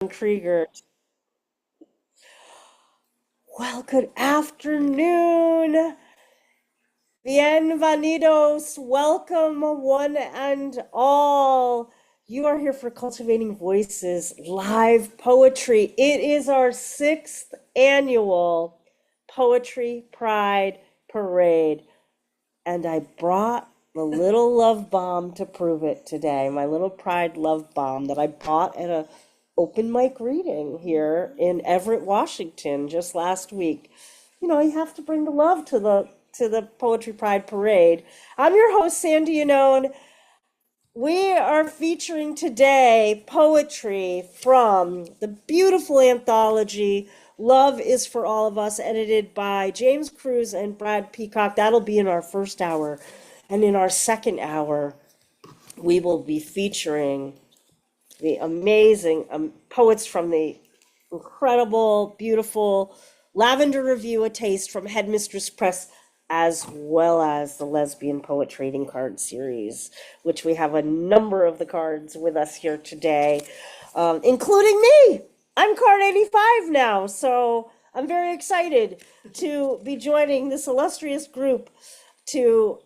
Krieger. Well, good afternoon. Bienvenidos. Welcome, one and all. You are here for Cultivating Voices live poetry. It is our 6th annual Poetry Pride Parade. And I brought the little love bomb to prove it today. My little Pride love bomb that I bought at a open mic reading here in Everett, Washington, just last week. You know, you have to bring the love to the Poetry Pride Parade. I'm your host, Sandy Yannone. We are featuring today poetry from the beautiful anthology Love is for All of Us, edited by James Cruz and Brad Peacock. That'll be in our first hour. And in our second hour, we will be featuring the amazing poets from the incredible, beautiful Lavender Review, A Taste from Headmistress Press, as well as the Lesbian Poet Trading Card Series, which we have a number of the cards with us here today, including me. I'm card 85 now, so I'm very excited to be joining this illustrious group to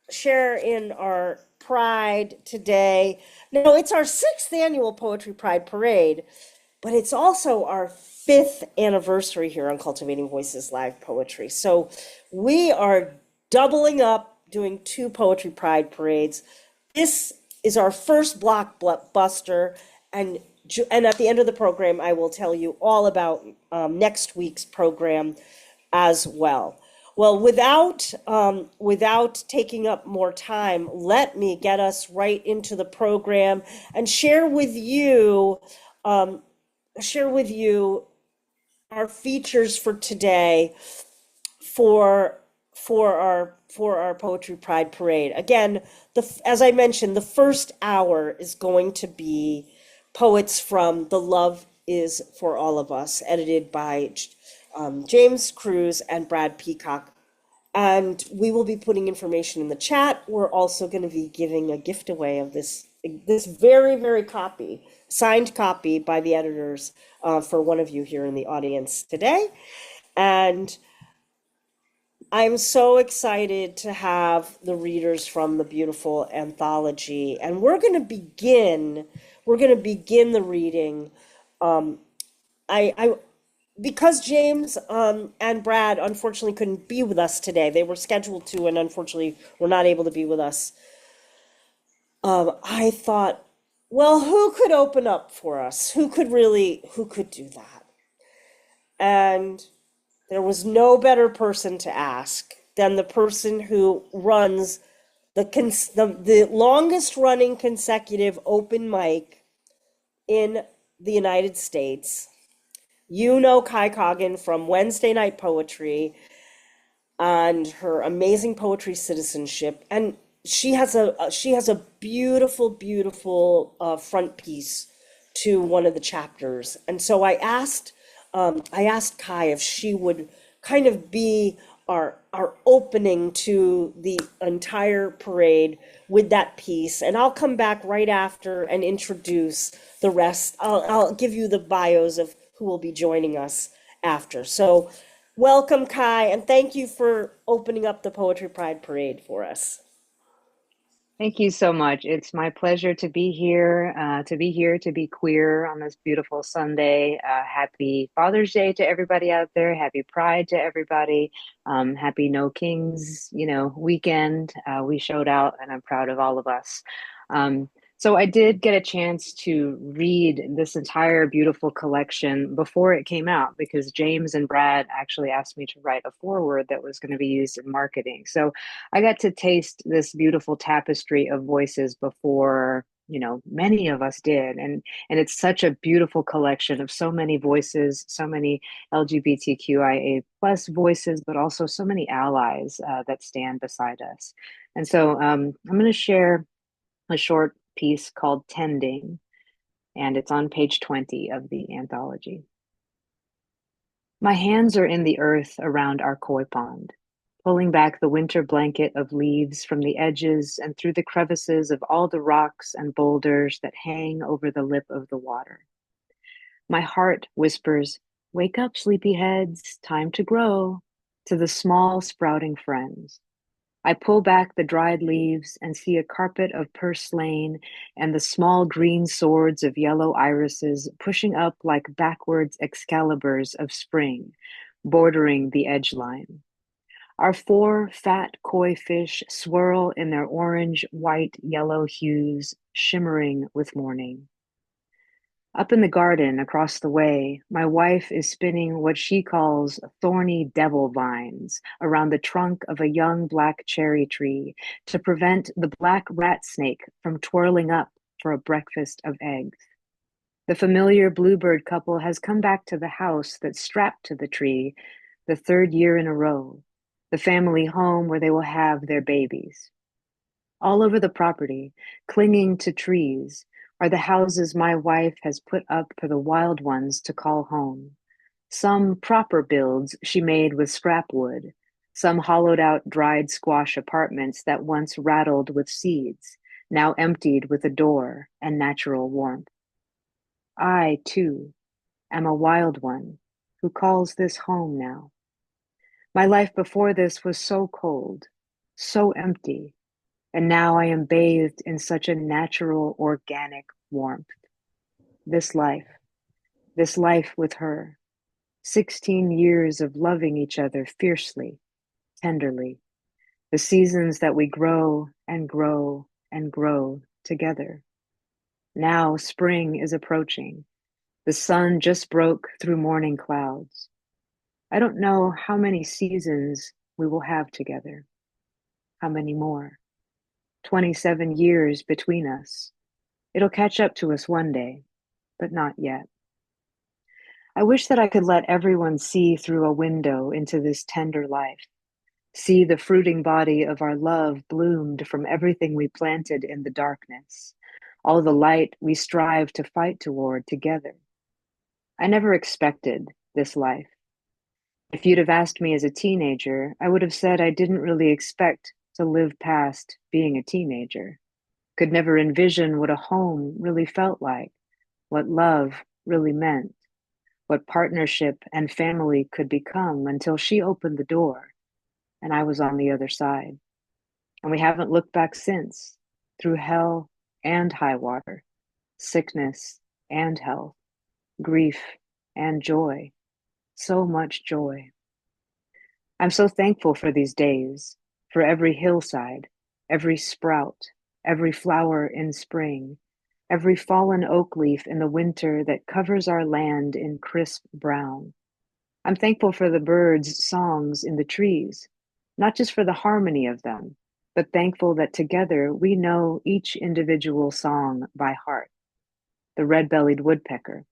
share in our Pride today. Now, it's our 6th annual Poetry Pride Parade, but it's also our 5th anniversary here on Cultivating Voices Live Poetry. So we are doubling up, doing 2 Poetry Pride Parades. This is our first blockbuster, and at the end of the program, I will tell you all about next week's program as well. Well, without taking up more time, let me get us right into the program and share with you our features for today for our Poetry Pride Parade. Again, as I mentioned, the first hour is going to be poets from The Love is for All of Us, edited by James Cruz and Brad Peacock. And we will be putting information in the chat. We're also going to be giving a gift away of this very, very signed copy by the editors for one of you here in the audience today. And I'm so excited to have the readers from the beautiful anthology. And we're going to begin the reading. Because James and Brad unfortunately couldn't be with us today, they were scheduled to and unfortunately were not able to be with us. I thought, well, who could open up for us? Who could do that? And there was no better person to ask than the person who runs the longest running consecutive open mic in the United States. You know Kai Coggin from Wednesday Night Poetry and her amazing poetry citizenship, and she has a beautiful, beautiful front piece to one of the chapters. And so I asked Kai if she would kind of be our opening to the entire parade with that piece, and I'll come back right after and introduce the rest. I'll give you the bios of who will be joining us after. So welcome, Kai, and thank you for opening up the Poetry Pride Parade for us. Thank you so much. It's my pleasure to be here, to be queer on this beautiful Sunday. Happy Father's Day to everybody out there. Happy Pride to everybody. Happy No Kings, weekend. We showed out, and I'm proud of all of us. So I did get a chance to read this entire beautiful collection before it came out because James and Brad actually asked me to write a foreword that was going to be used in marketing. So I got to taste this beautiful tapestry of voices before, many of us did. And it's such a beautiful collection of so many voices, so many LGBTQIA plus voices, but also so many allies that stand beside us. And so I'm going to share a short piece called Tending, and it's on page 20 of the anthology. My hands are in the earth around our koi pond, pulling back the winter blanket of leaves from the edges and through the crevices of all the rocks and boulders that hang over the lip of the water. My heart whispers, "Wake up, sleepyheads, time to grow," to the small sprouting friends. I pull back the dried leaves and see a carpet of purslane and the small green swords of yellow irises pushing up like backwards Excaliburs of spring, bordering the edge line. Our four fat koi fish swirl in their orange, white, yellow hues, shimmering with morning. Up in the garden across the way, my wife is spinning what she calls thorny devil vines around the trunk of a young black cherry tree to prevent the black rat snake from twirling up for a breakfast of eggs. The familiar bluebird couple has come back to the house that's strapped to the tree the third year in a row, the family home where they will have their babies. All over the property, clinging to trees, are the houses my wife has put up for the wild ones to call home. Some proper builds she made with scrap wood, some hollowed out dried squash apartments that once rattled with seeds, now emptied with a door and natural warmth. I, too, am a wild one who calls this home now. My life before this was so cold, so empty, and now I am bathed in such a natural, organic warmth. This life with her, 16 years of loving each other fiercely, tenderly, the seasons that we grow and grow and grow together. Now spring is approaching. The sun just broke through morning clouds. I don't know how many seasons we will have together. How many more? 27 years between us. It'll catch up to us one day, but not yet. I wish that I could let everyone see through a window into this tender life, see the fruiting body of our love bloomed from everything we planted in the darkness, all the light we strive to fight toward together. I never expected this life. If you'd have asked me as a teenager, I would have said I didn't really expect to live past being a teenager. Could never envision what a home really felt like, what love really meant, what partnership and family could become until she opened the door and I was on the other side. And we haven't looked back since, through hell and high water, sickness and health, grief and joy, so much joy. I'm so thankful for these days, for every hillside, every sprout, every flower in spring, every fallen oak leaf in the winter that covers our land in crisp brown. I'm thankful for the birds' songs in the trees, not just for the harmony of them, but thankful that together we know each individual song by heart. The red-bellied woodpecker,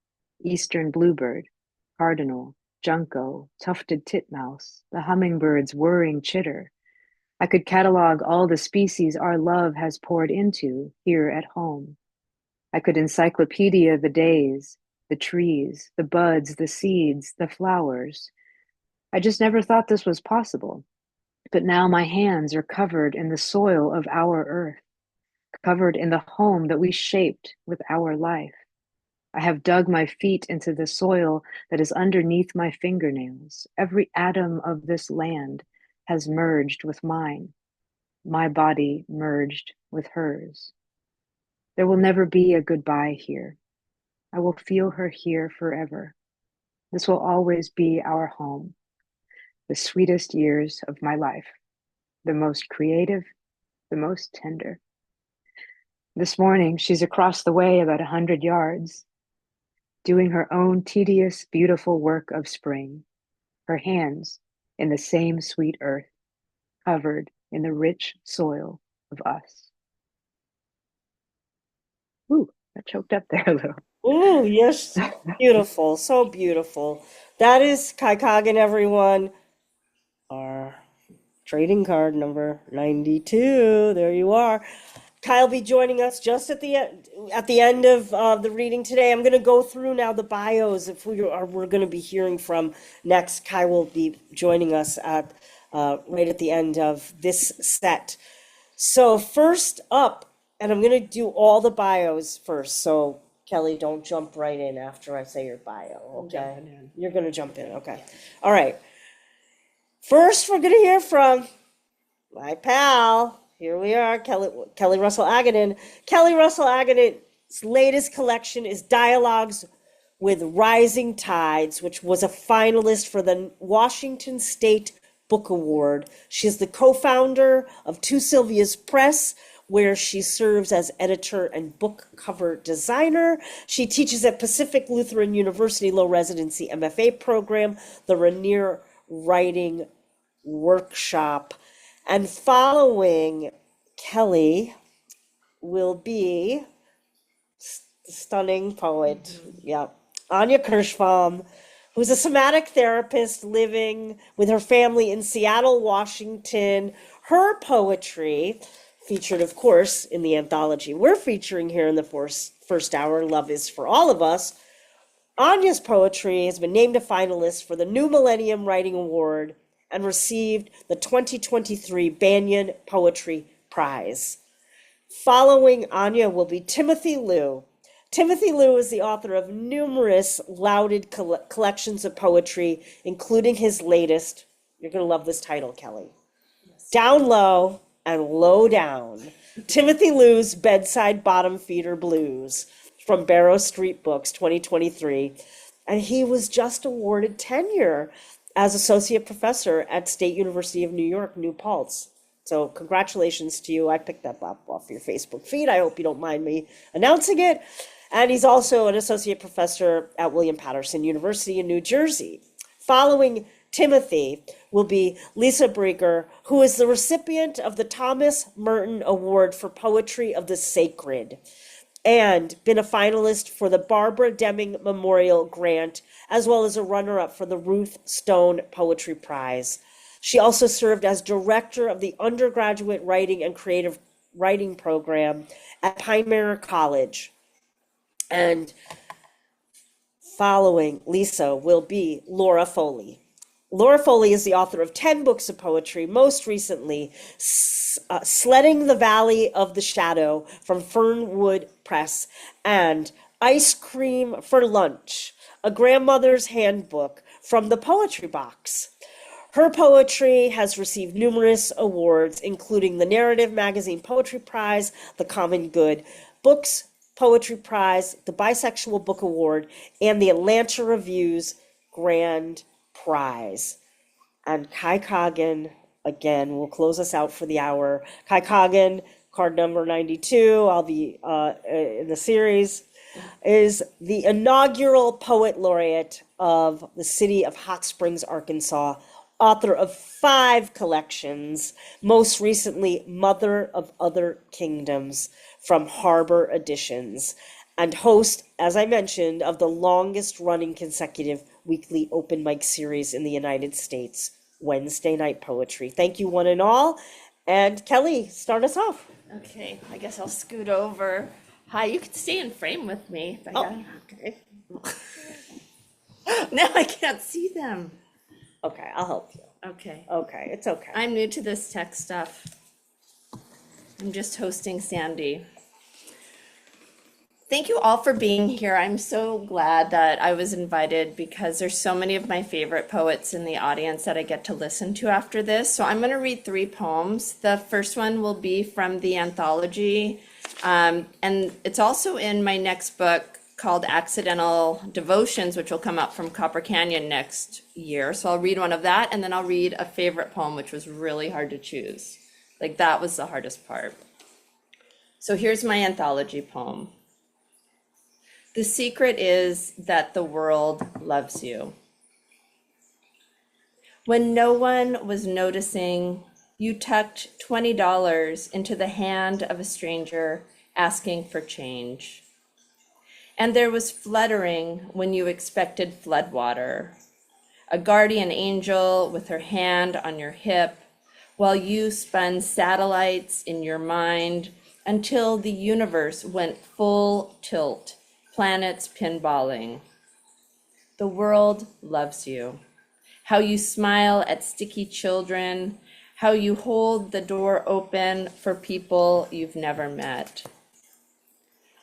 eastern bluebird, cardinal, junco, tufted titmouse, the hummingbird's whirring chitter. I could catalog all the species our love has poured into here at home. I could encyclopedia the days, the trees, the buds, the seeds, the flowers. I just never thought this was possible. But now my hands are covered in the soil of our earth, covered in the home that we shaped with our life. I have dug my feet into the soil that is underneath my fingernails. Every atom of this land has merged with mine, my body merged with hers. There will never be a goodbye here. I will feel her here forever. This will always be our home, the sweetest years of my life, the most creative, the most tender. This morning, she's across the way about 100 yards, doing her own tedious, beautiful work of spring, her hands in the same sweet earth, covered in the rich soil of us. Ooh, I choked up there a little. Ooh, yes, beautiful, so beautiful. That is Coggin, everyone. Our trading card number 92. There you are. Kai will be joining us just at the end of the reading today. I'm going to go through now the bios. If we're going to be hearing from next, Kai will be joining us at right at the end of this set. So first up, and I'm going to do all the bios first. So Kelly, don't jump right in after I say your bio, I'm okay? jumping in. You're gonna jump in, okay. All right. First, we're gonna hear from my pal. Here we are, Kelly Russell Agodon. Kelly Russell Agodon's latest collection is Dialogues with Rising Tides, which was a finalist for the Washington State Book Award. She's the co-founder of Two Sylvias Press, where she serves as editor and book cover designer. She teaches at Pacific Lutheran University Low Residency MFA program, the Rainier Writing Workshop. And following Kelly will be stunning poet, yeah, Anya Kirshbaum, who's a somatic therapist living with her family in Seattle, Washington. Her poetry, featured, of course, in the anthology we're featuring here in the first hour, Love Is For All of Us. Anya's poetry has been named a finalist for the New Millennium Writing Award and received the 2023 Banyan Poetry Prize. Following Anya will be Timothy Liu. Timothy Liu is the author of numerous lauded collections of poetry, including his latest, you're going to love this title, Kelly, Down Low and Low Down, Timothy Liu's Bedside Bottom Feeder Blues, from Barrow Street Books 2023. And he was just awarded tenure as associate professor at State University of New York, New Paltz. So congratulations to you. I picked that up off your Facebook feed. I hope you don't mind me announcing it. And he's also an associate professor at William Patterson University in New Jersey. Following Timothy will be Lisa Breger, who is the recipient of the Thomas Merton Award for Poetry of the Sacred, and been a finalist for the Barbara Deming Memorial Grant, as well as a runner-up for the Ruth Stone Poetry Prize. She also served as director of the undergraduate writing and creative writing program at Pine Mirror College. And following Lisa will be Laura Foley. Laura Foley is the author of 10 books of poetry, most recently Sledding the Valley of the Shadow from Fernwood Press and Ice Cream for Lunch, a grandmother's handbook from the Poetry Box. Her poetry has received numerous awards, including the Narrative Magazine Poetry Prize, the Common Good Books Poetry Prize, the Bisexual Book Award, and the Atlanta Review's Grand Prize. And Kai Coggin, again, will close us out for the hour. Kai Coggin, card number 92, I'll be in the series, is the inaugural poet laureate of the city of Hot Springs, Arkansas, author of 5 collections, most recently Mother of Other Kingdoms from Harbor Editions, and host, as I mentioned, of the longest running consecutive weekly open mic series in the United States, Wednesday Night Poetry. Thank you, one and all. And Kelly, start us off. Okay, I guess I'll scoot over. Hi, you can stay in frame with me. Oh. Okay. Now I can't see them. Okay, I'll help you. Okay. Okay, it's okay. I'm new to this tech stuff. I'm just hosting Sandy. Thank you all for being here. I'm so glad that I was invited because there's so many of my favorite poets in the audience that I get to listen to after this. So I'm going to read 3 poems. The first one will be from the anthology, and it's also in my next book called Accidental Devotions, which will come out from Copper Canyon next year. So I'll read one of that, and then I'll read a favorite poem, which was really hard to choose. Like, that was the hardest part. So here's my anthology poem. The secret is that the world loves you. When no one was noticing, you tucked $20 into the hand of a stranger asking for change. And there was fluttering when you expected floodwater, a guardian angel with her hand on your hip, while you spun satellites in your mind until the universe went full tilt, planets pinballing. The world loves you. How you smile at sticky children, how you hold the door open for people you've never met.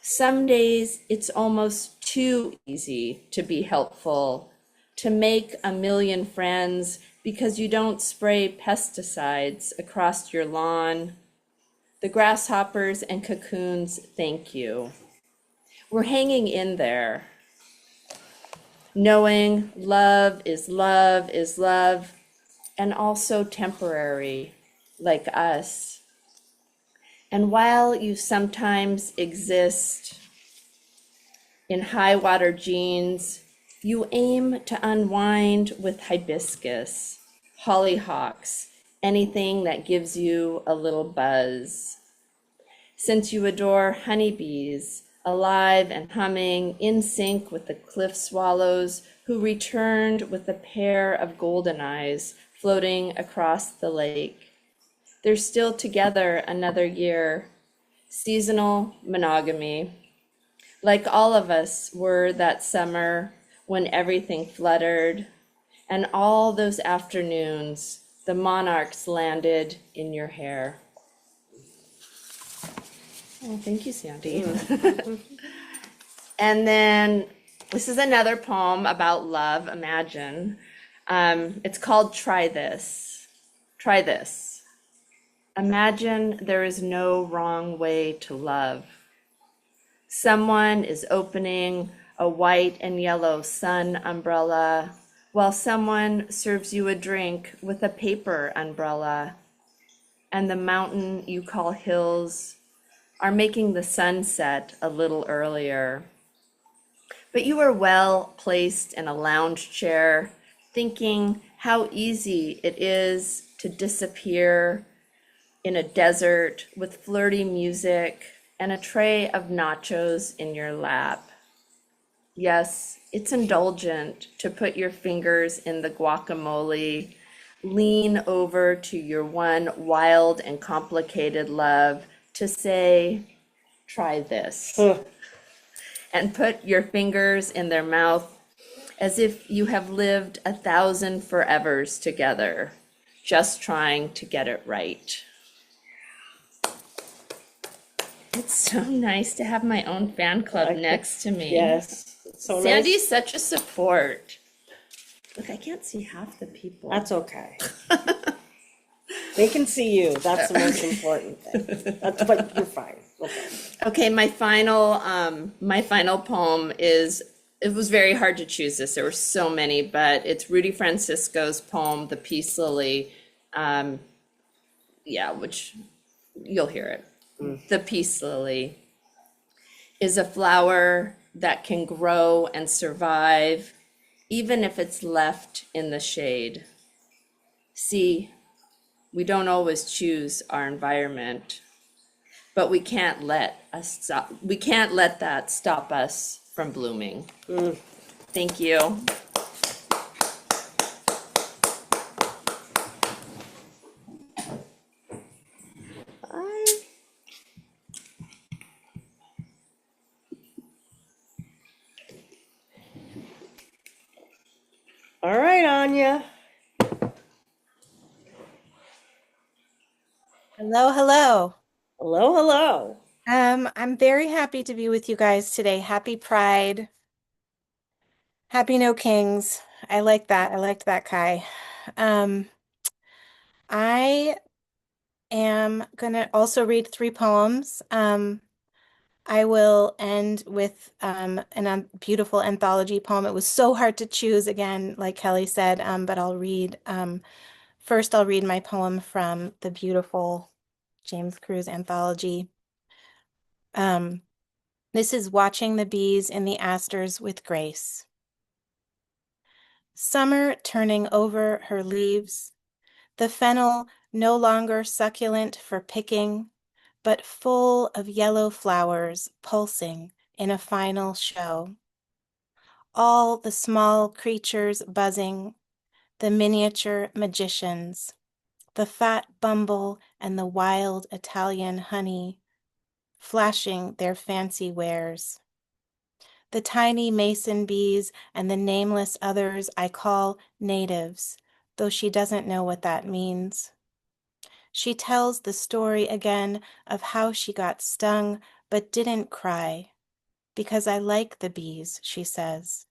Some days it's almost too easy to be helpful, to make a million friends because you don't spray pesticides across your lawn. The grasshoppers and cocoons thank you. We're hanging in there, knowing love is love is love, and also temporary, like us. And while you sometimes exist in high water jeans, you aim to unwind with hibiscus, hollyhocks, anything that gives you a little buzz. Since you adore honeybees, alive and humming, in sync with the cliff swallows who returned with a pair of golden eyes floating across the lake. They're still together another year. Seasonal monogamy. Like all of us were that summer when everything fluttered, and all those afternoons the monarchs landed in your hair. Oh, thank you, Sandy. And then this is another poem about love, imagine. It's called Try This. Try this. Imagine there is no wrong way to love. Someone is opening a white and yellow sun umbrella while someone serves you a drink with a paper umbrella. And the mountain you call hills are making the sun set a little earlier. But you are well placed in a lounge chair, thinking how easy it is to disappear in a desert with flirty music and a tray of nachos in your lap. Yes, it's indulgent to put your fingers in the guacamole, lean over to your one wild and complicated love to say, try this, and put your fingers in their mouth as if you have lived 1,000 forevers together, just trying to get it right. It's so nice to have my own fan club next to me. Yes. It's so Sandy's nice. such a support. Look, I can't see half the people. That's okay. They can see you. That's the most important thing. But you're fine. Okay. Okay, my final poem is, it was very hard to choose this. There were so many, but it's Rudy Francisco's poem, The Peace Lily. Which you'll hear it. The peace lily is a flower that can grow and survive even if it's left in the shade. See, we don't always choose our environment, but we can't let that stop us from blooming. Thank you. All right, Anya. Hello, hello. Hello, hello. I'm very happy to be with you guys today. Happy Pride. Happy No Kings. I like that. I liked that, Kai. I am gonna also read 3 poems. I will end with a beautiful anthology poem. It was so hard to choose again, like Kelly said, but I'll read first I'll read my poem from the beautiful James Cruz anthology. This is Watching the Bees in the Asters with Grace. Summer turning over her leaves, the fennel no longer succulent for picking, but full of yellow flowers pulsing in a final show. All the small creatures buzzing, the miniature magicians, the fat bumble and the wild Italian honey, flashing their fancy wares. The tiny mason bees and the nameless others I call natives, though she doesn't know what that means. She tells the story again of how she got stung but didn't cry, because I like the bees, she says.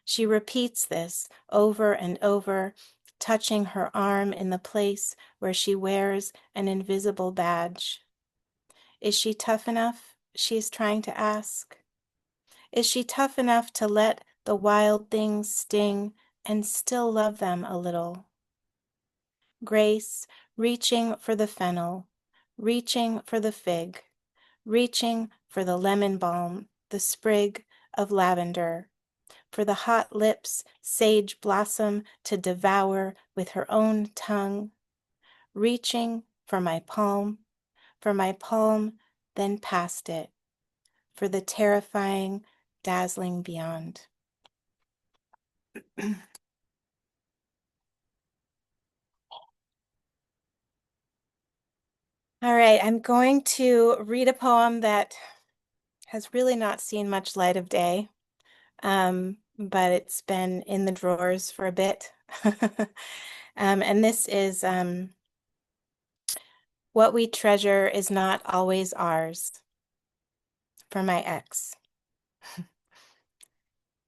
She repeats this over and over, touching her arm in the place where she wears an invisible badge. Is she tough enough? She's trying to ask. Is she tough enough to let the wild things sting and still love them a little? Grace, reaching for the fennel, reaching for the fig, reaching for the lemon balm, the sprig of lavender, for the hot lips sage blossom to devour with her own tongue, reaching for my palm, then past it, for the terrifying, dazzling beyond. All right, I'm going to read a poem that has really not seen much light of day, but it's been in the drawers for a bit. And this is What We Treasure Is Not Always Ours, for my ex.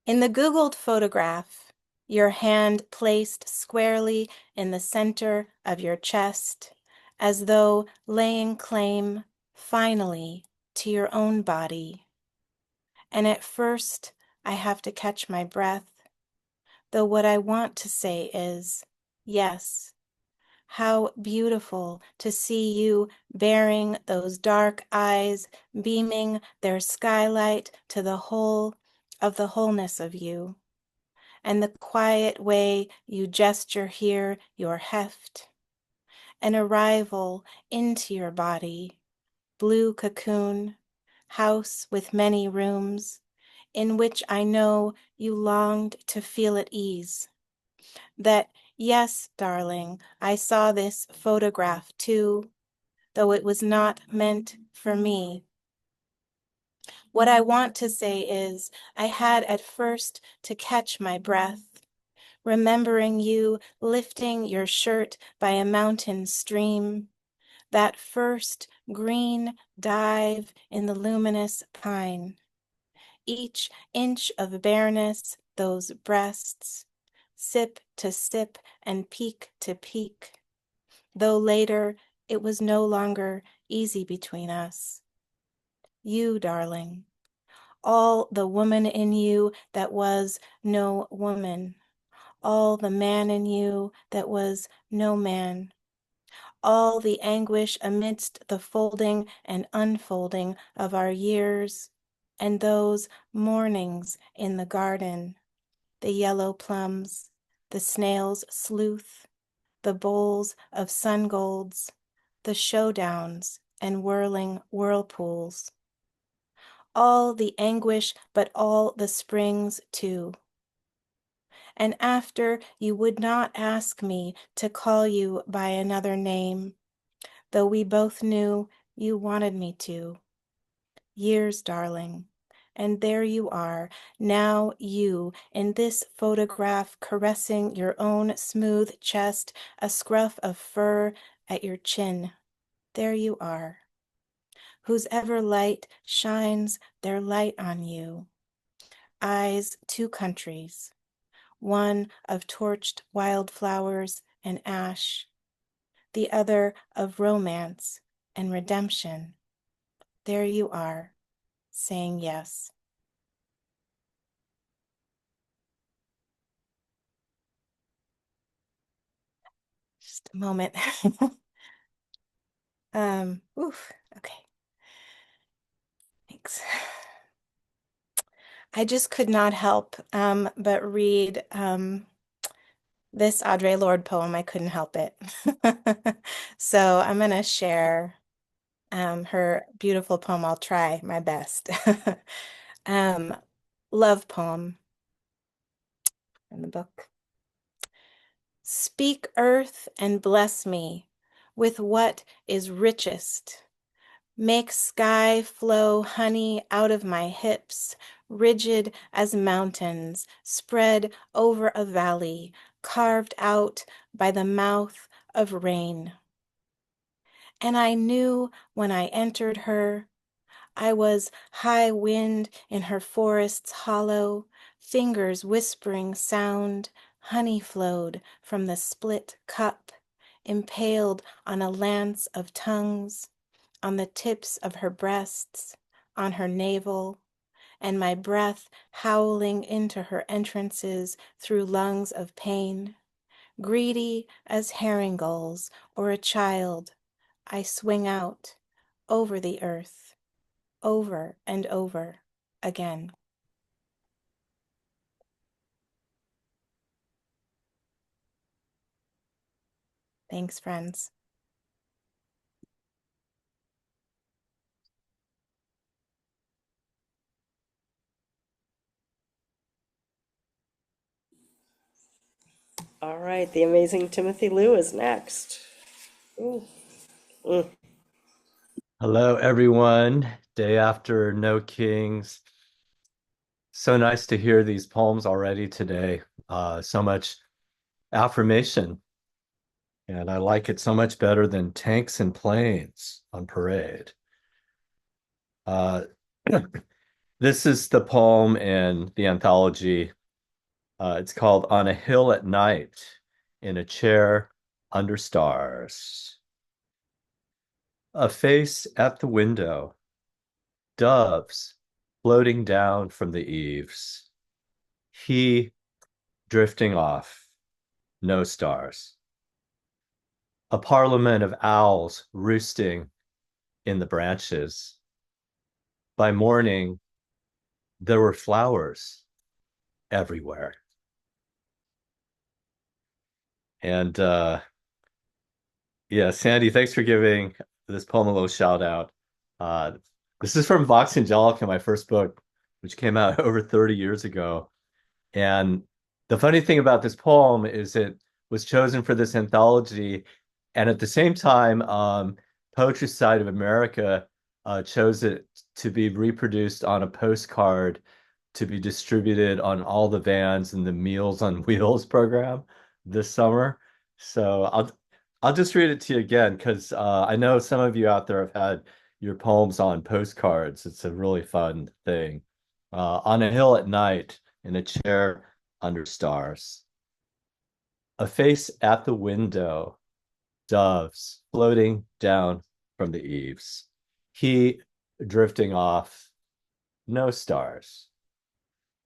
In the Googled photograph, your hand placed squarely in the center of your chest, as though laying claim, finally, to your own body. And at first, I have to catch my breath, though what I want to say is, yes, how beautiful to see you bearing those dark eyes, beaming their skylight to the whole of the wholeness of you, and the quiet way you gesture here your heft, an arrival into your body, blue cocoon, house with many rooms, in which I know you longed to feel at ease. That, yes, darling, I saw this photograph too, though it was not meant for me. What I want to say is, I had at first to catch my breath, remembering you lifting your shirt by a mountain stream, that first green dive in the luminous pine. Each inch of bareness, those breasts, sip to sip and peak to peak, though later it was no longer easy between us. You, darling, all the woman in you that was no woman, all the man in you that was no man, all the anguish amidst the folding and unfolding of our years, and those mornings in the garden, the yellow plums, the snail's sleuth, the bowls of sungolds, the showdowns and whirling whirlpools. All the anguish, but all the springs too. And after you would not ask me to call you by another name, though we both knew you wanted me to. Years, darling, and there you are, now you, in this photograph, caressing your own smooth chest, a scruff of fur at your chin. There you are. Whose ever light shines their light on you. Eyes, two countries, one of torched wildflowers and ash, the other of romance and redemption. There you are, saying yes. Just a moment. Okay. Thanks. I just could not help but read this Audre Lorde poem. I couldn't help it. So I'm going to share her beautiful poem. I'll try my best. Love poem in the book. Speak, earth, and bless me with what is richest. Make sky flow honey out of my hips, rigid as mountains, spread over a valley, carved out by the mouth of rain. And I knew when I entered her, I was high wind in her forest's hollow, fingers whispering sound, honey flowed from the split cup, impaled on a lance of tongues, on the tips of her breasts, on her navel, and my breath howling into her entrances through lungs of pain. Greedy as herring gulls or a child, I swing out over the earth, over and over again. Thanks, friends. All right, the amazing Timothy Liu is next. Ooh. Mm. Hello, everyone. Day after No Kings. So nice to hear these poems already today. So much affirmation. And I like it so much better than tanks and planes on parade. Uh, this is the poem in the anthology. It's called On a Hill at Night in a Chair Under Stars. A face at the window, doves floating down from the eaves. He drifting off, no stars. A parliament of owls roosting in the branches. By morning, there were flowers everywhere. And yeah, Sandy, thanks for giving this poem a little shout out. Uh, this is from Vox Angelica, my first book, which came out over 30 years ago. And the funny thing about this poem is it was chosen for this anthology, and at the same time, Poetry Society of America chose it to be reproduced on a postcard to be distributed on all the vans in the Meals on Wheels program this summer. So I'll just read it to you again because I know some of you out there have had your poems on postcards. It's a really fun thing. On a hill at night in a chair under stars. A face at the window, doves floating down from the eaves. He drifting off, no stars.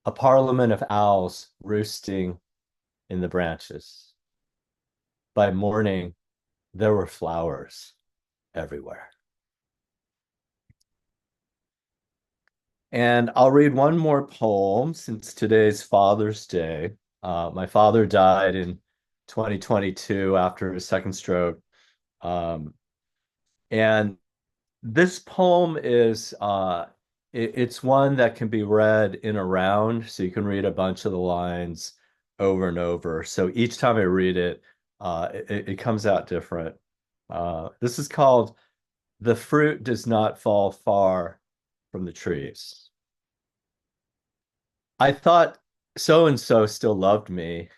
A parliament of owls roosting in the branches. By morning, there were flowers everywhere. And I'll read one more poem since today's Father's Day. My father died in 2022 after his second stroke. And this poem is it's one that can be read in a round, so you can read a bunch of the lines over and over. So each time I read it, it comes out different. This is called The Fruit Does Not Fall Far from the Trees. I thought so and so still loved me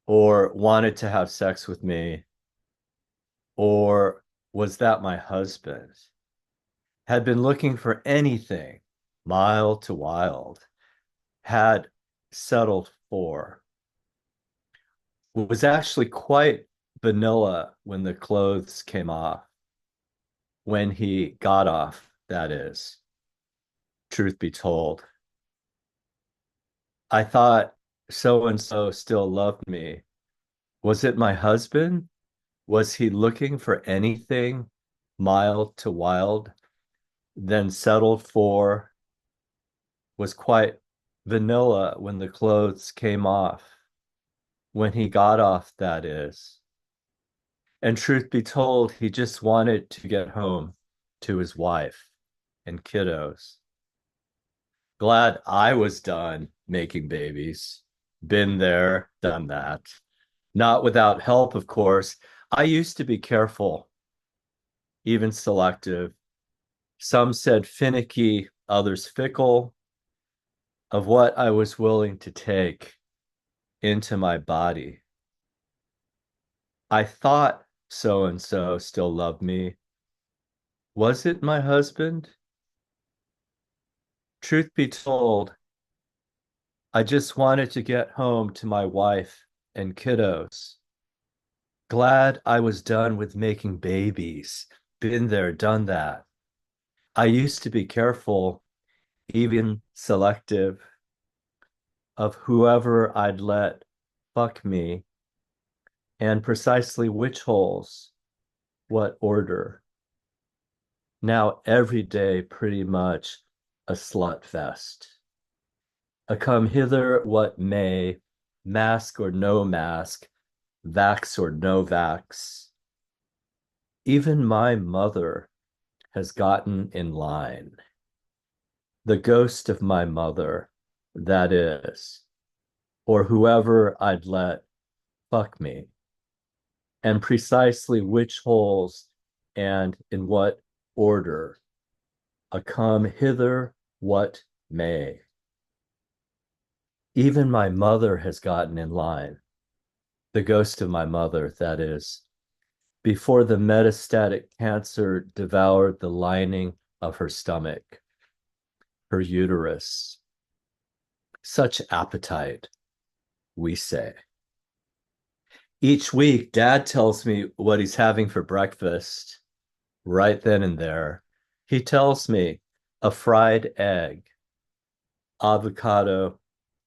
or wanted to have sex with me, or was that my husband? Had been looking for anything mild to wild, had settled for, was actually quite vanilla when the clothes came off, when he got off, that is, truth be told. I thought so and so still loved me. Was it my husband? Was he looking for anything mild to wild, then settled for, was quite vanilla when the clothes came off, when he got off, that is. And truth be told, he just wanted to get home to his wife and kiddos. Glad I was done making babies. Been there, done that. Not without help, of course. I used to be careful, even selective. Some said finicky, others fickle, of what I was willing to take into my body. I thought so and so still loved me. Was it my husband? Truth be told, I just wanted to get home to my wife and kiddos. Glad I was done with making babies. Been there, done that. I used to be careful, even selective, of whoever I'd let fuck me and precisely which holes, what order. Now every day, pretty much a slut fest. A come hither what may, mask or no mask, vax or no vax. Even my mother has gotten in line. The ghost of my mother, that is, or whoever I'd let fuck me, and precisely which holes and in what order. A come hither what may. Even my mother has gotten in line. The ghost of my mother, that is, before the metastatic cancer devoured the lining of her stomach, her uterus. Such appetite, we say. Each week, Dad tells me what he's having for breakfast right then and there. He tells me a fried egg, avocado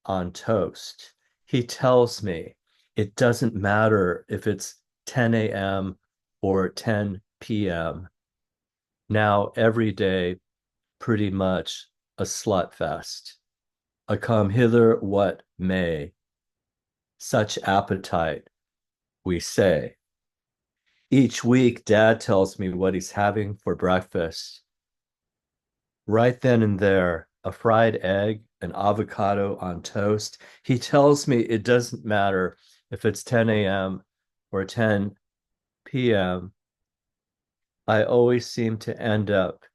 on toast. He tells me it doesn't matter if it's 10 a.m. or 10 p.m. Now, every day, pretty much a slut fest. A come hither what may. Such appetite, we say. Each week, Dad tells me what he's having for breakfast. Right then and there, a fried egg, an avocado on toast. He tells me it doesn't matter if it's 10 a.m. or 10 p.m. I always seem to end up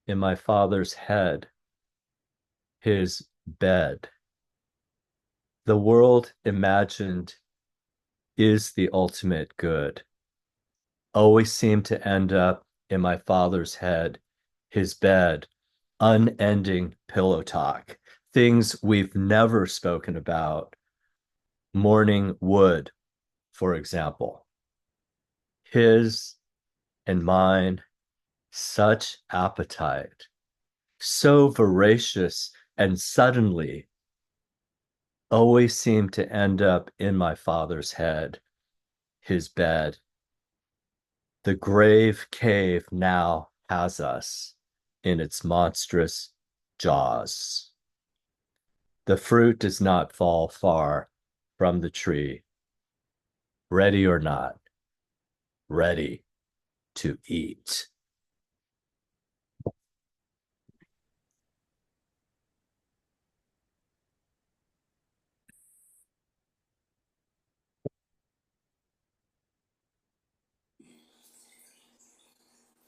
in my father's head, his bed. The world imagined is the ultimate good. Always seem to end up in my father's head, his bed, unending pillow talk, things we've never spoken about. Morning wood, for example. His and mine, such appetite, so voracious and suddenly always seem to end up in my father's head, his bed. The grave cave now has us in its monstrous jaws. The fruit does not fall far from the tree. Ready or not, ready to eat.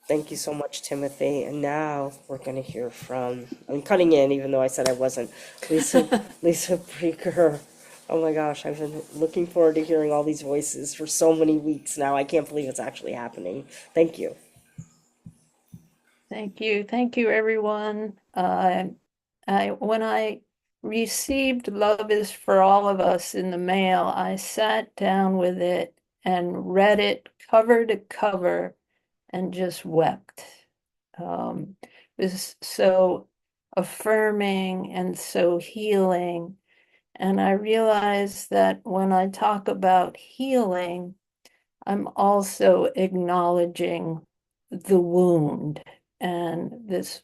Thank you so much, Timothy. And now we're going to hear from, I'm cutting in, even though I said I wasn't, Lisa Breger. Oh my gosh, I've been looking forward to hearing all these voices for so many weeks now. I can't believe it's actually happening. Thank you. Thank you. Thank you, everyone. When I received Love is for All of Us in the mail, I sat down with it and read it cover to cover and just wept. It was so affirming and so healing. And I realized that when I talk about healing, I'm also acknowledging the wound. And this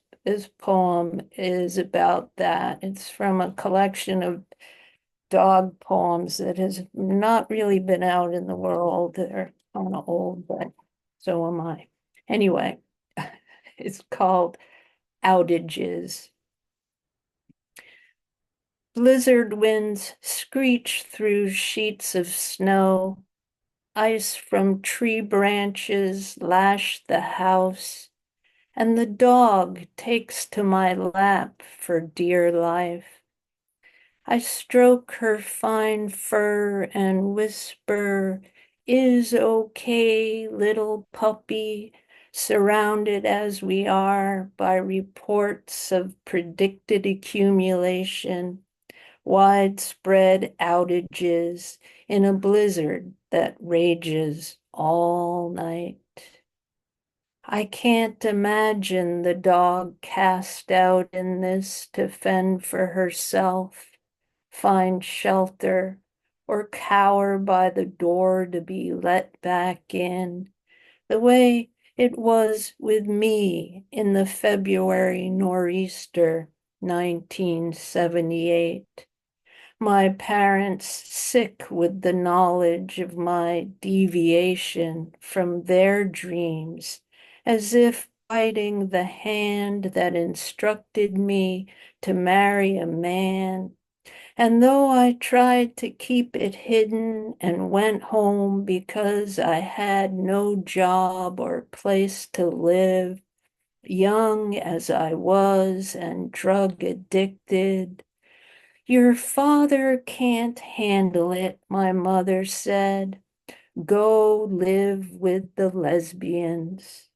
poem is about that. It's from a collection of dog poems that has not really been out in the world. They're kind of old, but so am I. Anyway, it's called Outages. Blizzard winds screech through sheets of snow. Ice from tree branches lash the house, and the dog takes to my lap for dear life. I stroke her fine fur and whisper, "Is okay, little puppy. surrounded as we are by reports of predicted accumulation, widespread outages in a blizzard that rages all night. I can't imagine the dog cast out in this to fend for herself, find shelter, or cower by the door to be let back in, the way it was with me in the February nor'easter, 1978. My parents sick with the knowledge of my deviation from their dreams, as if biting the hand that instructed me to marry a man. And though I tried to keep it hidden and went home because I had no job or place to live, young as I was and drug addicted, your father can't handle it, my mother said. Go live with the lesbians.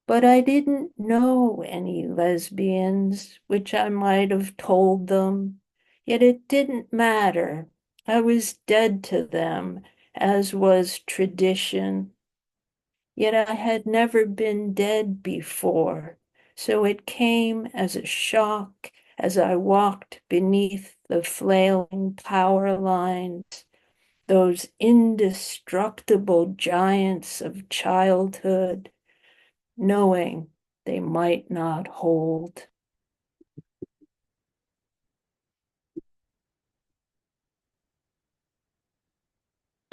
But I didn't know any lesbians, which I might have told them. Yet it didn't matter. I was dead to them, as was tradition. Yet I had never been dead before, so it came as a shock as I walked beneath the flailing power lines, those indestructible giants of childhood, knowing they might not hold.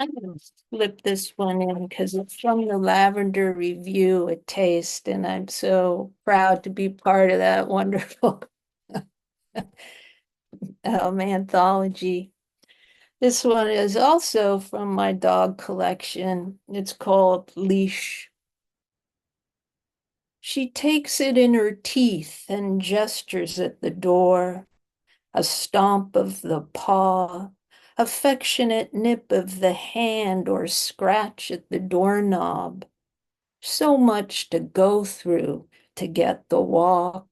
I'm going to slip this one in because it's from the Lavender Review, A Taste, and I'm so proud to be part of that wonderful anthology. This one is also from my dog collection. It's called Leash. She takes it in her teeth and gestures at the door, a stomp of the paw, affectionate nip of the hand, or scratch at the doorknob. So much to go through to get the walk,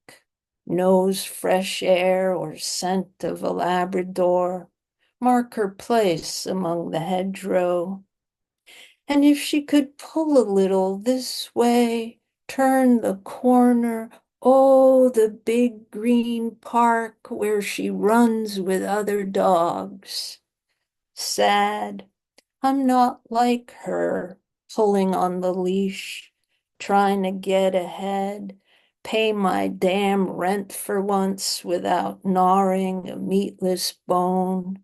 nose fresh air or scent of a Labrador, mark her place among the hedgerow. And if she could pull a little this way, turn the corner, oh, the big green park where she runs with other dogs. Sad, I'm not like her, pulling on the leash, trying to get ahead, pay my damn rent for once without gnawing a meatless bone.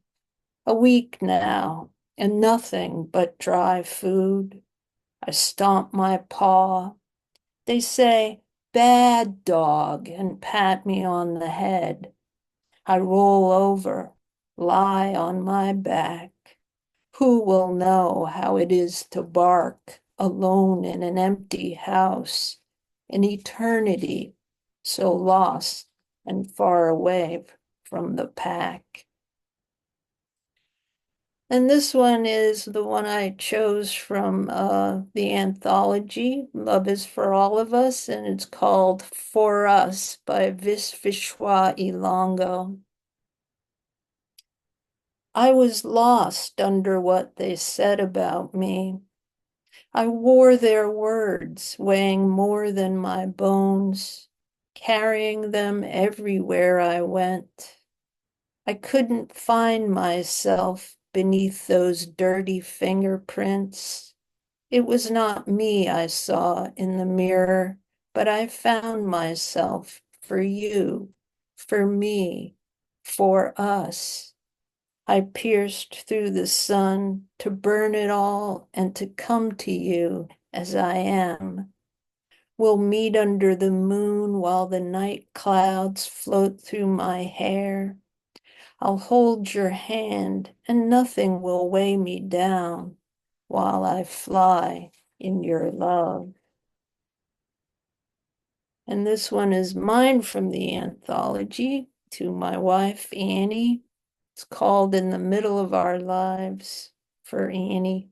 A week now, and nothing but dry food. I stomp my paw. They say, bad dog, and pat me on the head. I roll over, lie on my back. Who will know how it is to bark alone in an empty house, an eternity so lost and far away from the pack? And this one is the one I chose from the anthology, Love is for All of Us, and it's called For Us by Visvishwa Ilongo. I was lost under what they said about me. I wore their words, weighing more than my bones, carrying them everywhere I went. I couldn't find myself beneath those dirty fingerprints. It was not me I saw in the mirror, but I found myself for you, for me, for us. I pierced through the sun to burn it all and to come to you as I am. We'll meet under the moon while the night clouds float through my hair. I'll hold your hand and nothing will weigh me down while I fly in your love. And this one is mine from the anthology to my wife, Annie. It's called In the Middle of Our Lives for Annie.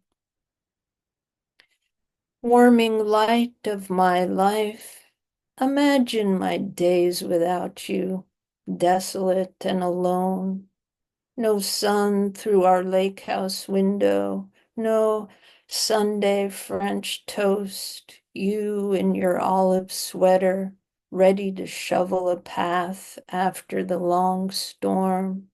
Warming light of my life, imagine my days without you, desolate and alone. No sun through our lake house window, no Sunday French toast, you in your olive sweater, ready to shovel a path after the long storm.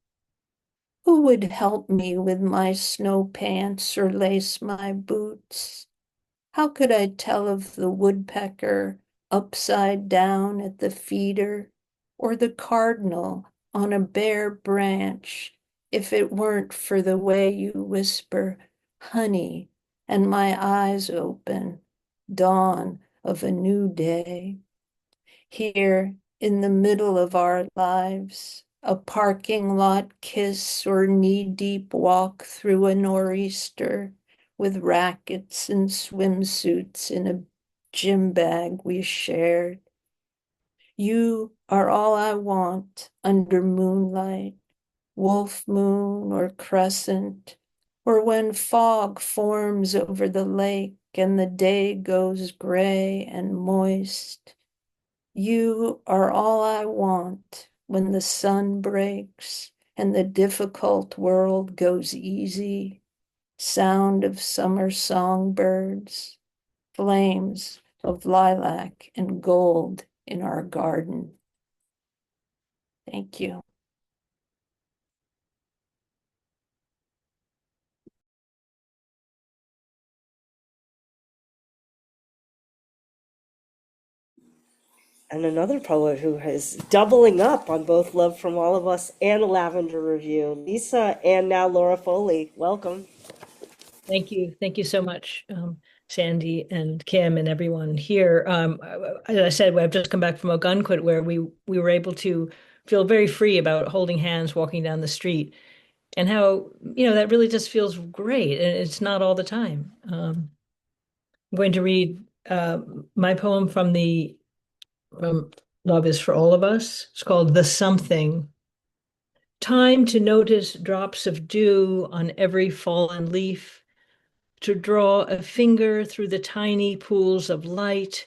Who would help me with my snow pants or lace my boots? How could I tell of the woodpecker upside down at the feeder or the cardinal on a bare branch if it weren't for the way you whisper, honey, and my eyes open, dawn of a new day? Here in the middle of our lives, a parking lot kiss or knee-deep walk through a nor'easter with rackets and swimsuits in a gym bag we shared. You are all I want under moonlight, wolf moon or crescent, or when fog forms over the lake and the day goes gray and moist. You are all I want when the sun breaks and the difficult world goes easy. Sound of summer songbirds, flames of lilac and gold in our garden. Thank you. And another poet who is doubling up on both Love from All of Us and a Lavender Review, Lisa and now Laura Foley. Welcome. Thank you. Thank you so much, Sandy and Kim and everyone here. As I said, I've just come back from Ogunquit where we were able to feel very free about holding hands walking down the street and how, that really just feels great. And it's not all the time. I'm going to read my poem from Love is for All of Us. It's called The Something. Time to notice drops of dew on every fallen leaf, to draw a finger through the tiny pools of light,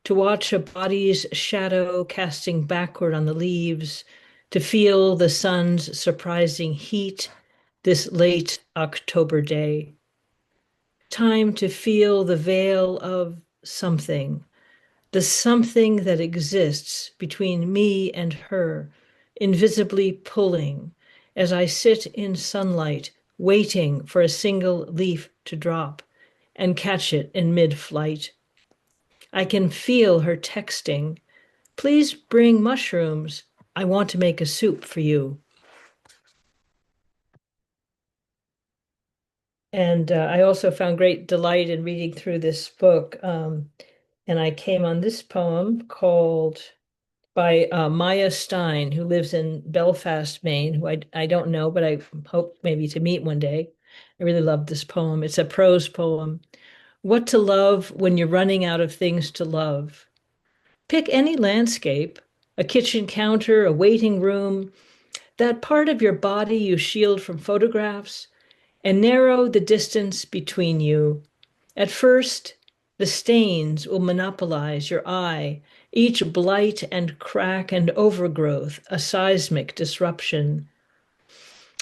to watch a body's shadow casting backward on the leaves, to feel the sun's surprising heat this late October day. Time to feel the veil of something, the something that exists between me and her, invisibly pulling as I sit in sunlight, waiting for a single leaf to drop and catch it in mid-flight. I can feel her texting, "Please bring mushrooms. I want to make a soup for you." And I also found great delight in reading through this book. And I came on this poem called by Maya Stein, who lives in Belfast, Maine, who I don't know, but I hope maybe to meet one day. I really love this poem. It's a prose poem. What to love when you're running out of things to love. Pick any landscape, a kitchen counter, a waiting room, that part of your body you shield from photographs, and narrow the distance between you. At first, the stains will monopolize your eye, each blight and crack and overgrowth, a seismic disruption.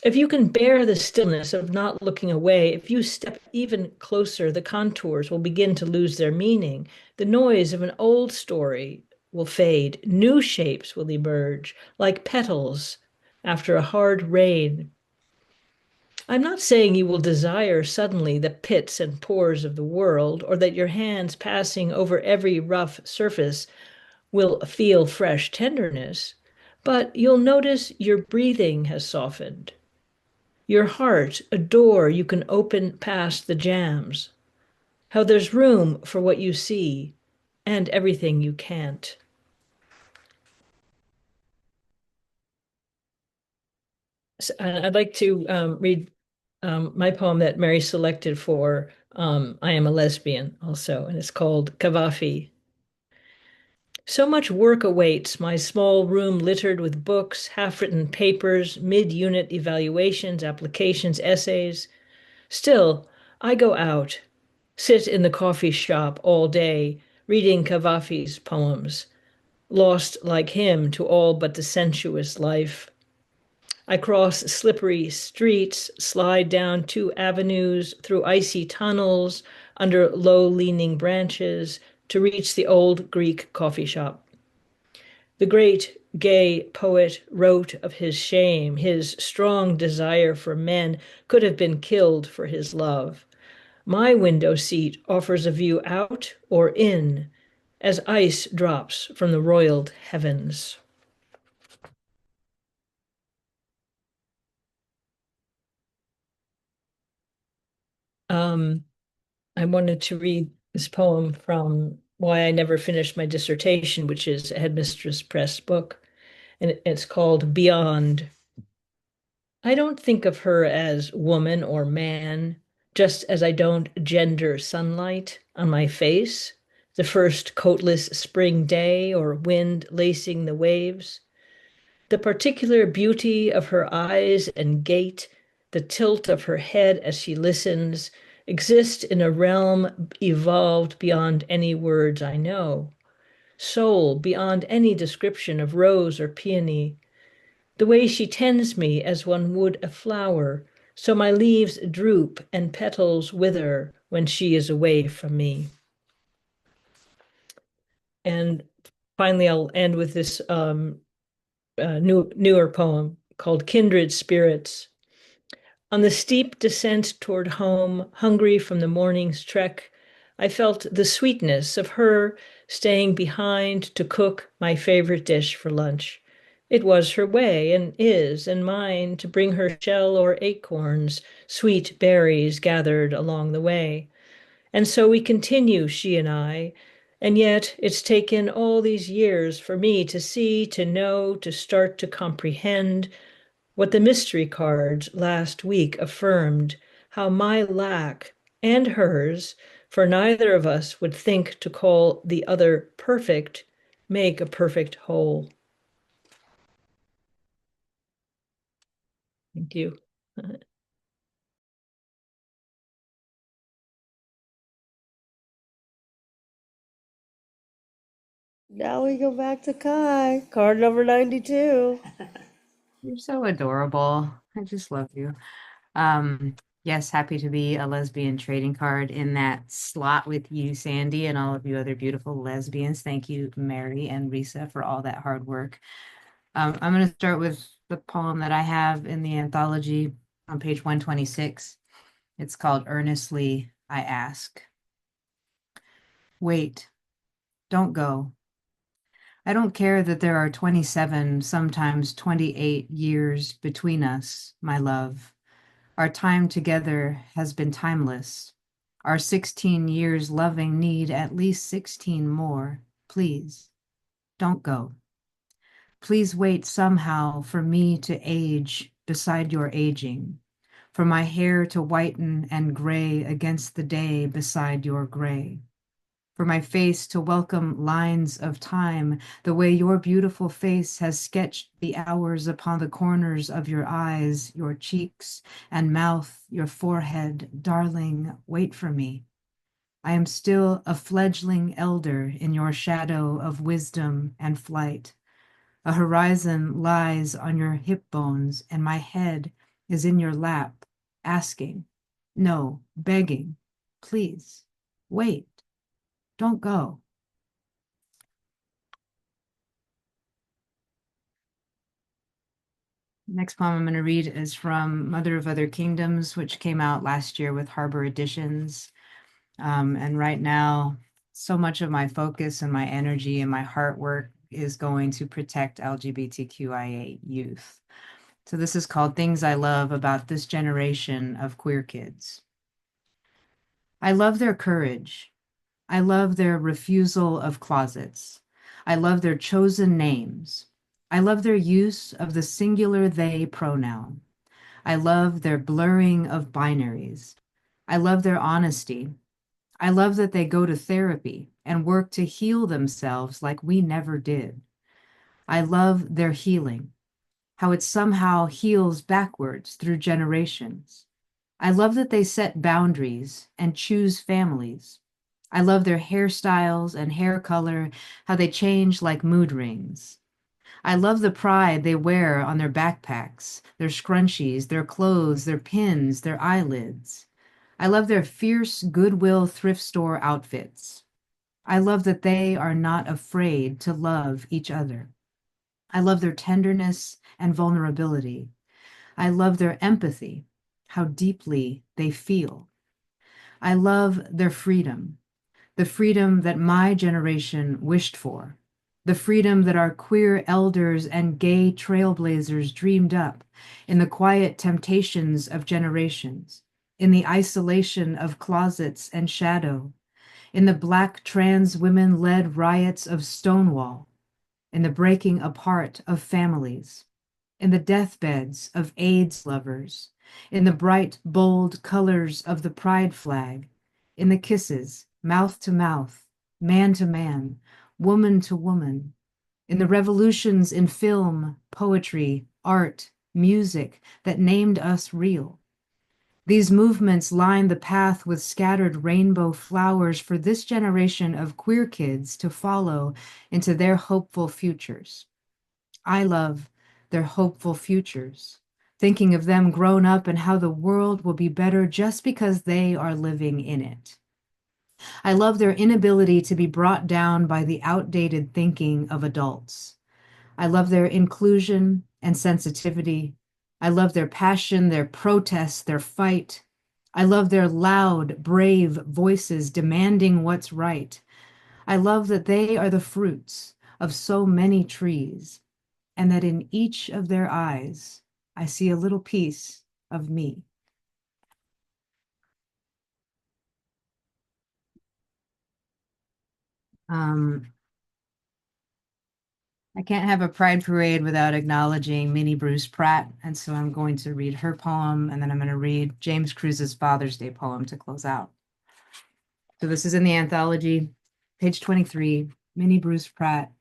If you can bear the stillness of not looking away, if you step even closer, the contours will begin to lose their meaning. The noise of an old story will fade. New shapes will emerge, like petals after a hard rain. I'm not saying you will desire suddenly the pits and pores of the world, or that your hands passing over every rough surface will feel fresh tenderness, but you'll notice your breathing has softened. Your heart, a door you can open past the jams. How there's room for what you see and everything you can't. I'd like to read my poem that Mary selected for I Am a Lesbian also, and it's called Cavafy. So much work awaits my small room littered with books, half-written papers, mid-unit evaluations, applications, essays. Still, I go out, sit in the coffee shop all day, reading Cavafy's poems, lost like him to all but the sensuous life. I cross slippery streets, slide down 2 avenues, through icy tunnels, under low-leaning branches, to reach the old Greek coffee shop. The great gay poet wrote of his shame. His strong desire for men could have been killed for his love. My window seat offers a view out or in, as ice drops from the roiled heavens. I wanted to read this poem from Why I Never Finished My Dissertation, which is a Headmistress Press book, and it's called Beyond. I don't think of her as woman or man, just as I don't gender sunlight on my face, the first coatless spring day or wind lacing the waves. The particular beauty of her eyes and gait, the tilt of her head as she listens, exist in a realm evolved beyond any words I know, soul beyond any description of rose or peony. The way she tends me as one would a flower, so my leaves droop and petals wither when she is away from me. And finally, I'll end with this newer poem called Kindred Spirits. On the steep descent toward home, hungry from the morning's trek, I felt the sweetness of her staying behind to cook my favorite dish for lunch. It was her way, and is, and mine, to bring her shell or acorns, sweet berries gathered along the way. And so we continue, she and I, and yet it's taken all these years for me to see, to know, to start to comprehend what the mystery cards last week affirmed, how my lack and hers, for neither of us would think to call the other perfect, make a perfect whole. Thank you. Now we go back to Kai, card number 92. You're so adorable. I just love you. Yes, happy to be a lesbian trading card in that slot with you, Sandy, and all of you other beautiful lesbians. Thank you, Mary and Risa, for all that hard work. I'm going to start with the poem that I have in the anthology on page 126. It's called Earnestly I Ask. Wait, don't go. I don't care that there are 27, sometimes 28 years between us, my love. Our time together has been timeless. Our 16 years loving need at least 16 more. Please, don't go. Please wait somehow for me to age beside your aging, for my hair to whiten and gray against the day beside your gray, for my face to welcome lines of time the way your beautiful face has sketched the hours upon the corners of your eyes, your cheeks and mouth, your forehead. Darling, wait for me. I am still a fledgling elder in your shadow of wisdom and flight. A horizon lies on your hip bones, and my head is in your lap, asking, no, begging, please, wait. Don't go. Next poem I'm going to read is from Mother of Other Kingdoms, which came out last year with Harbor Editions. And right now, so much of my focus and my energy and my heart work is going to protect LGBTQIA youth. So this is called Things I Love About This Generation of Queer Kids. I love their courage. I love their refusal of closets. I love their chosen names. I love their use of the singular they pronoun. I love their blurring of binaries. I love their honesty. I love that they go to therapy and work to heal themselves like we never did. I love their healing, how it somehow heals backwards through generations. I love that they set boundaries and choose families. I love their hairstyles and hair color, how they change like mood rings. I love the pride they wear on their backpacks, their scrunchies, their clothes, their pins, their eyelids. I love their fierce Goodwill thrift store outfits. I love that they are not afraid to love each other. I love their tenderness and vulnerability. I love their empathy, how deeply they feel. I love their freedom, the freedom that my generation wished for, the freedom that our queer elders and gay trailblazers dreamed up in the quiet temptations of generations, in the isolation of closets and shadow, in the Black trans women-led riots of Stonewall, in the breaking apart of families, in the deathbeds of AIDS lovers, in the bright, bold colors of the pride flag, in the kisses, mouth to mouth, man to man, woman to woman, in the revolutions in film, poetry, art, music that named us real. These movements line the path with scattered rainbow flowers for this generation of queer kids to follow into their hopeful futures. I love their hopeful futures, thinking of them grown up and how the world will be better just because they are living in it. I love their inability to be brought down by the outdated thinking of adults. I love their inclusion and sensitivity. I love their passion, their protest, their fight. I love their loud, brave voices demanding what's right. I love that they are the fruits of so many trees, and that in each of their eyes, I see a little piece of me. I can't have a pride parade without acknowledging Minnie Bruce Pratt, and so I'm going to read her poem, and then I'm going to read James Cruz's Father's Day poem to close out. So this is in the anthology, page 23, Minnie Bruce Pratt,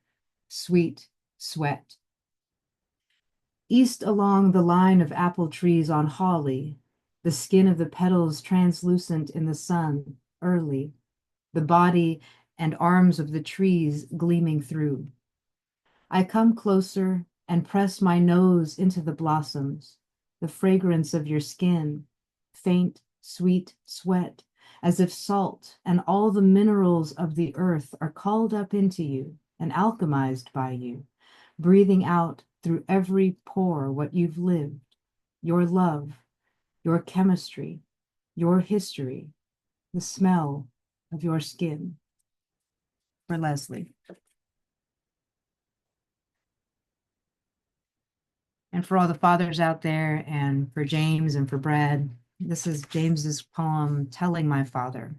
Sweet Sweat. East along the line of apple trees on Hawley, the skin of the petals translucent in the sun, early, the body and arms of the trees gleaming through. I come closer and press my nose into the blossoms, the fragrance of your skin, faint, sweet sweat, as if salt and all the minerals of the earth are called up into you and alchemized by you, breathing out through every pore what you've lived, your love, your chemistry, your history, the smell of your skin. For Leslie. And for all the fathers out there, and for James and for Brad, this is James's poem, Telling My Father.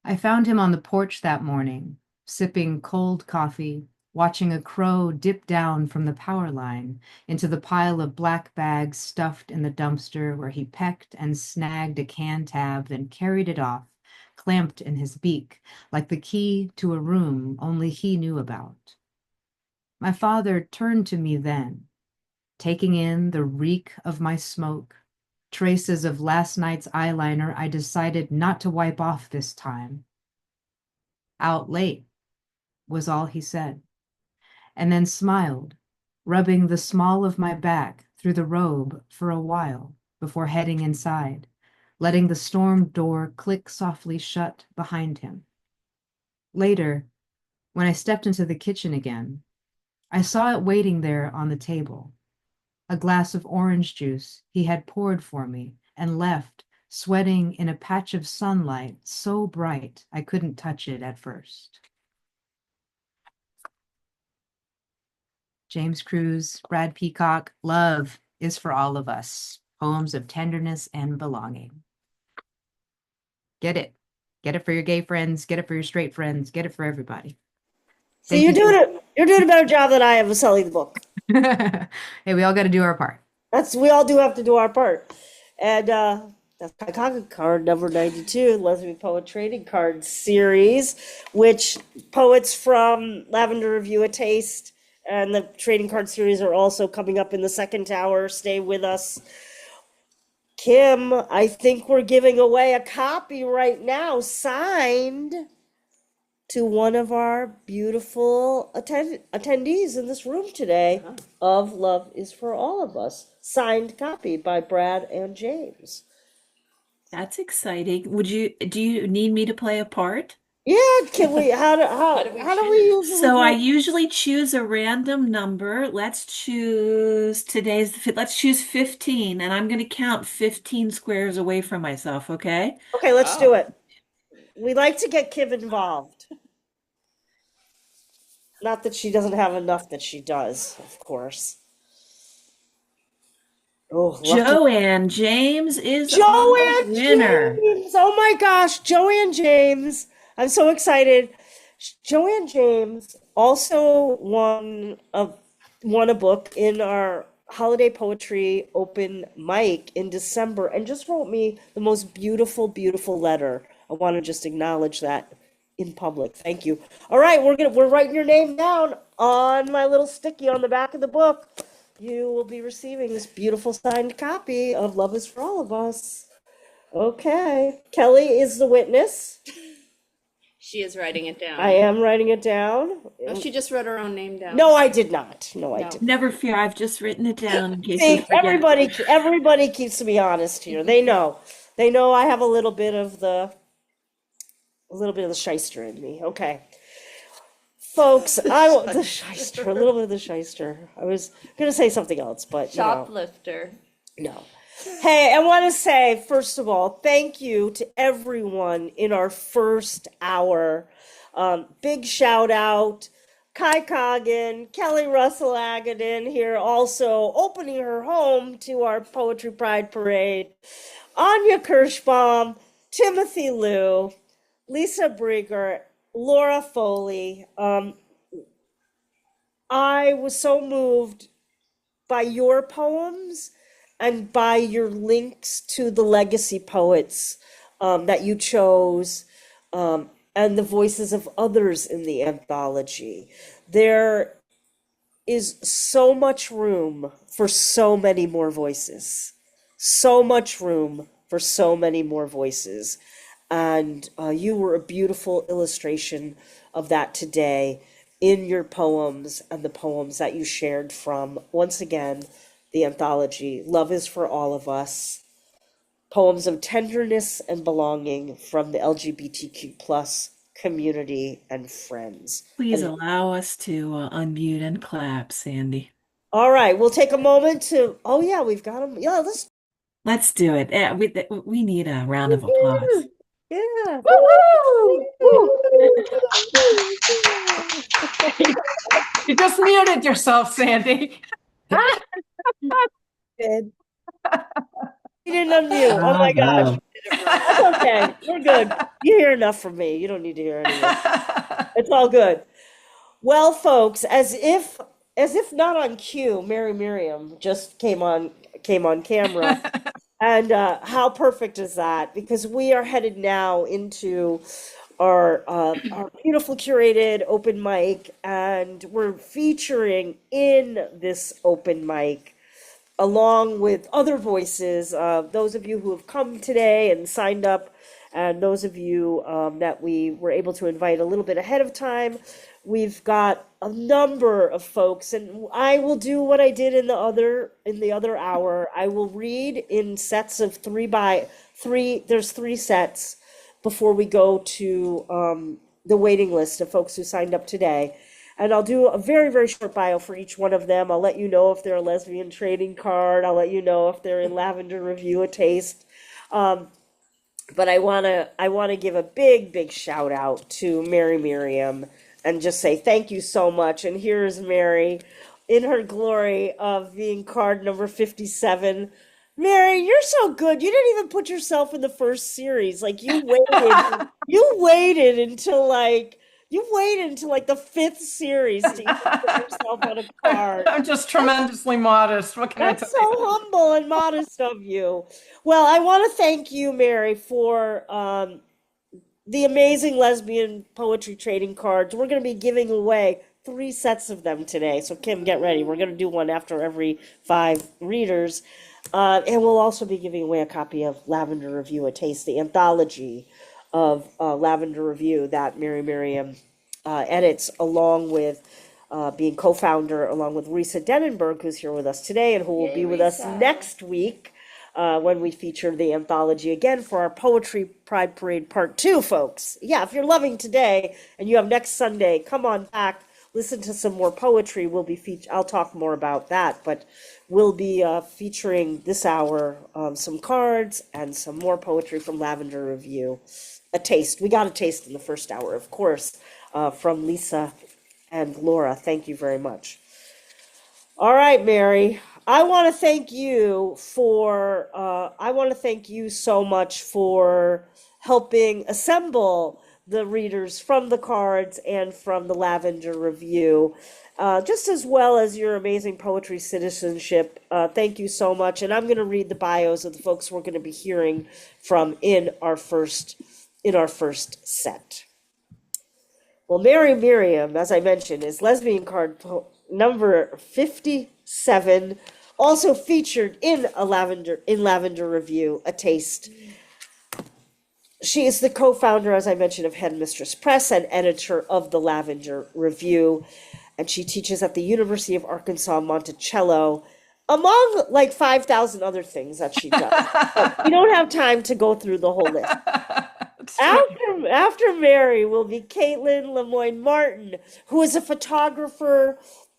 I found him on the porch that morning, sipping cold coffee, watching a crow dip down from the power line into the pile of black bags stuffed in the dumpster where he pecked and snagged a can tab, then carried it off, clamped in his beak, like the key to a room only he knew about. My father turned to me then, taking in the reek of my smoke, traces of last night's eyeliner I decided not to wipe off this time. Out late, was all he said, and then smiled, rubbing the small of my back through the robe for a while before heading inside, letting the storm door click softly shut behind him. Later, when I stepped into the kitchen again, I saw it waiting there on the table, a glass of orange juice he had poured for me and left, sweating in a patch of sunlight so bright I couldn't touch it at first. James Cruz, Brad Peacock, Love is for All of Us, poems of tenderness and belonging. Get it. Get it for your gay friends, get it for your straight friends, get it for everybody. See, you're doing a better job than I am of selling the book. Hey, we all got to do our part. We all do have to do our part. And that's my Coggin card number 92, Lesbian Poet Trading Card Series, which poets from Lavender Review a Taste and the trading card series are also coming up in the second tower. Stay with us. Kim, I think we're giving away a copy right now, signed to one of our beautiful attendees in this room today of Love is for All of Us. Signed copy by Brad and James. That's exciting. Do you need me to play a part? Yeah, can we, how do we usually So do I it? usually choose a random number. Let's choose let's choose 15, and I'm going to count 15 squares away from myself, okay? Okay, let's do it. We like to get Kim involved. Not that she doesn't have enough that she does, of course. Oh, Joanne James is our Joanne winner. James! Oh my gosh, Joanne James. I'm so excited. Joanne James also won a book in our holiday poetry open mic in December and just wrote me the most beautiful, beautiful letter. I want to just acknowledge that in public. Thank you. All right, we're writing your name down on my little sticky on the back of the book. You will be receiving this beautiful signed copy of Love is for All of Us. Okay. Kelli is the witness. She is writing it down. I am writing it down. Oh, she just wrote her own name down. No, I did not. No, I No. did. Never fear, I've just written it down in case See, you forget. everybody keeps me honest here. They know. They know I have a little bit of the shyster in me. Okay. Folks, the shyster, a little bit of the shyster. I was gonna say something else, but Shoplifter. no. Hey, I want to say, first of all, thank you to everyone in our first hour. Big shout out, Coggin, Kelli Russell Agodon here, also opening her home to our Poetry Pride Parade. Anya Kirshbaum, Timothy Liu, Lisa Breger, Laura Foley. I was so moved by your poems and by your links to the legacy poets that you chose, and the voices of others in the anthology. There is so much room for so many more voices. So much room for so many more voices. And you were a beautiful illustration of that today in your poems and the poems that you shared from, once again, the anthology, Love is for All of Us, poems of tenderness and belonging from the LGBTQ plus community and friends. Please allow us to unmute and clap, Sandy. All right, we'll take a moment to, oh yeah, we've got them. Yeah, Let's do it. Yeah, we need a round of applause. yeah. You just muted yourself, Sandy. You didn't unmute. Oh my gosh. That's okay. We're good. You hear enough from me. You don't need to hear anything. It's all good. Well, folks, as if not on cue, Meriam just came on camera. And how perfect is that? Because we are headed now into our beautiful curated open mic, and we're featuring in this open mic, along with other voices, those of you who have come today and signed up, and those of you that we were able to invite a little bit ahead of time. We've got a number of folks, and I will do what I did in the other hour. I will read in sets of 3 by 3. There's 3 sets before we go to the waiting list of folks who signed up today. And I'll do a very, very short bio for each one of them. I'll let you know if they're a lesbian trading card. I'll let you know if they're in Lavender Review a Taste. But I wanna give a big, big shout out to Meriam and just say thank you so much. And here's Mary in her glory of being card number 57. Mary, you're so good. You didn't even put yourself in the first series. Like you waited until like the 5th series to even put yourself on a card. I'm just tremendously modest. What can I tell That's so you? humble and modest of you. Well, I want to thank you, Mary, for the amazing lesbian poetry trading cards. We're going to be giving away 3 sets of them today. So Kim, get ready. We're going to do one after every 5 readers. And we'll also be giving away a copy of Lavender Review, A Taste, the anthology of Lavender Review that Meriam edits, along with being co-founder, along with Risa Denenberg, who's here with us today and who will be with us next week when we feature the anthology again for our Poetry Pride Parade Part 2, folks. Yeah, if you're loving today and you have next Sunday, come on back, listen to some more poetry. We'll be I'll talk more about that, but we'll be featuring this hour some cards and some more poetry from Lavender Review. A taste. We got a taste in the first hour, of course, from Lisa and Laura. Thank you very much. All right, Mary. I want to thank you so much for helping assemble the readers from the cards and from the Lavender Review, just as well as your amazing poetry citizenship. Thank you so much. And I'm going to read the bios of the folks we're going to be hearing from in our first set. Well, Mary Meriam, as I mentioned, is lesbian card number 57, also featured in Lavender Review, A Taste. She is the co-founder, as I mentioned, of Headmistress Press and editor of the Lavender Review, and she teaches at the University of Arkansas Monticello, among like 5,000 other things that she does. But we don't have time to go through the whole list. After Mary will be Kaitlin Martin, who is a photographer,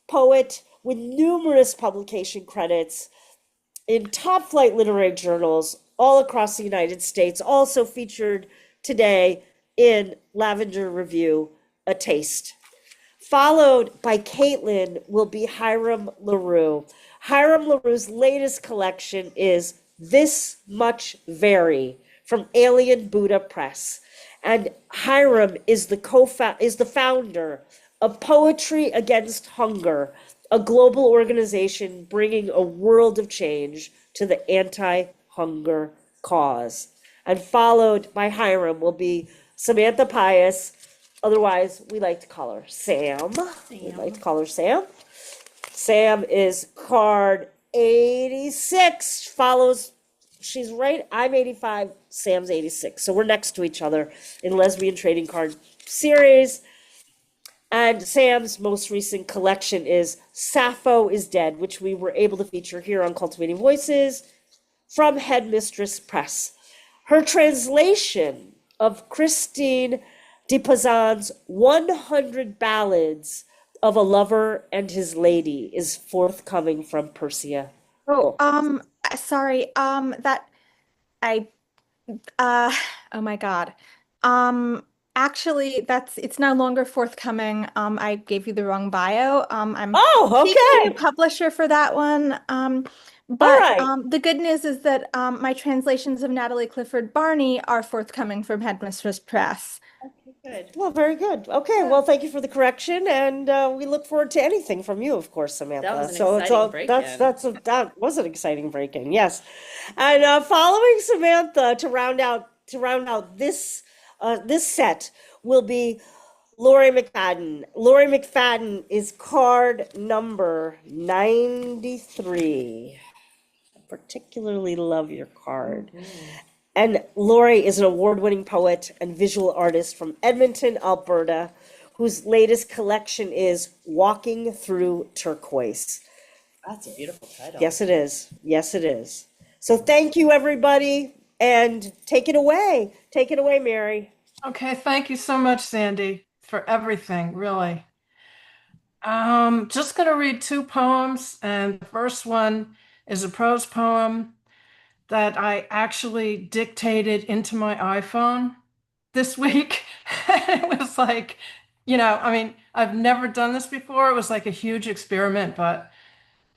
poet with numerous publication credits in top flight literary journals all across the United States, also featured today in Lavender Review, A Taste. Followed by Kaitlin will be Hiram Larew. Hiram Larew's latest collection is This Much Vary from Alien Buddha Press. And Hiram is the founder of Poetry Against Hunger, a global organization bringing a world of change to the anti-hunger cause. And followed by Hiram will be Samantha Pious, otherwise we like to call her Sam. We like to call her Sam. Sam is card 86, she's right, I'm 85, Sam's 86. So we're next to each other in lesbian trading card series. And Sam's most recent collection is Sappho is Dead, which we were able to feature here on Cultivating Voices from Headmistress Press. Her translation of Christain de Pizan's 100 Ballads of a Lover and His Lady is forthcoming from Persia. Sorry, oh my God. Actually, it's no longer forthcoming. I gave you the wrong bio. I'm seeking a new publisher for that one. The good news is that my translations of Natalie Clifford Barney are forthcoming from Headmistress Press. Okay, good. Well, very good. Okay, well, thank you for the correction, and we look forward to anything from you, of course, Samantha. That was an exciting break-in. That was an exciting break-in, yes. And following Samantha to round out this set will be Laurie MacFayden. Laurie MacFayden is card number 93. I particularly love your card. And Laurie is an award-winning poet and visual artist from Edmonton, Alberta, whose latest collection is Walking Through Turquoise. That's a beautiful title. Yes, it is. Yes, it is. So thank you, everybody, and take it away. Take it away, Mary. Okay, thank you so much, Sandy, for everything, really. Just going to read two poems, and the first one is a prose poem that I actually dictated into my iPhone this week. It was like, I've never done this before. It was like a huge experiment, but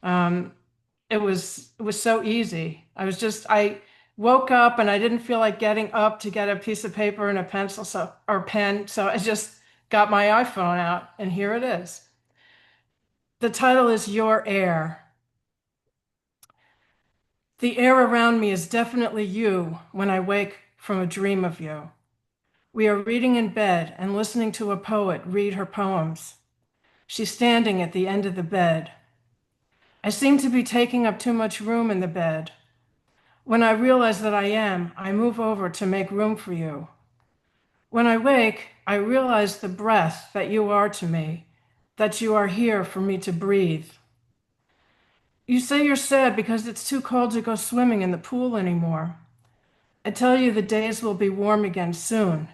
it was so easy. I woke up and I didn't feel like getting up to get a piece of paper and a pencil or pen, so I just got my iPhone out, and here it is. The title is Your Air. The air around me is definitely you when I wake from a dream of you. We are reading in bed and listening to a poet read her poems. She's standing at the end of the bed. I seem to be taking up too much room in the bed, When I realize that I am, I move over to make room for you. When I wake, I realize the breath that you are to me, that you are here for me to breathe. You say you're sad because it's too cold to go swimming in the pool anymore. I tell you the days will be warm again soon.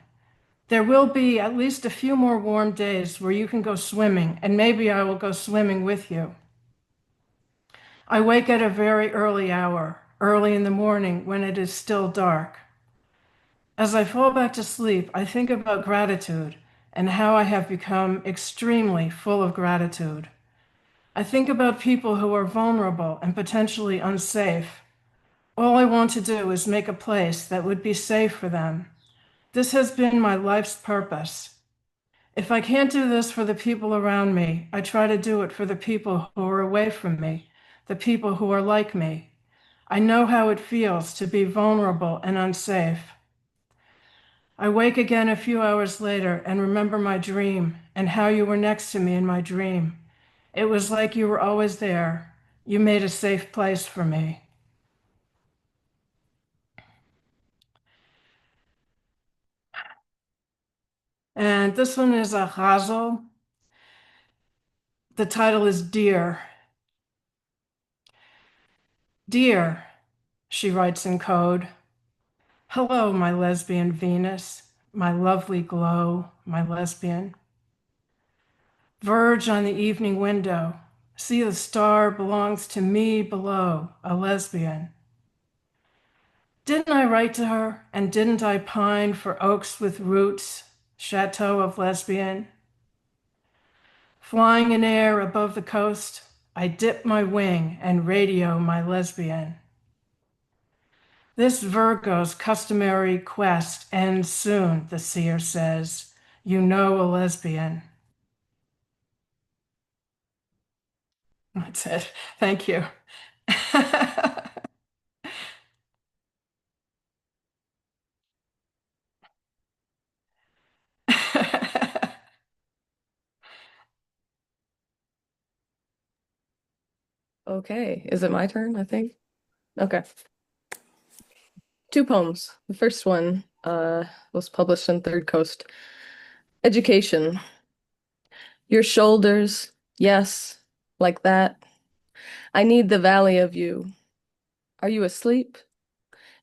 There will be at least a few more warm days where you can go swimming, and maybe I will go swimming with you. I wake at a very early hour, early in the morning when it is still dark. As I fall back to sleep, I think about gratitude and how I have become extremely full of gratitude. I think about people who are vulnerable and potentially unsafe. All I want to do is make a place that would be safe for them. This has been my life's purpose. If I can't do this for the people around me, I try to do it for the people who are away from me, the people who are like me. I know how it feels to be vulnerable and unsafe. I wake again a few hours later and remember my dream and how you were next to me in my dream. It was like you were always there. You made a safe place for me. And this one is a ghazal. The title is Dear. Dear, she writes in code. Hello, my lesbian Venus, my lovely glow, my lesbian. Verge on the evening window. See the star belongs to me below, a lesbian. Didn't I write to her, and didn't I pine for oaks with roots, chateau of lesbian? Flying in air above the coast, I dip my wing and radio my lesbian. This Virgo's customary quest ends soon, the seer says. You know a lesbian. That's it. Thank you. Okay, is it my turn, I think? Okay. Two poems. The first one was published in Third Coast. Education. Your shoulders, yes, like that. I need the valley of you. Are you asleep?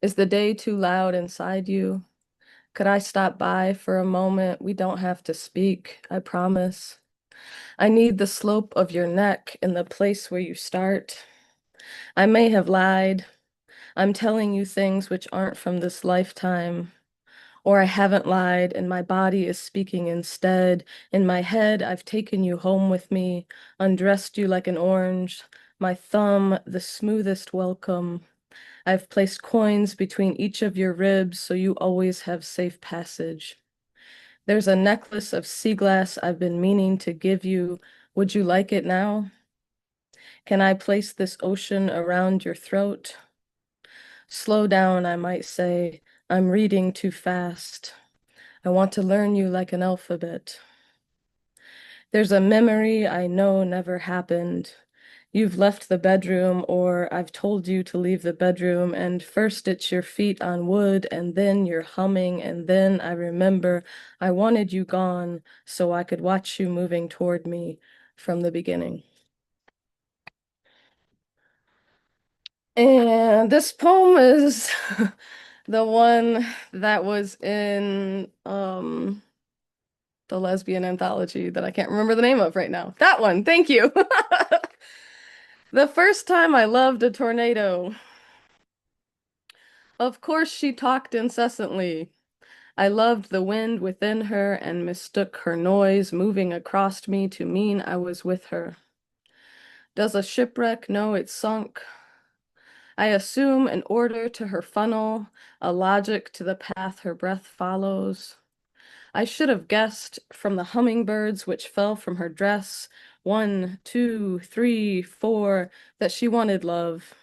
Is the day too loud inside you? Could I stop by for a moment? We don't have to speak, I promise. I need the slope of your neck in the place where you start. I may have lied. I'm telling you things which aren't from this lifetime. Or I haven't lied and my body is speaking instead. In my head, I've taken you home with me, undressed you like an orange, my thumb the smoothest welcome. I've placed coins between each of your ribs so you always have safe passage. There's a necklace of sea glass I've been meaning to give you. Would you like it now? Can I place this ocean around your throat? Slow down, I might say. I'm reading too fast. I want to learn you like an alphabet. There's a memory I know never happened. You've left the bedroom, or I've told you to leave the bedroom, and first it's your feet on wood, and then you're humming, and then I remember I wanted you gone so I could watch you moving toward me from the beginning. And this poem is the one that was in the lesbian anthology that I can't remember the name of right now. That one, thank you. The first time I loved a tornado. Of course she talked incessantly. I loved the wind within her and mistook her noise moving across me to mean I was with her. Does a shipwreck know it's sunk? I assume an order to her funnel, a logic to the path her breath follows. I should have guessed from the hummingbirds which fell from her dress, 1, 2, 3, 4, that she wanted love.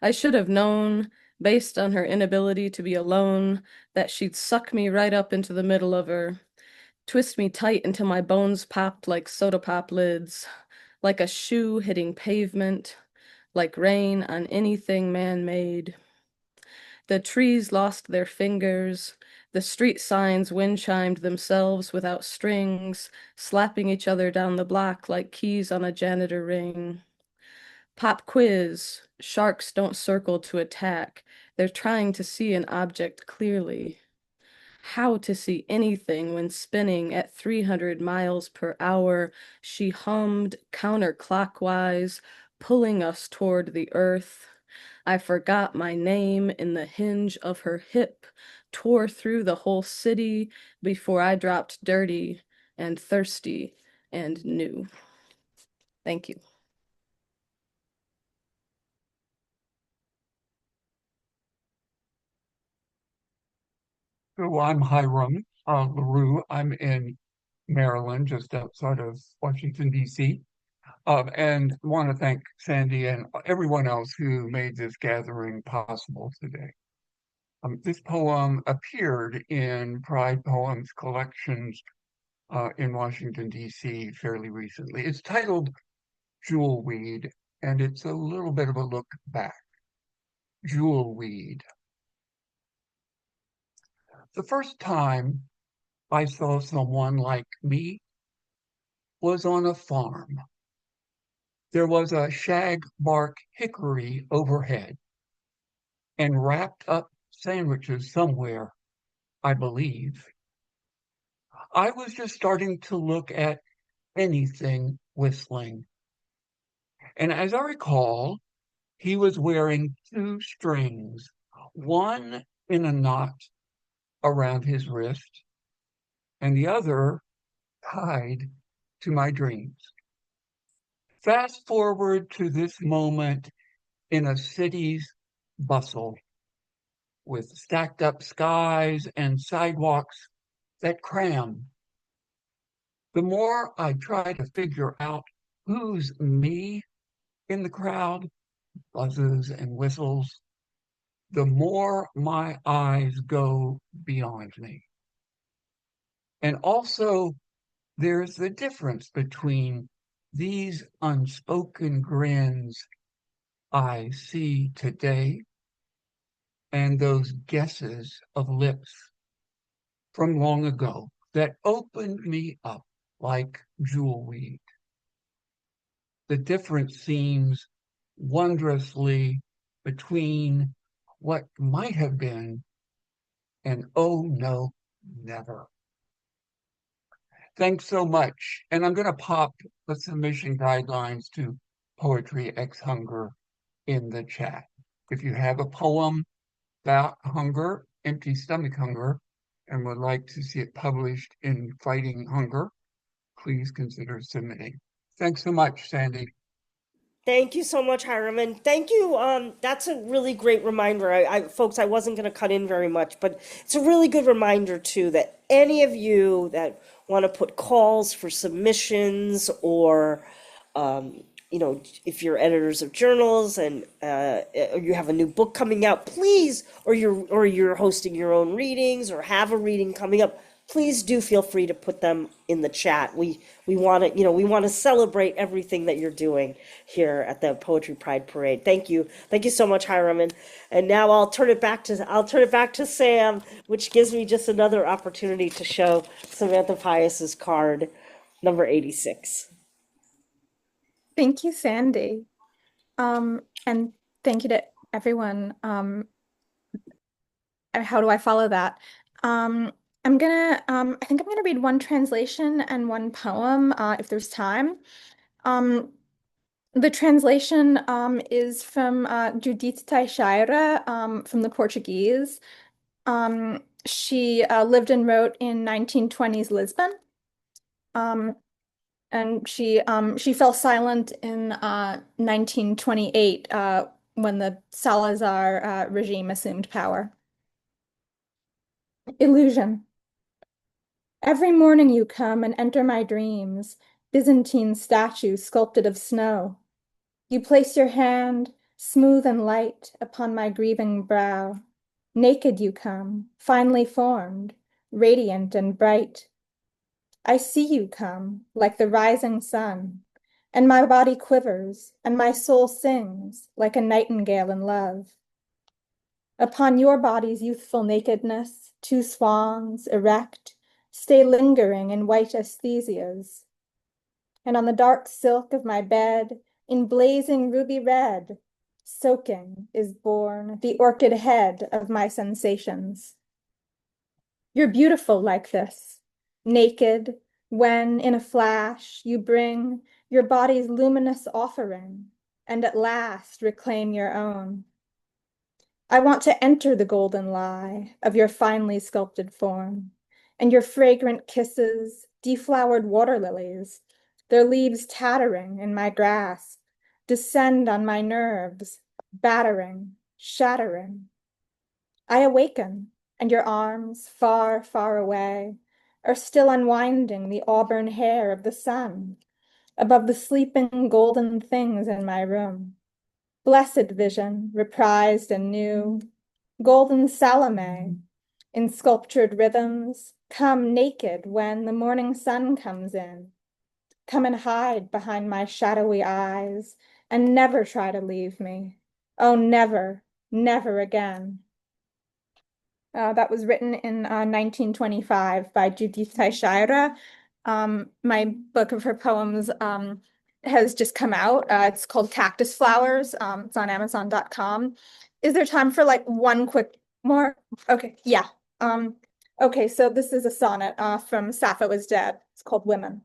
I should have known, based on her inability to be alone, that she'd suck me right up into the middle of her, twist me tight until my bones popped like soda pop lids, like a shoe hitting pavement, like rain on anything man-made. The trees lost their fingers. The street signs wind-chimed themselves without strings, slapping each other down the block like keys on a janitor ring. Pop quiz. Sharks don't circle to attack. They're trying to see an object clearly. How to see anything when spinning at 300 miles per hour, she hummed counterclockwise, pulling us toward the earth. I forgot my name in the hinge of her hip, tore through the whole city before I dropped dirty and thirsty and new. Thank you. So I'm Hiram Larew. I'm in Maryland, just outside of Washington, D.C. And want to thank Sandy and everyone else who made this gathering possible today. This poem appeared in Pride Poems collections in Washington, D.C. fairly recently. It's titled Jewelweed, and it's a little bit of a look back. Jewelweed. The first time I saw someone like me was on a farm. There was a shagbark hickory overhead and wrapped up sandwiches somewhere, I believe. I was just starting to look at anything whistling. And as I recall, he was wearing two strings, one in a knot around his wrist, and the other tied to my dreams. Fast forward to this moment in a city's bustle, with stacked up skies and sidewalks that cram. The more I try to figure out who's me in the crowd, buzzes and whistles, the more my eyes go beyond me. And also, there's the difference between these unspoken grins I see today and those guesses of lips from long ago that opened me up like jewelweed. The difference seems wondrously between what might have been and oh no, never. Thanks so much. And I'm going to pop the submission guidelines to Poetry X Hunger in the chat. If you have a poem about hunger, empty stomach hunger, and would like to see it published in Fighting Hunger, please consider submitting. Thanks so much, Sandy. Thank you so much, Hiram, and thank you. That's a really great reminder. Folks, I wasn't going to cut in very much, but it's a really good reminder too that any of you that want to put calls for submissions, or if you're editors of journals and or you have a new book coming out, please, or you're hosting your own readings or have a reading coming up, please do feel free to put them in the chat. We want to celebrate everything that you're doing here at the Poetry Pride Parade. Thank you so much, Hiram. And now I'll turn it back to Sam, which gives me just another opportunity to show Samantha Pious's card, number 86. Thank you, Sandy. And thank you to everyone. How do I follow that? I think I'm gonna read one translation and one poem, if there's time. The translation is from Judith Teixeira, from the Portuguese. She lived and wrote in 1920s Lisbon. And she fell silent in 1928 when the Salazar regime assumed power. Illusion. Every morning you come and enter my dreams, Byzantine statue sculpted of snow. You place your hand, smooth and light, upon my grieving brow. Naked you come, finely formed, radiant and bright. I see you come, like the rising sun, and my body quivers, and my soul sings, like a nightingale in love. Upon your body's youthful nakedness, two swans, erect, stay lingering in white aesthesias. And on the dark silk of my bed, in blazing ruby red, soaking is born the orchid head of my sensations. You're beautiful like this, naked, when in a flash you bring your body's luminous offering, and at last reclaim your own. I want to enter the golden lie of your finely sculpted form, and your fragrant kisses, deflowered water lilies, their leaves tattering in my grasp, descend on my nerves, battering, shattering. I awaken, and your arms, far, far away, are still unwinding the auburn hair of the sun above the sleeping golden things in my room. Blessed vision, reprised and new, golden Salome, in sculptured rhythms, come naked when the morning sun comes in. Come and hide behind my shadowy eyes, and never try to leave me. Oh, never, never again. That was written in 1925 by Judith Teixeira. My book of her poems has just come out. It's called Cactus Flowers. It's on Amazon.com. Is there time for like one quick more? Okay, yeah. Okay, so this is a sonnet from Sappho is Dead. It's called Women.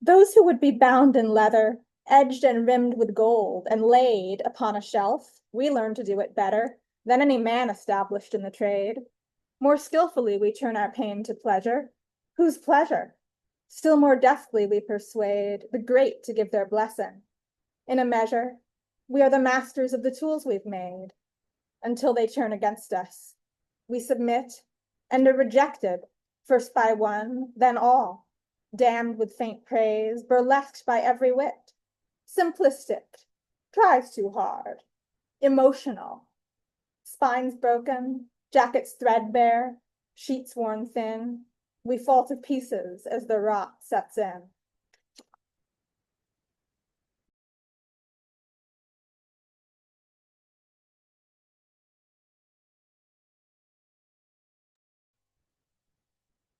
Those who would be bound in leather, edged and rimmed with gold, and laid upon a shelf, we learn to do it better than any man established in the trade. More skillfully we turn our pain to pleasure. Whose pleasure? Still more deftly we persuade the great to give their blessing. In a measure, we are the masters of the tools we've made. Until they turn against us, we submit and are rejected, first by one, then all, damned with faint praise, burlesqued by every wit, simplistic, tries too hard, emotional, spines broken, jackets threadbare, sheets worn thin, we fall to pieces as the rot sets in.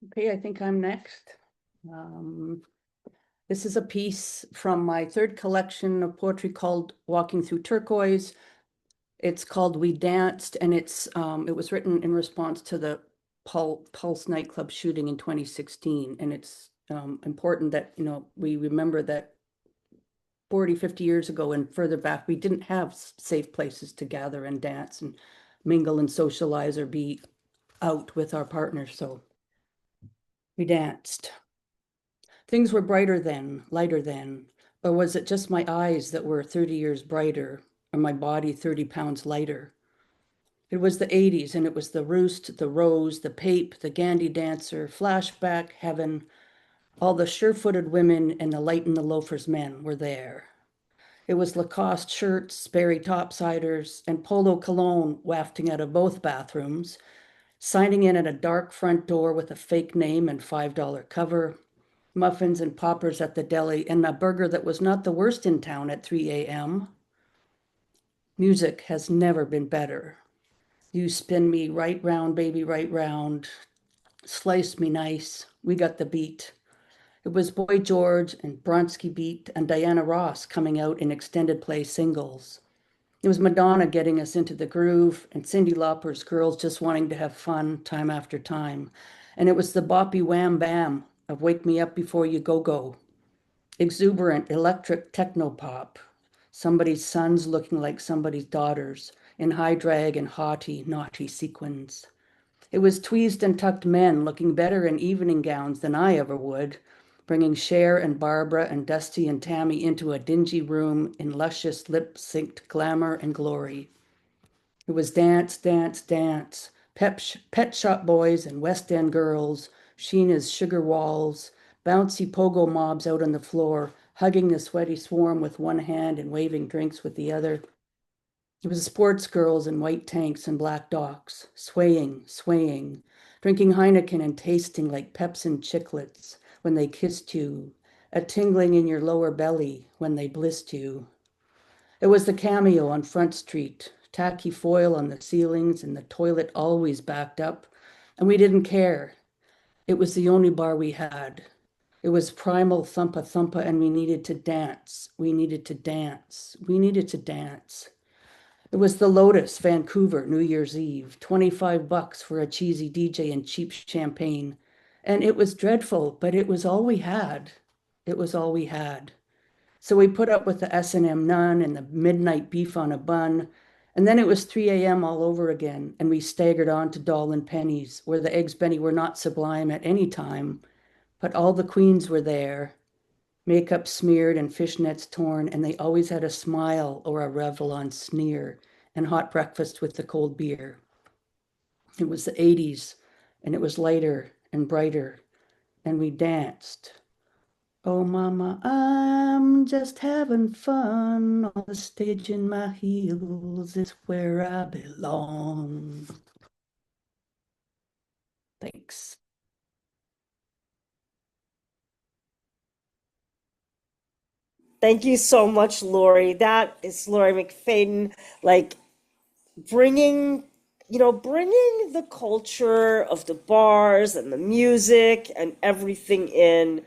Okay, I think I'm next. This is a piece from my third collection of poetry called Walking Through Turquoise. It's called We Danced, and it was written in response to the Pulse nightclub shooting in 2016. And it's important that, we remember that 40, 50 years ago and further back, we didn't have safe places to gather and dance and mingle and socialize or be out with our partners. So we danced. Things were brighter then, lighter then, or was it just my eyes that were 30 years brighter, or my body 30 pounds lighter? It was the 80s, and it was the roost, the rose, the pape, the Gandhi dancer, flashback, heaven. All the sure-footed women and the light in the loafers men were there. It was Lacoste shirts, Sperry topsiders, and polo cologne wafting out of both bathrooms, signing in at a dark front door with a fake name and $5 cover, muffins and poppers at the deli, and a burger that was not the worst in town at 3 a.m. Music has never been better. You spin me right round, baby, right round. Slice me nice. We got the beat. It was Boy George and Bronski Beat and Diana Ross coming out in extended play singles. It was Madonna getting us into the groove and Cyndi Lauper's Girls Just Wanting to Have Fun time after time. And it was the boppy wham bam of Wake Me Up Before You Go Go. Exuberant electric techno pop. Somebody's sons looking like somebody's daughters in high drag and haughty, naughty sequins. It was tweezed and tucked men looking better in evening gowns than I ever would, bringing Cher and Barbara and Dusty and Tammy into a dingy room in luscious lip-synced glamour and glory. It was dance, dance, dance, pet shop boys and West End girls, Sheena's sugar walls, bouncy pogo mobs out on the floor, hugging the sweaty swarm with one hand and waving drinks with the other. It was sports girls in white tanks and black docks, swaying, swaying, drinking Heineken and tasting like Pepsin chiclets when they kissed you, a tingling in your lower belly when they blissed you. It was the Cameo on Front Street, tacky foil on the ceilings, and the toilet always backed up, and we didn't care. It was the only bar we had. It was primal thumpa thumpa, and we needed to dance. We needed to dance. We needed to dance. It was the Lotus, Vancouver, New Year's Eve, $25 for a cheesy DJ and cheap champagne. And it was dreadful, but it was all we had. It was all we had. So we put up with the S&M none and the midnight beef on a bun. And then it was 3 a.m. all over again, and we staggered on to Doll and Pennies, where the eggs Benny were not sublime at any time, but all the queens were there, makeup smeared and fishnets torn, and they always had a smile or a Revlon sneer, and hot breakfast with the cold beer. It was the 80s, and it was lighter and brighter, and we danced. Oh, mama, I'm just having fun. On the stage in my heels is where I belong. Thanks. Thank you so much, Laurie. That is Laurie MacFayden, like bringing the culture of the bars and the music and everything in.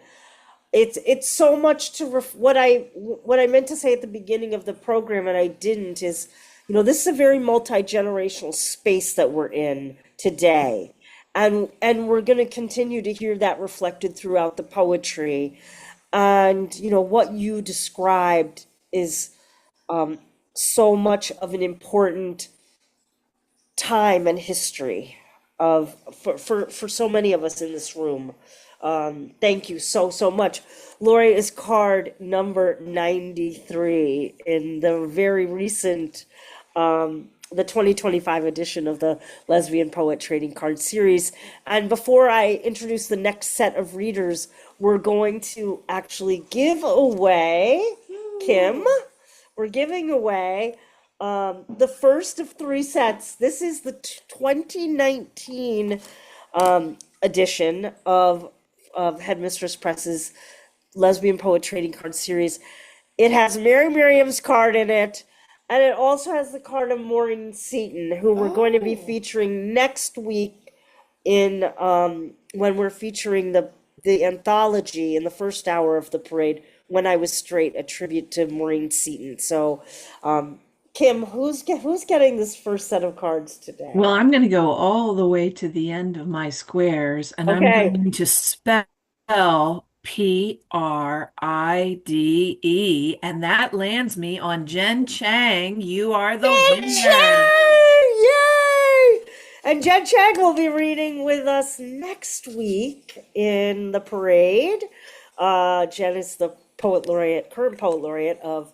It's so much to what I meant to say at the beginning of the program and I didn't is, this is a very multi-generational space that we're in today. And we're going to continue to hear that reflected throughout the poetry. And, what you described is so much of an important time and history for so many of us in this room. Thank you so much. Laurie is card number 93 in the very recent, the 2025 edition of the Lesbian Poet Trading Card Series. And before I introduce the next set of readers, we're going to actually give away, Kim, we're giving away the first of 3 sets. This is the 2019 edition of Headmistress Press's Lesbian Poet Trading Card Series. It has Meriam's card in it, and it also has the card of Maureen Seaton, who we're going to be featuring next week in when we're featuring the anthology in the first hour of the parade, When I Was Straight, a tribute to Maureen Seaton. So, Kim, who's getting this first set of cards today? Well, I'm going to go all the way to the end of my squares, and I'm going to spell Pride, and that lands me on Jen Chang. You are the winner. Chang! Yay! And Jen Chang will be reading with us next week in the parade. Jen is the current poet laureate of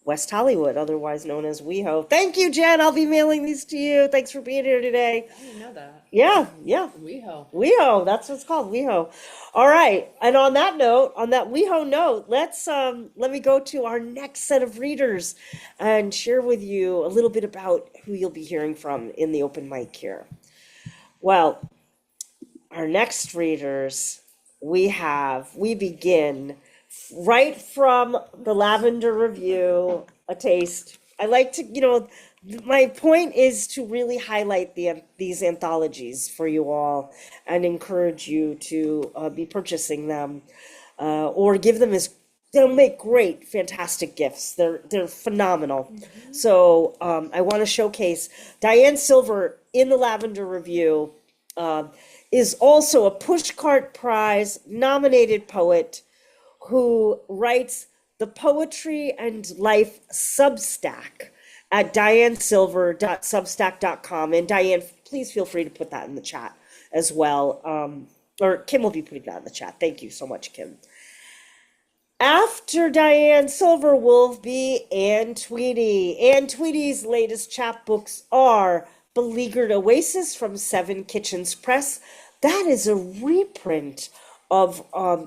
West Hollywood, otherwise known as WeHo. Thank you, Jen. I'll be mailing these to you. Thanks for being here today. I didn't know that. Yeah. WeHo. That's what it's called, WeHo. All right. And on that WeHo note, let me go to our next set of readers and share with you a little bit about who you'll be hearing from in the open mic here. Well, our next readers, we begin right from the Lavender Review, a taste. I like to, my point is to really highlight these anthologies for you all and encourage you to be purchasing them or give them they'll make great, fantastic gifts. They're phenomenal. Mm-hmm. So I want to showcase Diane Silver in the Lavender Review is also a Pushcart Prize nominated poet who writes the Poetry and Life Substack at dianesilver.substack.com. And Diane, please feel free to put that in the chat as well. Or Kim will be putting that in the chat. Thank you so much, Kim. After Diane Silver will be Anne Tweedy. Anne Tweedy's latest chapbooks are Beleaguered Oasis from Seven Kitchens Press. That is a reprint of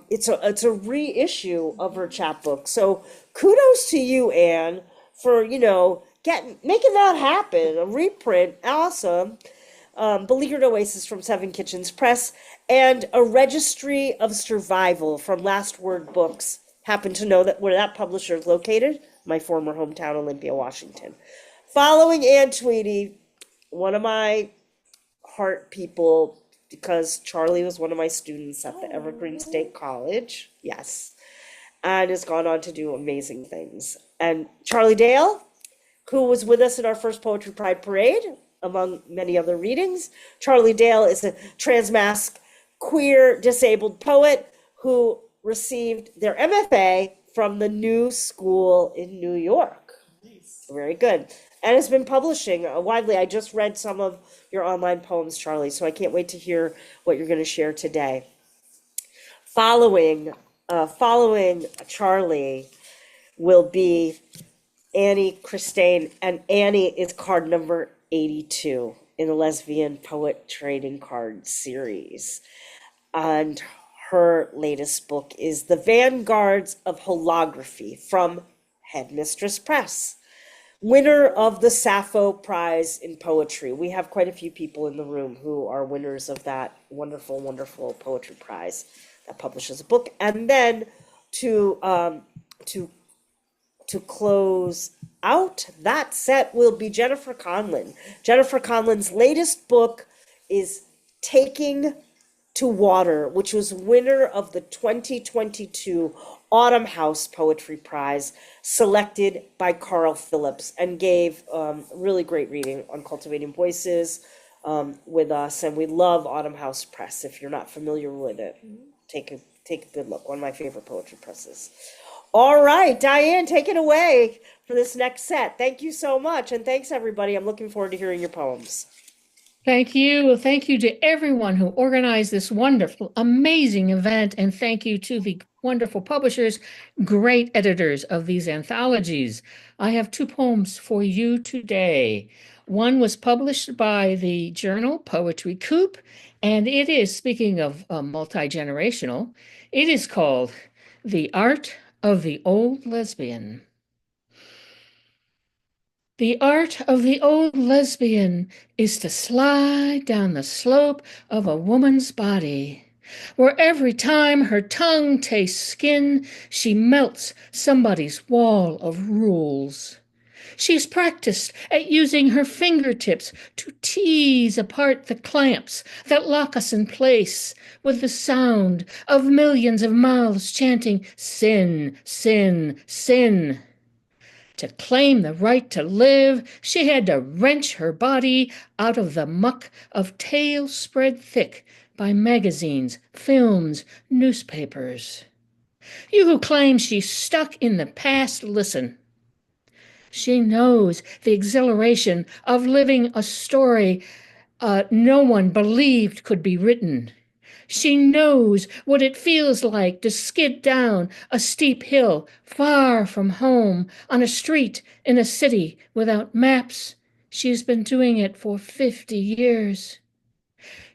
it's a reissue of her chapbook. So kudos to you, Anne, for making that happen. A reprint, awesome. Beleaguered Oasis from Seven Kitchens Press, and A Registry of Survival from Last Word Books. Happen to know that where that publisher is located? My former hometown, Olympia, Washington. Following Ann Tweedy, one of my heart people, because Charlie was one of my students at the Evergreen State College. Yes. And has gone on to do amazing things. And Charlie Dale, who was with us in our first Poetry Pride Parade, among many other readings. Charlie Dale is a transmasc, queer, disabled poet who received their MFA from the New School in New York. Nice. Very good. And has been publishing widely. I just read some of your online poems, Charlie, so I can't wait to hear what you're going to share today. Following Charlie will be Annie Christain, and Annie is card number 82 in the Lesbian Poet Trading Card series. And her latest book is The Vanguards of Holography from Headmistress Press. Winner of the Sappho Prize in Poetry. We have quite a few people in the room who are winners of that wonderful, wonderful poetry prize that publishes a book. And then to close out that set will be Jennifer Conlon. Jennifer Conlon's latest book is Taking to Water, which was winner of the 2022 Autumn House Poetry Prize, selected by Carl Phillips, and gave really great reading on Cultivating Voices with us. And we love Autumn House Press. If you're not familiar with it, take a good look. One of my favorite poetry presses. All right, Diane, take it away for this next set. Thank you so much. And thanks, everybody. I'm looking forward to hearing your poems. Thank you. Well, thank you to everyone who organized this wonderful, amazing event. And thank you to the wonderful publishers, great editors of these anthologies. I have two poems for you today. One was published by the journal Poetry Coop, and it is, speaking of multi-generational, it is called The Art of the Old Lesbian. The art of the old lesbian is to slide down the slope of a woman's body, where every time her tongue tastes skin, she melts somebody's wall of rules. She's practiced at using her fingertips to tease apart the clamps that lock us in place with the sound of millions of mouths chanting, "Sin, sin, sin." To claim the right to live, she had to wrench her body out of the muck of tales spread thick by magazines, films, newspapers. You who claim she's stuck in the past, listen. She knows the exhilaration of living a story no one believed could be written. She knows what it feels like to skid down a steep hill far from home on a street in a city without maps. She's been doing it for 50 years.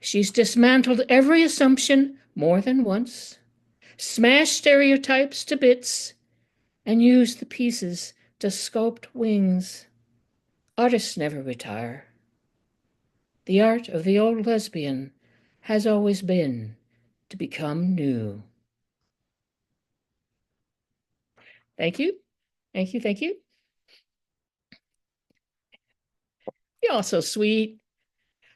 She's dismantled every assumption more than once, smashed stereotypes to bits, and used the pieces to sculpt wings. Artists never retire. The art of the old lesbian has always been to become new. Thank you. Thank you. Thank you. You're all so sweet.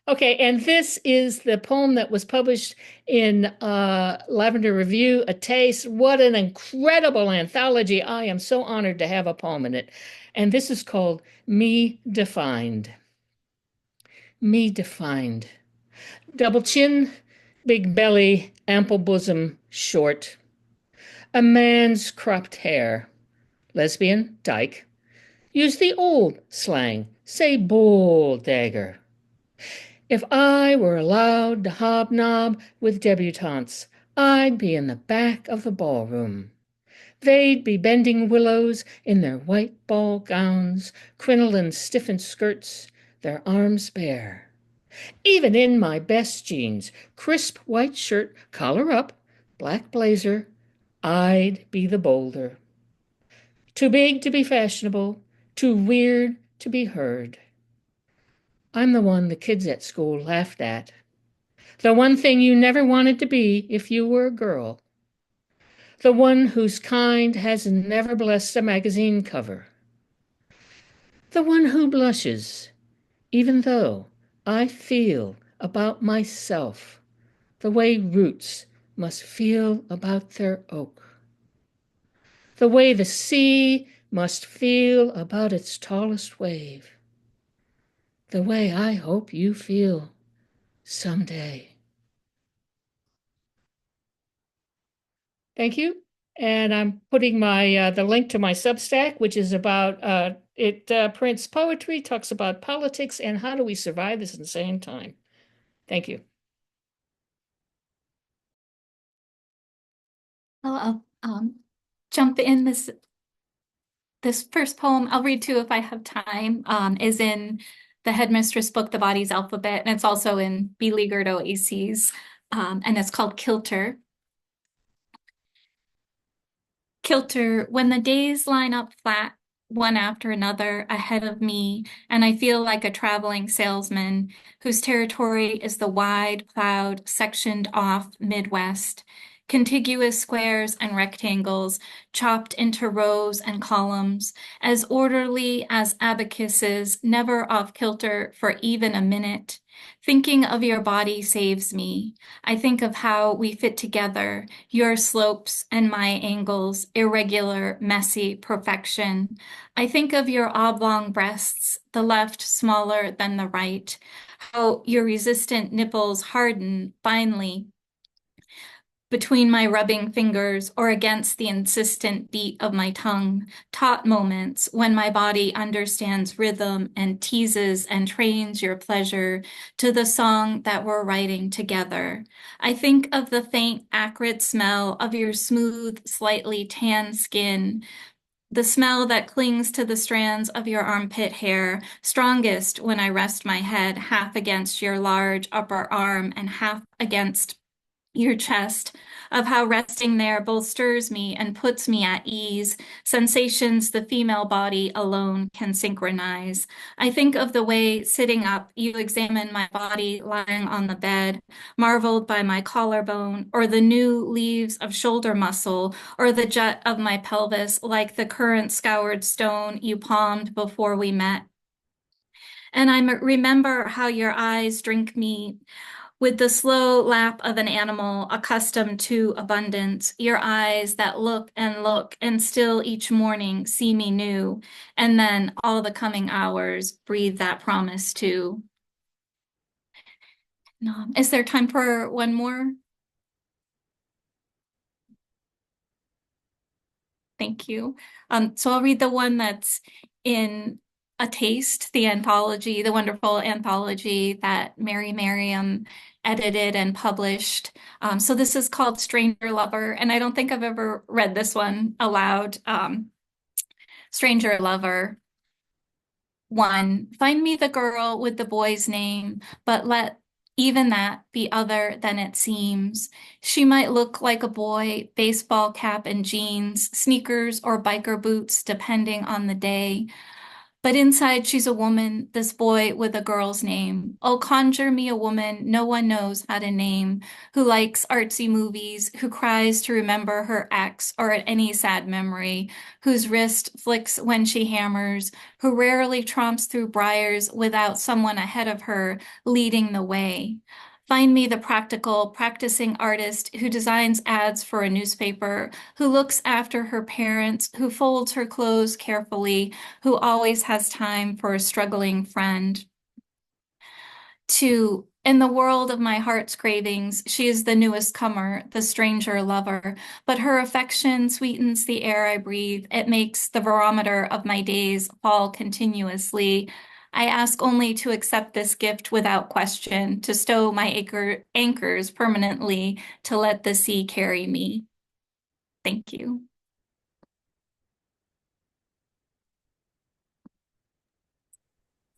Okay, and this is the poem that was published in Lavender Review, A Taste. What an incredible anthology. I am so honored to have a poem in it. And this is called Me Defined. Me Defined. Double chin, big belly, ample bosom, short. A man's cropped hair. Lesbian, dyke. Use the old slang, say bull dagger. If I were allowed to hobnob with debutantes, I'd be in the back of the ballroom. They'd be bending willows in their white ball gowns, crinoline stiffened skirts, their arms bare. Even in my best jeans, crisp white shirt, collar up, black blazer, I'd be the boulder. Too big to be fashionable, too weird to be heard. I'm the one the kids at school laughed at. The one thing you never wanted to be if you were a girl. The one whose kind has never blessed a magazine cover. The one who blushes, even though I feel about myself the way roots must feel about their oak. The way the sea must feel about its tallest wave. The way I hope you feel someday. Thank you. And I'm putting my the link to my Substack, which is about it prints poetry, talks about politics, and how do we survive this insane time. Thank you. I'll jump in. This first poem, I'll read two if I have time, is in the Headmistress book, The Body's Alphabet, and it's also in Beleaguered Oases, and it's called Kilter. Kilter, when the days line up flat, one after another ahead of me, and I feel like a traveling salesman whose territory is the wide, plowed, sectioned off Midwest. Contiguous squares and rectangles, chopped into rows and columns, as orderly as abacuses, never off kilter for even a minute. Thinking of your body saves me. I think of how we fit together, your slopes and my angles, irregular, messy perfection. I think of your oblong breasts, the left smaller than the right, how your resistant nipples harden finely between my rubbing fingers or against the insistent beat of my tongue, taut moments when my body understands rhythm and teases and trains your pleasure to the song that we're writing together. I think of the faint, acrid smell of your smooth, slightly tan skin, the smell that clings to the strands of your armpit hair, strongest when I rest my head half against your large upper arm and half against your chest, of how resting there both stirs me and puts me at ease, sensations the female body alone can synchronize. I think of the way, sitting up, you examine my body lying on the bed, marveled by my collarbone, or the new leaves of shoulder muscle, or the jut of my pelvis, like the current scoured stone you palmed before we met. And I remember how your eyes drink me with the slow lap of an animal accustomed to abundance, your eyes that look and still each morning see me new, and then all the coming hours breathe that promise too. Is there time for one more? Thank you. So I'll read the one that's in A Taste, the anthology, the wonderful anthology that Meriam edited and published. So this is called Stranger Lover, and I don't think I've ever read this one aloud. Stranger Lover. 1, find me the girl with the boy's name, but let even that be other than it seems. She might look like a boy, baseball cap and jeans, sneakers or biker boots, depending on the day. But inside she's a woman, this boy with a girl's name. Oh, conjure me a woman no one knows how to name, who likes artsy movies, who cries to remember her ex or at any sad memory, whose wrist flicks when she hammers, who rarely tromps through briars without someone ahead of her leading the way. Find me the practical, practicing artist who designs ads for a newspaper, who looks after her parents, who folds her clothes carefully, who always has time for a struggling friend. 2, in the world of my heart's cravings, she is the newest comer, the stranger lover, but her affection sweetens the air I breathe. It makes the barometer of my days fall continuously. I ask only to accept this gift without question, to stow my anchors permanently, to let the sea carry me. Thank you.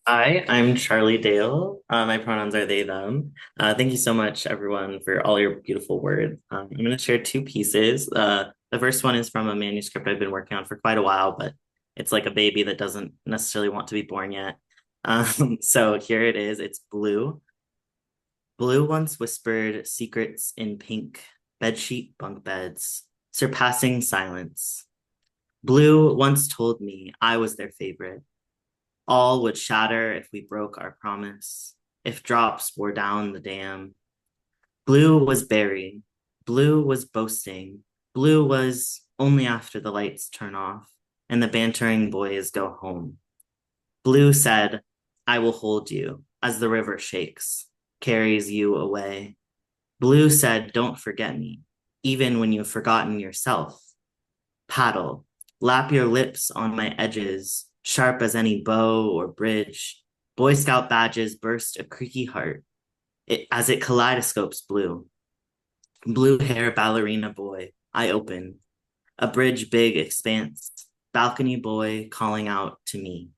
Hi, I'm Charlie Dale. My pronouns are they, them. Thank you so much, everyone, for all your beautiful words. I'm going to share two pieces. The first one is from a manuscript I've been working on for quite a while, but it's like a baby that doesn't necessarily want to be born yet. So here it is. It's Blue. Blue once whispered secrets in pink bedsheet bunk beds, surpassing silence. Blue once told me I was their favorite. All would shatter if we broke our promise, if drops wore down the dam. Blue was buried. Blue was boasting. Blue was only after the lights turn off and the bantering boys go home. Blue said, I will hold you as the river shakes, carries you away. Blue said, don't forget me, even when you've forgotten yourself. Paddle, lap your lips on my edges, sharp as any bow or bridge. Boy Scout badges burst a creaky heart as it kaleidoscopes blue. Blue hair ballerina boy, I open. A bridge big expanse, balcony boy calling out to me.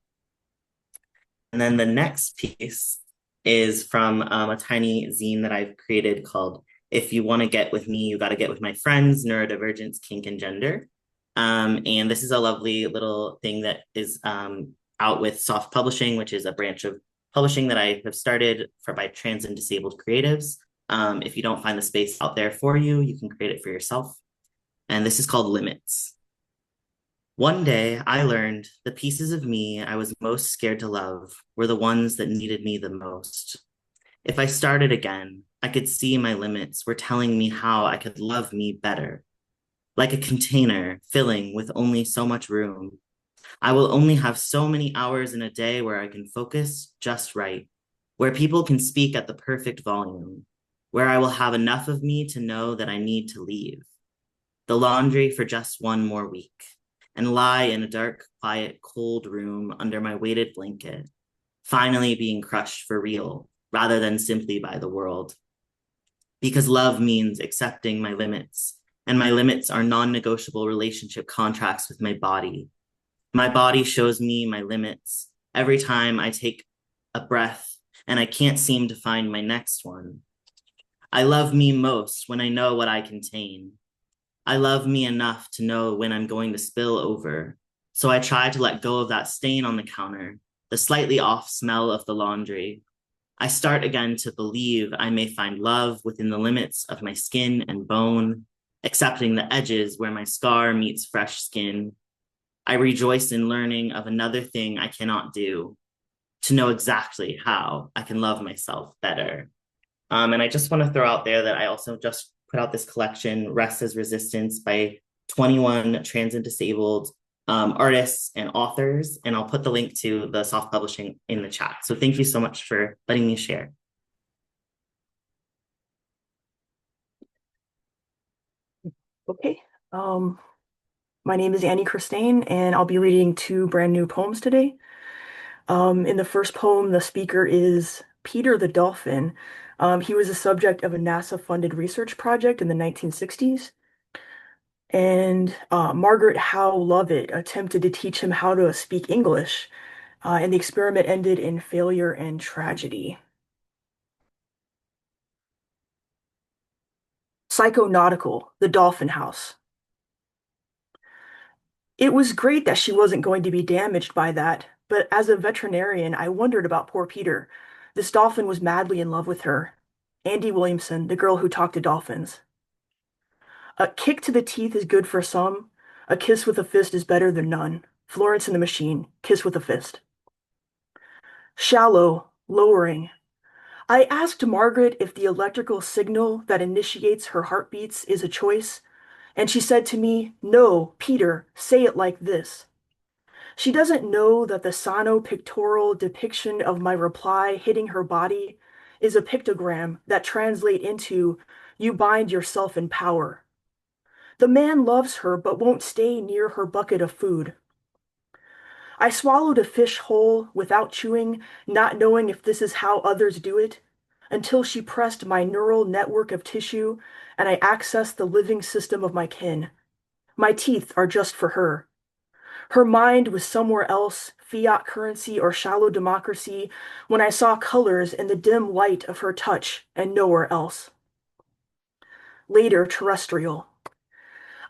And then the next piece is from a tiny zine that I've created called If You Want to Get With Me, You Got to Get With My Friends, Neurodivergence, Kink, and Gender. And this is a lovely little thing that is out with Soft Publishing, which is a branch of publishing that I have started by trans and disabled creatives. If you don't find the space out there for you, you can create it for yourself. And this is called Limits. One day I learned the pieces of me I was most scared to love were the ones that needed me the most. If I started again, I could see my limits were telling me how I could love me better. Like a container filling with only so much room. I will only have so many hours in a day where I can focus just right, where people can speak at the perfect volume, where I will have enough of me to know that I need to leave. The laundry for just one more week, and lie in a dark, quiet, cold room under my weighted blanket, finally being crushed for real, rather than simply by the world. Because love means accepting my limits, and my limits are non-negotiable relationship contracts with my body. My body shows me my limits every time I take a breath, and I can't seem to find my next one. I love me most when I know what I contain. I love me enough to know when I'm going to spill over. So I try to let go of that stain on the counter, the slightly off smell of the laundry. I start again to believe I may find love within the limits of my skin and bone, accepting the edges where my scar meets fresh skin. I rejoice in learning of another thing I cannot do, to know exactly how I can love myself better. And I just want to throw out there that I also just put out this collection, Rest as Resistance, by 21 trans and disabled artists and authors. And I'll put the link to the soft publishing in the chat. So thank you so much for letting me share. Okay. My name is Anya Kirshbaum, and I'll be reading two brand new poems today. In the first poem, the speaker is Peter the Dolphin. He was the subject of a NASA-funded research project in the 1960s. And Margaret Howe Lovett attempted to teach him how to speak English, and the experiment ended in failure and tragedy. Psychonautical, the Dolphin House. It was great that she wasn't going to be damaged by that, but as a veterinarian, I wondered about poor Peter. This dolphin was madly in love with her. Andy Williamson, the girl who talked to dolphins. A kick to the teeth is good for some. A kiss with a fist is better than none. Florence and the Machine, Kiss with a Fist. Shallow, lowering. I asked Margaret if the electrical signal that initiates her heartbeats is a choice, and she said to me, "No, Peter, say it like this." She doesn't know that the sono-pictorial depiction of my reply hitting her body is a pictogram that translates into, "You bind yourself in power." The man loves her but won't stay near her bucket of food. I swallowed a fish whole without chewing, not knowing if this is how others do it, until she pressed my neural network of tissue and I accessed the living system of my kin. My teeth are just for her. Her mind was somewhere else, fiat currency or shallow democracy, when I saw colors in the dim light of her touch and nowhere else. Later, terrestrial.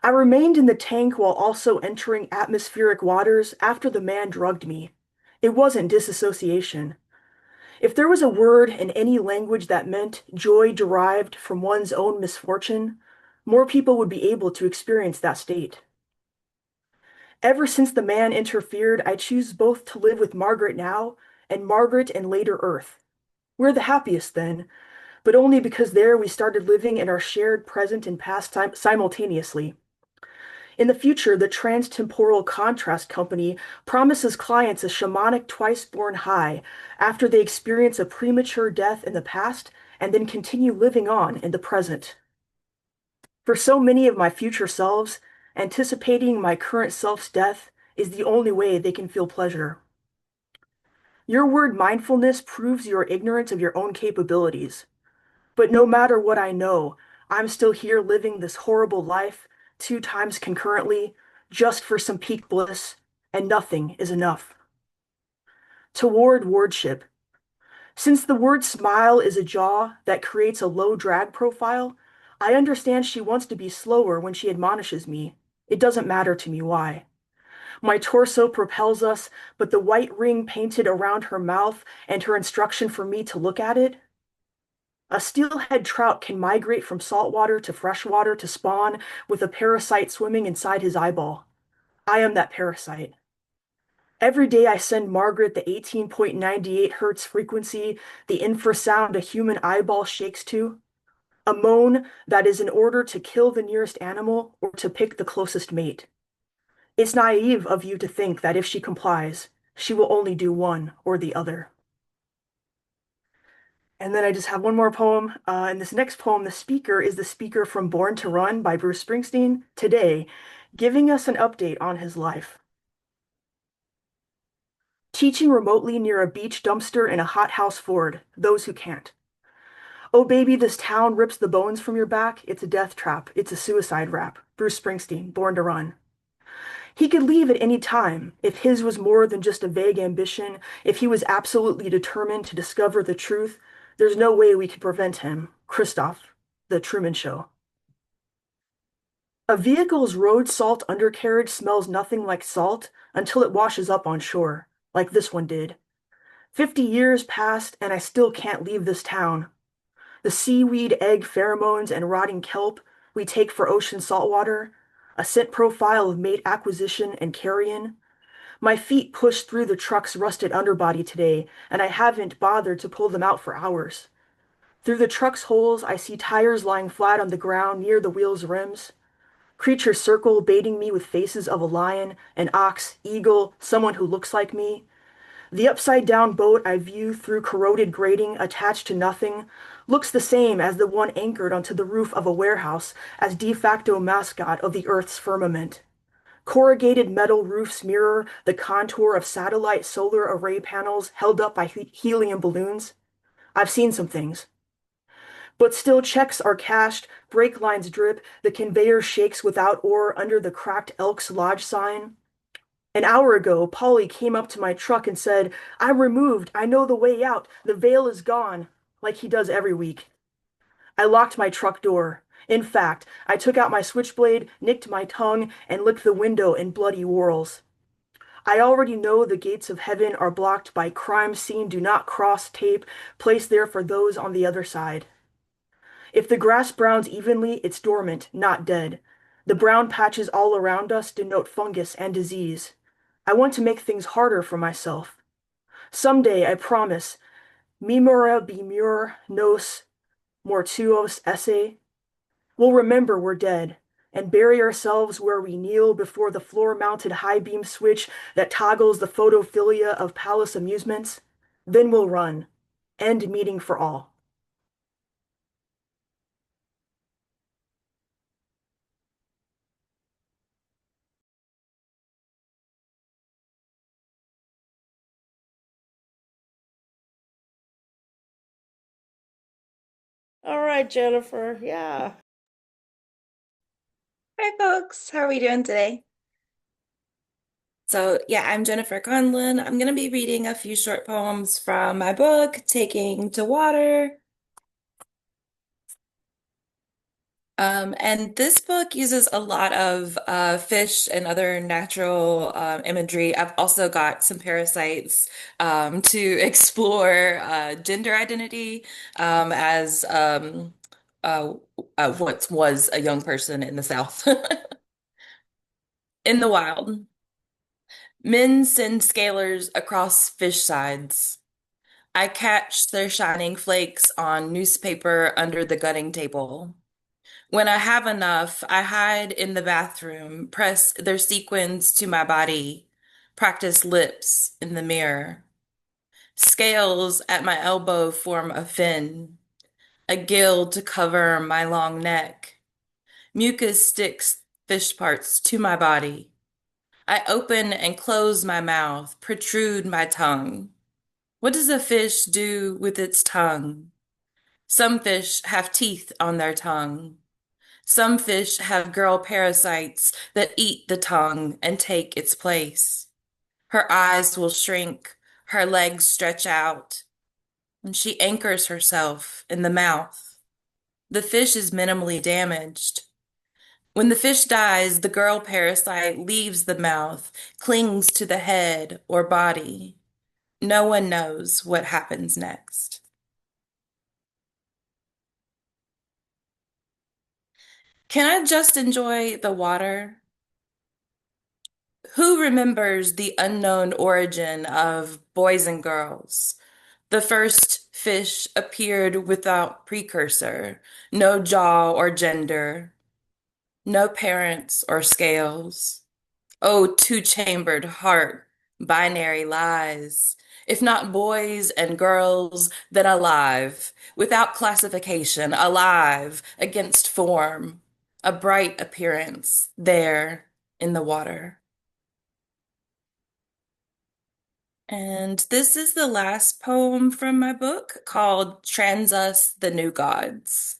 I remained in the tank while also entering atmospheric waters after the man drugged me. It wasn't disassociation. If there was a word in any language that meant joy derived from one's own misfortune, more people would be able to experience that state. Ever since the man interfered, I choose both to live with Margaret now and Margaret and later Earth. We're the happiest then, but only because there we started living in our shared present and past time simultaneously. In the future, the Transtemporal Contrast Company promises clients a shamanic twice-born high after they experience a premature death in the past and then continue living on in the present. For so many of my future selves, anticipating my current self's death is the only way they can feel pleasure. Your word mindfulness proves you are ignorant of your own capabilities. But no matter what I know, I'm still here living this horrible life 2 times concurrently, just for some peak bliss, and nothing is enough. Toward wardship. Since the word smile is a jaw that creates a low drag profile, I understand she wants to be slower when she admonishes me. It doesn't matter to me why. My torso propels us, but the white ring painted around her mouth and her instruction for me to look at it. A steelhead trout can migrate from saltwater to freshwater to spawn with a parasite swimming inside his eyeball. I am that parasite. Every day I send Margaret the 18.98 hertz frequency, the infrasound a human eyeball shakes to, a moan that is in order to kill the nearest animal or to pick the closest mate. It's naive of you to think that if she complies, she will only do one or the other. And then I just have one more poem. In this next poem, the speaker is the speaker from Born to Run by Bruce Springsteen today, giving us an update on his life. Teaching remotely near a beach dumpster in a hothouse Ford, those who can't. Oh baby, this town rips the bones from your back. It's a death trap. It's a suicide rap. Bruce Springsteen, Born to Run. He could leave at any time if his was more than just a vague ambition, if he was absolutely determined to discover the truth. There's no way we could prevent him. Christoph, The Truman Show. A vehicle's road salt undercarriage smells nothing like salt until it washes up on shore, like this one did. 50 years passed and I still can't leave this town. The seaweed, egg pheromones, and rotting kelp we take for ocean saltwater, a scent profile of mate acquisition and carrion. My feet pushed through the truck's rusted underbody today, and I haven't bothered to pull them out for hours. Through the truck's holes, I see tires lying flat on the ground near the wheel's rims. Creatures circle, baiting me with faces of a lion, an ox, eagle, someone who looks like me. The upside-down boat I view through corroded grating attached to nothing looks the same as the one anchored onto the roof of a warehouse as de facto mascot of the Earth's firmament. Corrugated metal roofs mirror the contour of satellite solar array panels held up by helium balloons. I've seen some things. But still checks are cashed, brake lines drip, the conveyor shakes without ore under the cracked Elks Lodge sign. An hour ago, Polly came up to my truck and said, "I'm removed, I know the way out, the veil is gone," like he does every week. I locked my truck door. In fact, I took out my switchblade, nicked my tongue, and licked the window in bloody whorls. I already know the gates of heaven are blocked by crime scene do not cross tape placed there for those on the other side. If the grass browns evenly, it's dormant, not dead. The brown patches all around us denote fungus and disease. I want to make things harder for myself. Someday, I promise, memora bimur nos mortuos esse. We'll remember we're dead and bury ourselves where we kneel before the floor-mounted high-beam switch that toggles the photophilia of palace amusements. Then we'll run. End meeting for all. All right, Jennifer. Yeah. Hi, folks. How are we doing today? So, yeah, I'm Jennifer Conlon. I'm going to be reading a few short poems from my book, Taking to Water. And this book uses a lot of fish and other natural imagery. I've also got some parasites to explore gender identity as what was a young person in the South in the wild. Men send scalers across fish sides. I catch their shining flakes on newspaper under the gutting table. When I have enough, I hide in the bathroom, press their sequins to my body, practice lips in the mirror. Scales at my elbow form a fin, a gill to cover my long neck. Mucus sticks fish parts to my body. I open and close my mouth, protrude my tongue. What does a fish do with its tongue? Some fish have teeth on their tongue. Some fish have girl parasites that eat the tongue and take its place. Her eyes will shrink, her legs stretch out, and she anchors herself in the mouth. The fish is minimally damaged. When the fish dies, the girl parasite leaves the mouth, clings to the head or body. No one knows what happens next. Can I just enjoy the water? Who remembers the unknown origin of boys and girls? The first fish appeared without precursor, no jaw or gender, no parents or scales. Oh, two-chambered heart, binary lies. If not boys and girls, then alive, without classification, alive, against form, a bright appearance there in the water. And this is the last poem from my book called Trans Us the New Gods.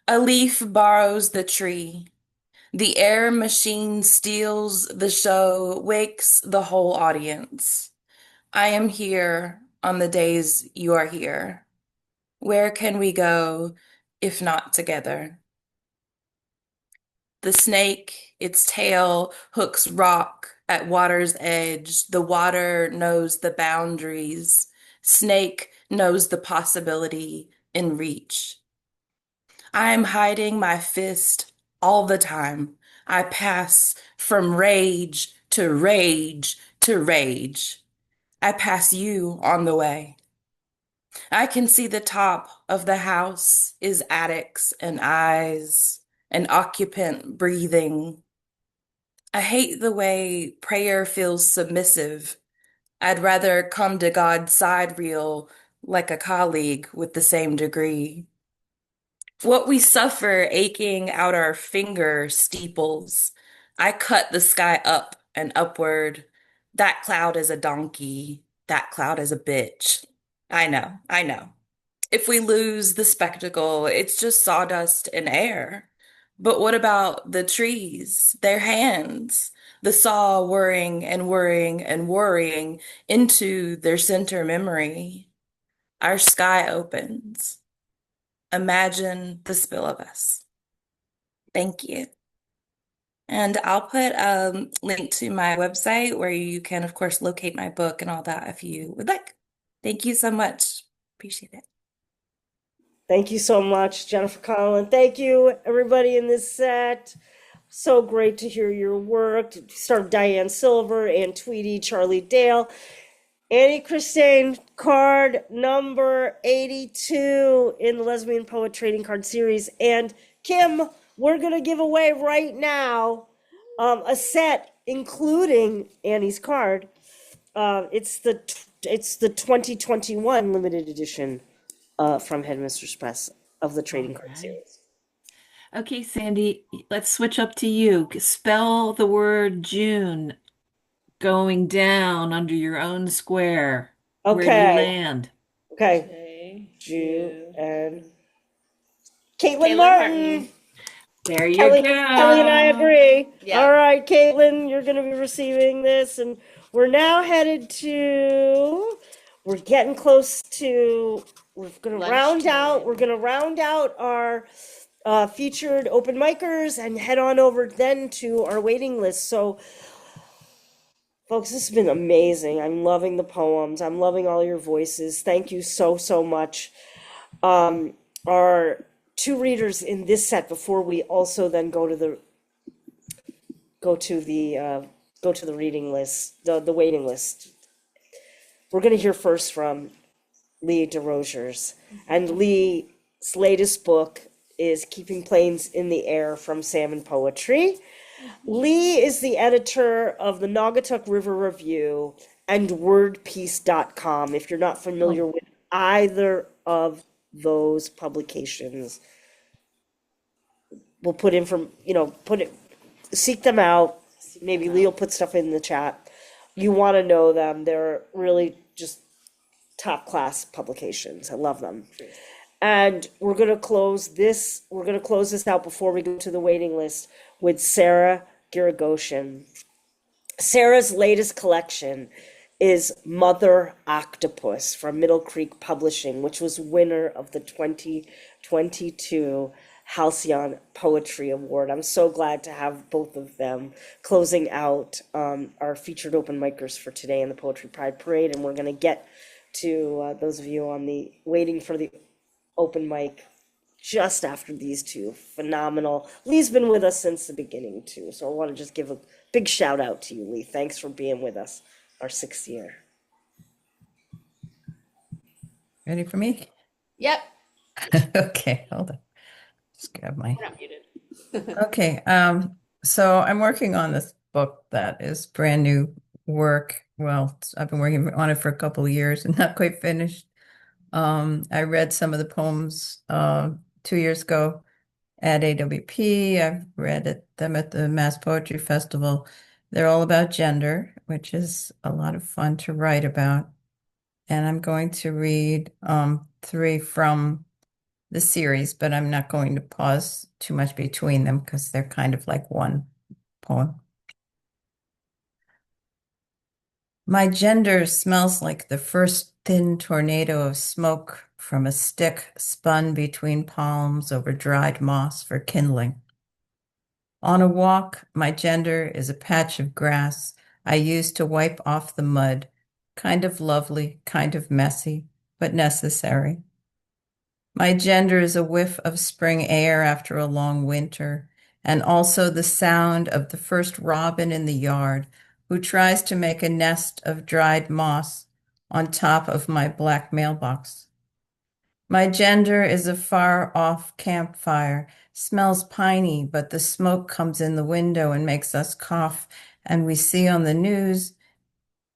A leaf borrows the tree. The air machine steals the show, wakes the whole audience. I am here on the days you are here. Where can we go if not together? The snake, its tail hooks rock at water's edge. The water knows the boundaries. Snake knows the possibility in reach. I am hiding my fist all the time. I pass from rage to rage to rage. I pass you on the way. I can see the top of the house is attics and eyes, an occupant breathing. I hate the way prayer feels submissive. I'd rather come to God's side reel like a colleague with the same degree. What we suffer aching out our finger steeples. I cut the sky up and upward. That cloud is a donkey. That cloud is a bitch. I know, I know. If we lose the spectacle, it's just sawdust and air. But what about the trees, their hands, the saw whirring and whirring and whirring into their center memory? Our sky opens. Imagine the spill of us. Thank you. And I'll put a link to my website where you can, of course, locate my book and all that if you would like. Thank you so much. Appreciate it. Thank you so much, Jennifer Conlon. Thank you, everybody in this set. So great to hear your work. Start Diane Silver and Tweedy, Charlie Dale. Annie Christain, card number 82 in the Lesbian Poet Trading Card Series. And Kim, we're going to give away right now a set including Annie's card. It's the 2021 limited edition from Headmistress Press of the Trading Card Series. Okay, Sandy, let's switch up to you. Spell the word June going down under your own square. Where do you land? Okay. June and Kaitlin Martin. There you Kelli, go. Kelli and I agree. Yeah. All right, Kaitlin, you're going to be receiving this. And we're now headed to, we're getting close to, we're going to round out our featured open micers and head on over then to our waiting list. So, folks, this has been amazing. I'm loving the poems. I'm loving all your voices. Thank you so, so much. Our two readers in this set before we also then go to the go to the reading list, the waiting list. We're going to hear first from Lee Desrosiers. And Lee's latest book is Keeping Planes in the Air from Salmon Poetry. Lee is the editor of the Naugatuck River Review and wordpiece.com. If you're not familiar with either of those publications, we'll put seek them out. Maybe Lee will put stuff in the chat. You want to know them. They're really just top class publications. I love them. And we're going to close this out before we go to the waiting list with Sarah Giragosian. Sarah's latest collection is Mother Octopus from Middle Creek Publishing, which was winner of the 2022 Halcyon Poetry Award. I'm so glad to have both of them closing out our featured open micers for today in the Poetry Pride Parade. And we're going to get to those of you on the waiting for the open mic just after these two. Phenomenal. Lee's been with us since the beginning too, so I want to just give a big shout out to you, Lee. Thanks for being with us our 6th year. Ready for me? Yep. Okay, hold on. Just grab my. We're not muted. Okay, so I'm working on this book that is brand new work. Well, I've been working on it for a couple of years and not quite finished. I read some of the poems 2 years ago at AWP. I've read them at the Mass Poetry Festival. They're all about gender, which is a lot of fun to write about. And I'm going to read 3 from the series, but I'm not going to pause too much between them because they're kind of like one poem. My gender smells like the first thin tornado of smoke from a stick spun between palms over dried moss for kindling. On a walk, my gender is a patch of grass I use to wipe off the mud, kind of lovely, kind of messy, but necessary. My gender is a whiff of spring air after a long winter, and also the sound of the first robin in the yard who tries to make a nest of dried moss on top of my black mailbox. My gender is a far-off campfire, smells piney, but the smoke comes in the window and makes us cough, and we see on the news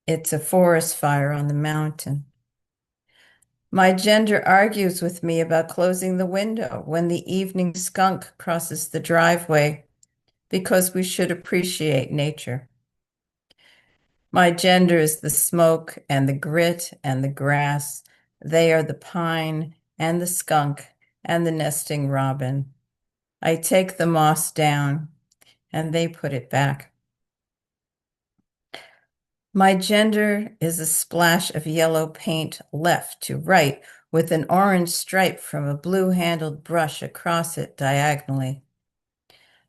it's a forest fire on the mountain. My gender argues with me about closing the window when the evening skunk crosses the driveway because we should appreciate nature. My gender is the smoke and the grit and the grass. They are the pine and the skunk and the nesting robin. I take the moss down and they put it back. My gender is a splash of yellow paint left to right with an orange stripe from a blue-handled brush across it diagonally.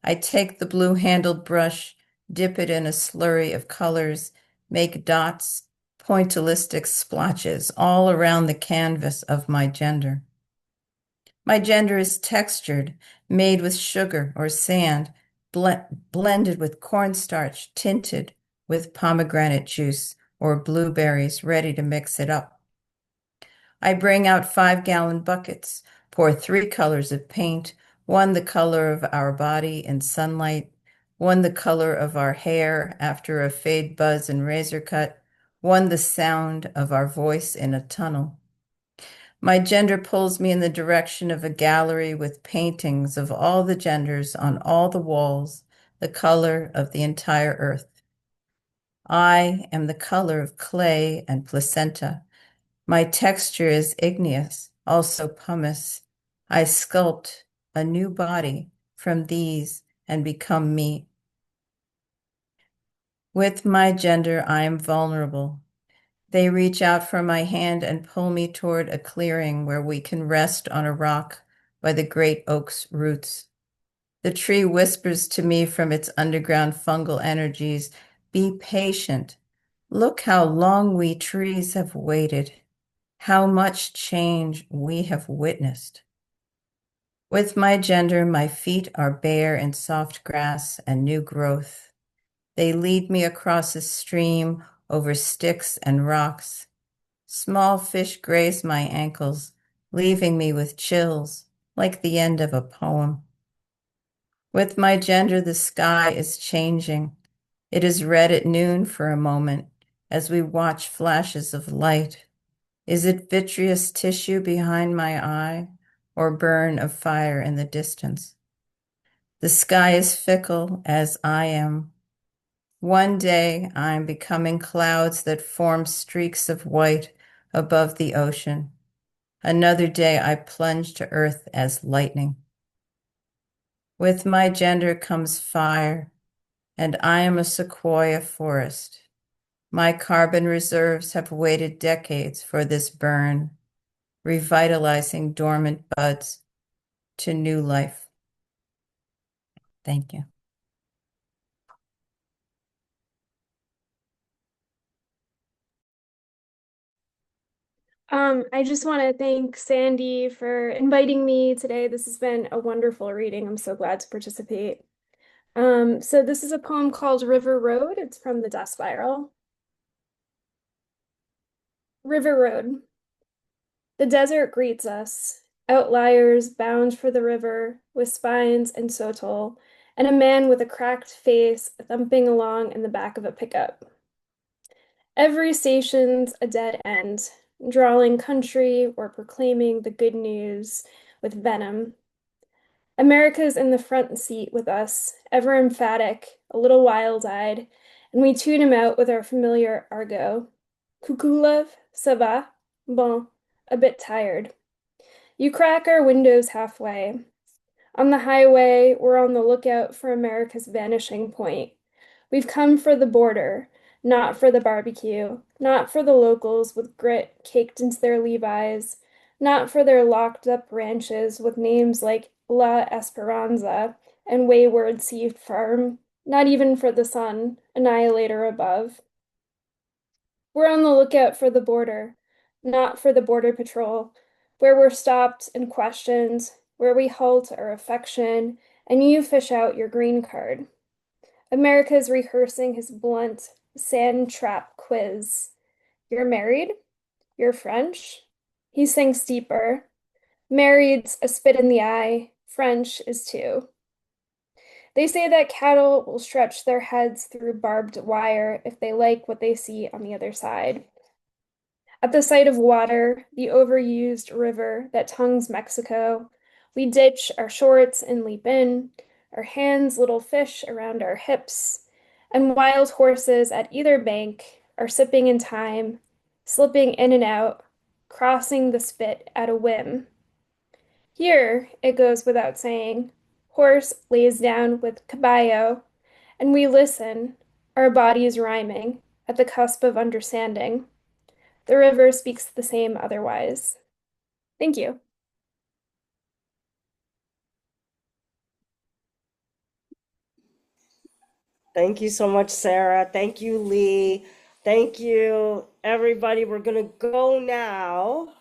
I take the blue-handled brush, dip it in a slurry of colors, make dots, pointillistic splotches all around the canvas of my gender. My gender is textured, made with sugar or sand, blended with cornstarch, tinted with pomegranate juice or blueberries ready to mix it up. I bring out 5-gallon buckets, pour 3 colors of paint, one the color of our body in sunlight, one the color of our hair after a fade buzz and razor cut, one the sound of our voice in a tunnel. My gender pulls me in the direction of a gallery with paintings of all the genders on all the walls, the color of the entire earth. I am the color of clay and placenta. My texture is igneous, also pumice. I sculpt a new body from these and become me. With my gender, I am vulnerable. They reach out for my hand and pull me toward a clearing where we can rest on a rock by the great oak's roots. The tree whispers to me from its underground fungal energies, "Be patient. Look how long we trees have waited, how much change we have witnessed." With my gender, my feet are bare in soft grass and new growth. They lead me across a stream over sticks and rocks. Small fish graze my ankles, leaving me with chills, like the end of a poem. With my gender, the sky is changing. It is red at noon for a moment as we watch flashes of light. Is it vitreous tissue behind my eye or burn of fire in the distance? The sky is fickle as I am. One day I'm becoming clouds that form streaks of white above the ocean. Another day I plunge to earth as lightning. With my gender comes fire, and I am a sequoia forest. My carbon reserves have waited decades for this burn, revitalizing dormant buds to new life. Thank you. I just want to thank Sandy for inviting me today. This has been a wonderful reading. I'm so glad to participate. So this is a poem called River Road. It's from the Death Spiral. River Road. The desert greets us, outliers bound for the river with spines and sotol, and a man with a cracked face thumping along in the back of a pickup. Every station's a dead end, drawling country or proclaiming the good news with venom. America's in the front seat with us, ever emphatic, a little wild-eyed, and we tune him out with our familiar argot. Coucou, love, ça va? Bon, a bit tired. You crack our windows halfway. On the highway, we're on the lookout for America's vanishing point. We've come for the border, not for the barbecue, not for the locals with grit caked into their Levi's, not for their locked-up ranches with names like La Esperanza and Wayward Seed Farm, not even for the sun, annihilator above. We're on the lookout for the border, not for the border patrol, where we're stopped and questioned, where we halt our affection, and you fish out your green card. America's rehearsing his blunt sand trap quiz. You're married? You're French? He sinks deeper. Married's a spit in the eye. French is too. They say that cattle will stretch their heads through barbed wire if they like what they see on the other side. At the sight of water, the overused river that tongues Mexico, we ditch our shorts and leap in, our hands little fish around our hips, and wild horses at either bank are sipping in time, slipping in and out, crossing the spit at a whim. Here, it goes without saying, horse lays down with caballo, and we listen, our bodies rhyming, at the cusp of understanding. The river speaks the same otherwise. Thank you. Thank you so much, Sarah. Thank you, Lee. Thank you, everybody. We're going to go now,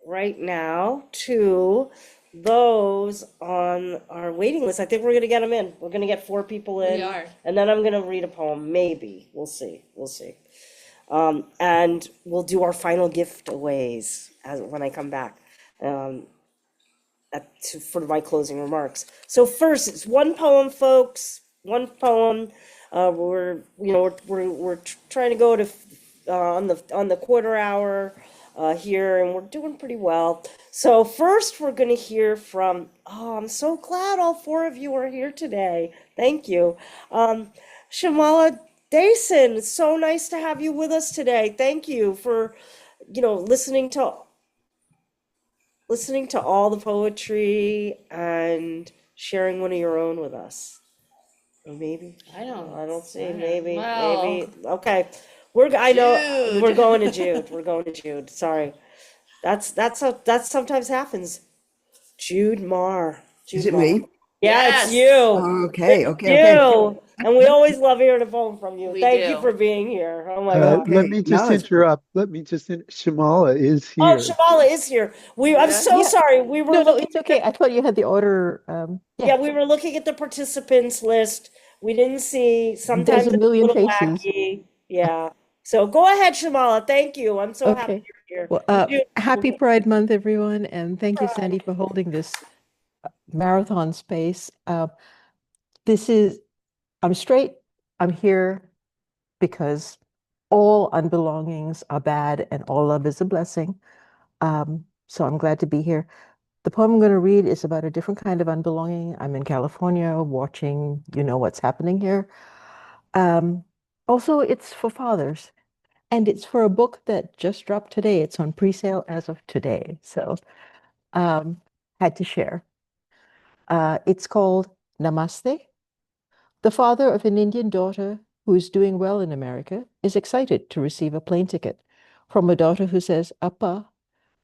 right now, to those on our waiting list. I think we're going to get them in. We're going to get 4 people in. We are. And then I'm going to read a poem, maybe. We'll see. We'll see. And we'll do our final gift-aways when I come back for my closing remarks. So first, it's one poem, folks. One poem. We're trying to go to on the quarter hour here, and we're doing pretty well. So first, we're going to hear from. Oh, I'm so glad all 4 of you are here today. Thank you, Shymala Dason. It's so nice to have you with us today. Thank you for, listening to all the poetry and sharing one of your own with us. Or maybe I don't see. Maybe. Okay, I know Jude. we're going to Jude. We're going to Jude. Sorry, that sometimes happens. Jude Marr. Is it me? Yeah, it's you. Okay. You. And we always love hearing a poem from you. We Thank do. you for being here. Oh my God. Okay. Let me just interrupt. Shymala is here. Oh, Shymala is here. I'm so sorry. No, it's okay. I thought you had the order. Yeah, we were looking at the participants list. We didn't see. He Sometimes does a it's a million little faces. wacky. Yeah. So go ahead, Shymala. Thank you. I'm so happy Okay. you're here. Well, happy Pride Month, everyone, and thank you, Sandy, for holding this marathon space. I'm straight. I'm here because all unbelongings are bad and all love is a blessing. So I'm glad to be here. The poem I'm going to read is about a different kind of unbelonging. I'm in California watching, what's happening here. Also, it's for fathers. And it's for a book that just dropped today. It's on pre-sale as of today. So had to share. It's called Namaste. The father of an Indian daughter who is doing well in America is excited to receive a plane ticket from a daughter who says, Appa,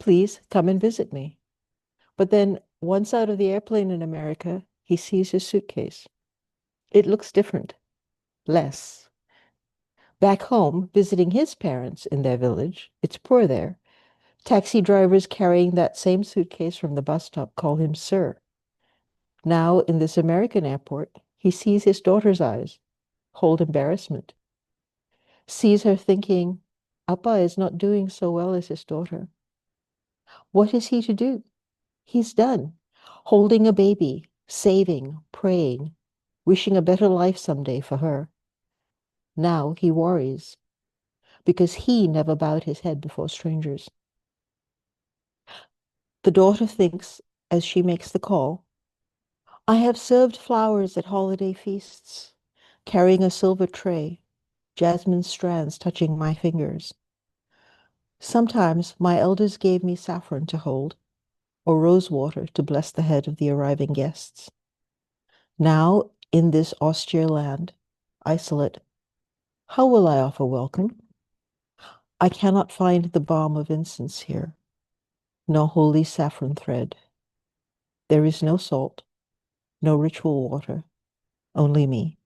please come and visit me. But then once out of the airplane in America, he sees his suitcase. It looks different, less. Back home, visiting his parents in their village, it's poor there. Taxi drivers carrying that same suitcase from the bus stop call him sir. Now, in this American airport, he sees his daughter's eyes hold embarrassment, sees her thinking, Appa is not doing so well as his daughter. What is he to do? He's done, holding a baby, saving, praying, wishing a better life someday for her. Now he worries because he never bowed his head before strangers. The daughter thinks as she makes the call, I have served flowers at holiday feasts, carrying a silver tray, jasmine strands touching my fingers. Sometimes my elders gave me saffron to hold, or rose water to bless the head of the arriving guests. Now, in this austere land, isolate, how will I offer welcome? I cannot find the balm of incense here, no holy saffron thread. There is no salt, no ritual water, only me.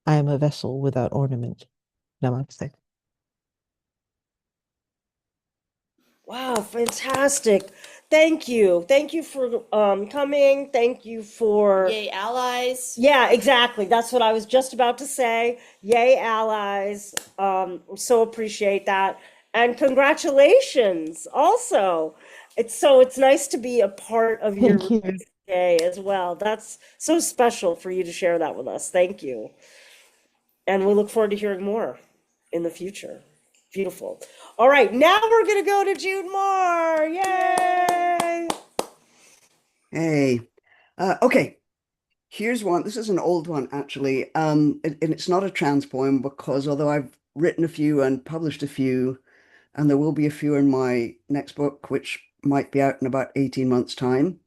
I am a vessel without ornament. Namaste. Wow, fantastic. Thank you. Thank you for coming. Thank you for Yay, allies. Yeah, exactly. That's what I was just about to say. Yay, allies. So appreciate that. And congratulations also. It's nice to be a part of your Thank you. release day as well. That's so special for you to share that with us. Thank you. And we look forward to hearing more in the future. Beautiful. All right, now we're going to go to Jude Marr. Yay! Hey. Okay. Here's one. This is an old one, actually. And it's not a trans poem because although I've written a few and published a few, and there will be a few in my next book, which might be out in about 18 months' time.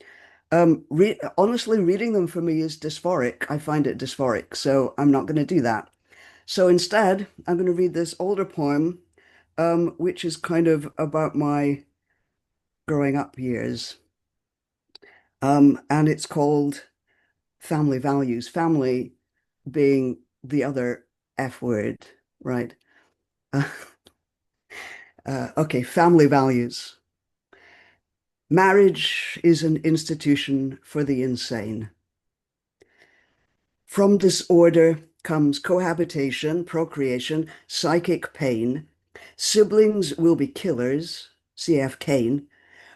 Honestly, reading them for me is dysphoric. I find it dysphoric, so I'm not going to do that. So instead, I'm going to read this older poem, which is kind of about my growing up years. And it's called Family Values. Family being the other F word, right? Okay, family values. Marriage is an institution for the insane. From disorder comes cohabitation, procreation, psychic pain. Siblings will be killers, CF Cain.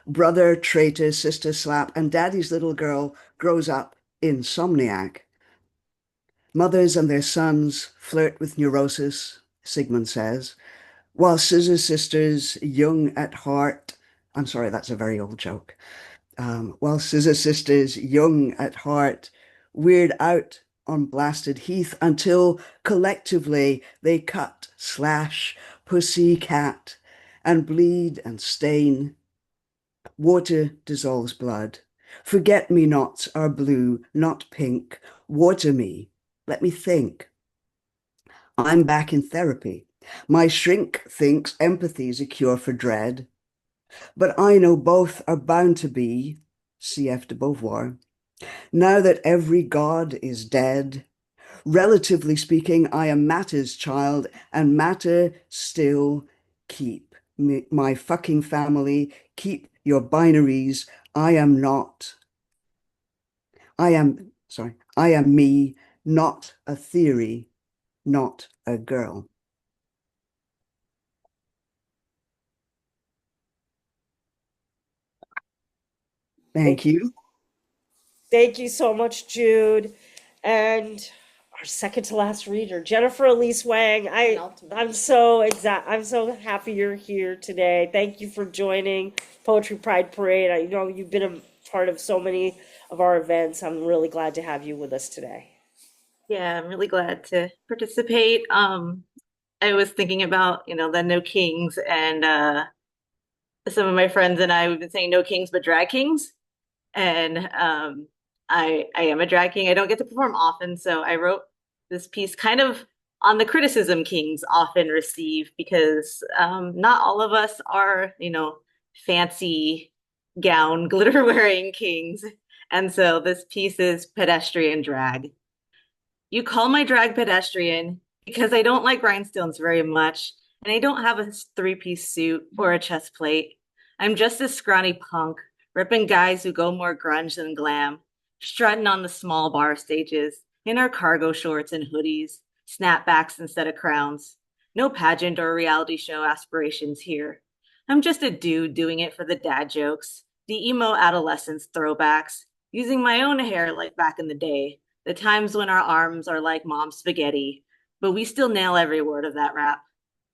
Brother, traitor, sister, slap, and daddy's little girl grows up insomniac. Mothers and their sons flirt with neurosis, Sigmund says, while scissor sisters, young at heart, I'm sorry, that's a very old joke. While scissor sisters, young at heart, weird out on blasted heath until collectively they cut, slash, pussy cat, and bleed and stain. Water dissolves blood. Forget-me-nots are blue, not pink. Water me. Let me think. I'm back in therapy. My shrink thinks empathy's a cure for dread. But I know both are bound to be, CF de Beauvoir. Now that every god is dead, relatively speaking, I am matter's child, and matter still keep my fucking family, keep your binaries. I am me, not a theory, not a girl. Thank you. Thank you so much, Jude. And our second to last reader, Jennifer Elise Wang. I'm so happy you're here today. Thank you for joining Poetry Pride Parade. I know you've been a part of so many of our events. I'm really glad to have you with us today. Yeah, I'm really glad to participate. I was thinking about, the no kings, and some of my friends and I, we've been saying no kings but drag kings. And I am a drag king. I don't get to perform often, so I wrote this piece kind of on the criticism kings often receive, because not all of us are, fancy gown glitter wearing kings. And so this piece is pedestrian drag. You call my drag pedestrian because I don't like rhinestones very much, and I don't have a three-piece suit or a chest plate. I'm just a scrawny punk, ripping guys who go more grunge than glam, strutting on the small bar stages, in our cargo shorts and hoodies, snapbacks instead of crowns. No pageant or reality show aspirations here. I'm just a dude doing it for the dad jokes, the emo adolescence throwbacks, using my own hair like back in the day, the times when our arms are like mom's spaghetti, but we still nail every word of that rap.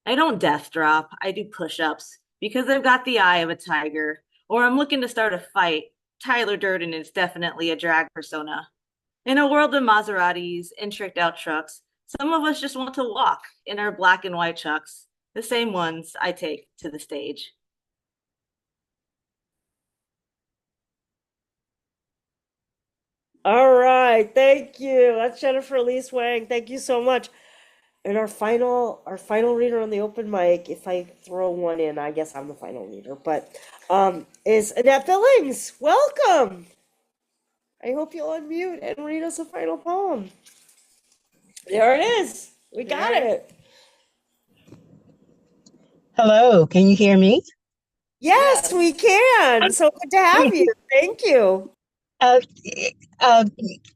I don't death drop, I do push-ups, because I've got the eye of a tiger, or I'm looking to start a fight. Tyler Durden is definitely a drag persona. In a world of Maseratis and tricked out trucks, some of us just want to walk in our black and white chucks, the same ones I take to the stage. All right, thank you. That's Jennifer Elise Wang. Thank you so much. And our final reader on the open mic, if I throw one in, I guess I'm the final reader, but is Annette Billings. Welcome. I hope you'll unmute and read us a final poem. There it is. We got it. Hello, can you hear me? Yes, we can. So good to have you. Thank you.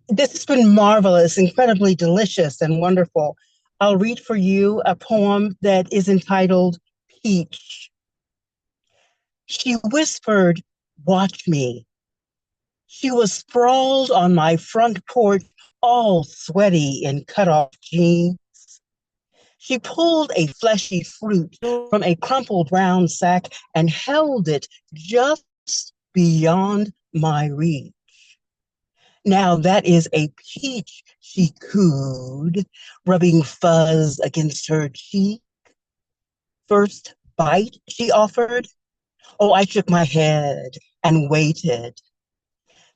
This has been marvelous, incredibly delicious and wonderful. I'll read for you a poem that is entitled Peach. She whispered, "Watch me." She was sprawled on my front porch, all sweaty in cut-off jeans. She pulled a fleshy fruit from a crumpled brown sack and held it just beyond my reach. "Now that is a peach," she cooed, rubbing fuzz against her cheek. "First bite," she offered. Oh, I shook my head and waited.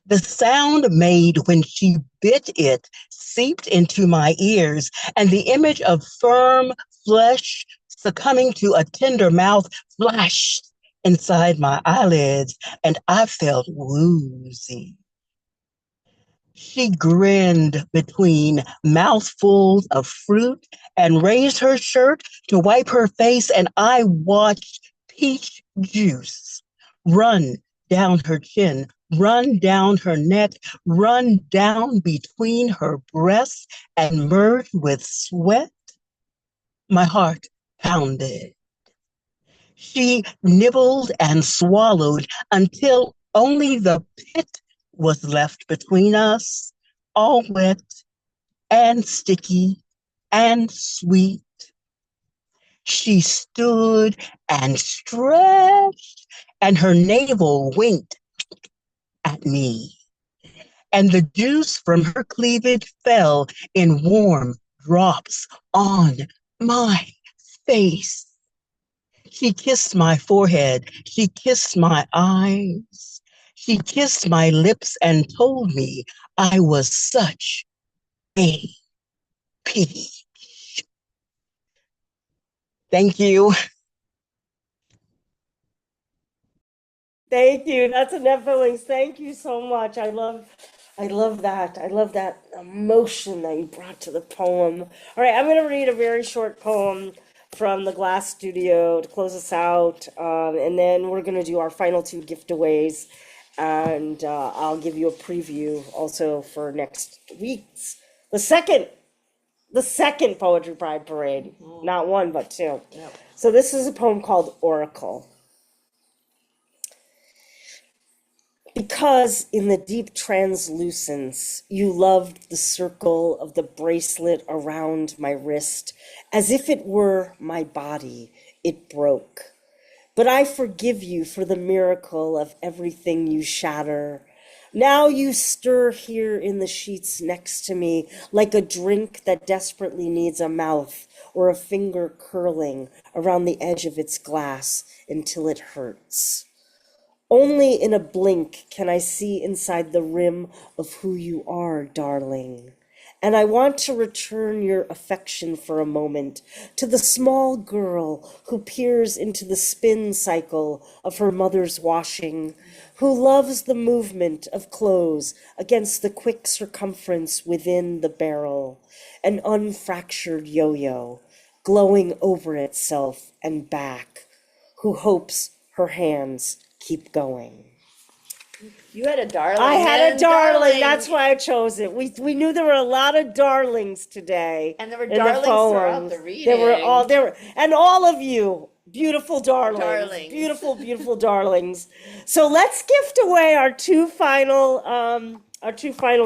The sound made when she bit it seeped into my ears, and the image of firm flesh succumbing to a tender mouth flashed inside my eyelids, and I felt woozy. She grinned between mouthfuls of fruit and raised her shirt to wipe her face, and I watched peach juice run down her chin, run down her neck, run down between her breasts, and merge with sweat. My heart pounded. She nibbled and swallowed until only the pit was left between us, all wet and sticky and sweet. She stood and stretched, and her navel winked at me, and the juice from her cleavage fell in warm drops on my face. She kissed my forehead, she kissed my eyes, she kissed my lips and told me I was such a pity. Thank you. Thank you. That's Annette Billings. Thank you so much. I love that. I love that emotion that you brought to the poem. All right, I'm going to read a very short poem from the Glass Studio to close us out, and then we're going to do our final two giveaways, and I'll give you a preview also for next week's The second Poetry Pride Parade. Not one, but two. Yep. So this is a poem called Oracle. Because in the deep translucence, you loved the circle of the bracelet around my wrist, as if it were my body, it broke. But I forgive you for the miracle of everything you shatter. Now you stir here in the sheets next to me like a drink that desperately needs a mouth or a finger curling around the edge of its glass until it hurts. Only in a blink can I see inside the rim of who you are, darling. And I want to return your affection for a moment to the small girl who peers into the spin cycle of her mother's washing, who loves the movement of clothes against the quick circumference within the barrel, an unfractured yo-yo, glowing over itself and back, who hopes her hands keep going. You had a darling. I had a darling. That's why I chose it. We knew there were a lot of darlings today. And there were in the darlings throughout poems. the reading. There were, and all of you, beautiful darlings. Darlings. Beautiful, beautiful darlings. So let's gift away our two final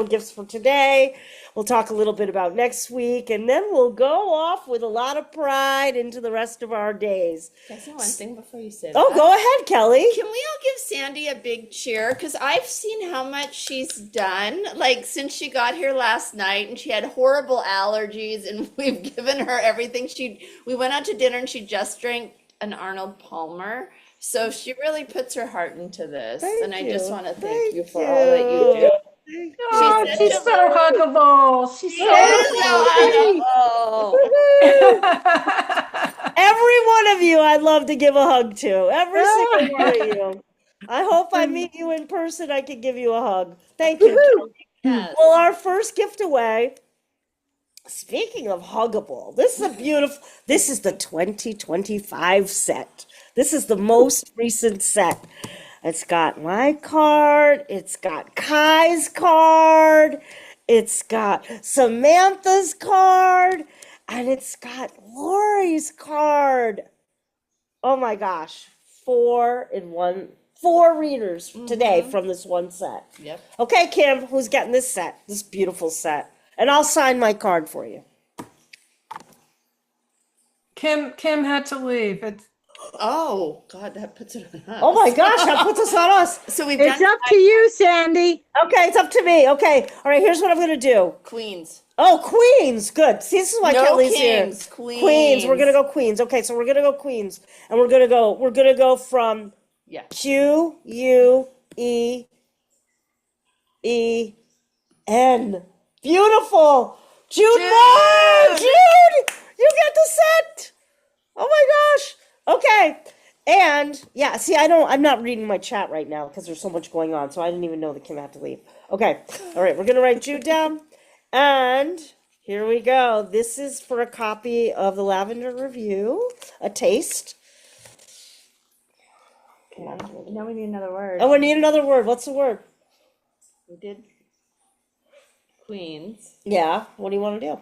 gifts for today. We'll talk a little bit about next week, and then we'll go off with a lot of pride into the rest of our days. Can I say one thing before you say Oh, that? go ahead, Kelly. Can we all give Sandy a big cheer? Because I've seen how much she's done, like since she got here last night, and she had horrible allergies, and we've given her everything. We went out to dinner, and she just drank an Arnold Palmer. So she really puts her heart into this, and I just want to thank you for all that you do. Oh, she's so huggable. She's so huggable. Every one of you I'd love to give a hug to. Every single one of you. I hope I meet you in person. I can give you a hug. Thank you. Yes. Well, our first gift away. Speaking of huggable, this is the 2025 set. This is the most recent set. It's got my card, it's got Kai's card, it's got Samantha's card, and it's got Laurie's card. Oh my gosh, 4 readers today from this one set. Yep. Okay, Kim, who's getting this set, this beautiful set? And I'll sign my card for you. Kim had to leave. Oh God, that puts it on us. Oh my gosh, that puts us on us. So It's up to you, Sandy. Okay, it's up to me. Okay, all right. Here's what I'm gonna do. Queens. Oh, Queens. Good. See, this is why No Kelly's kings, here. Queens. We're gonna go Queens. Okay, so we're gonna go Queens, and we're gonna go from Q U E E N. Beautiful. Jude Marr. Jude, you get the set. Oh my gosh. Okay. And yeah, see, I'm not reading my chat right now because there's so much going on. So I didn't even know that Kim had to leave. Okay. All right. We're going to write Jude down. And here we go. This is for a copy of the Lavender Review, a taste. Okay. Now we need another word. Oh, we need another word. What's the word? We did Queens. Yeah. What do you want to do?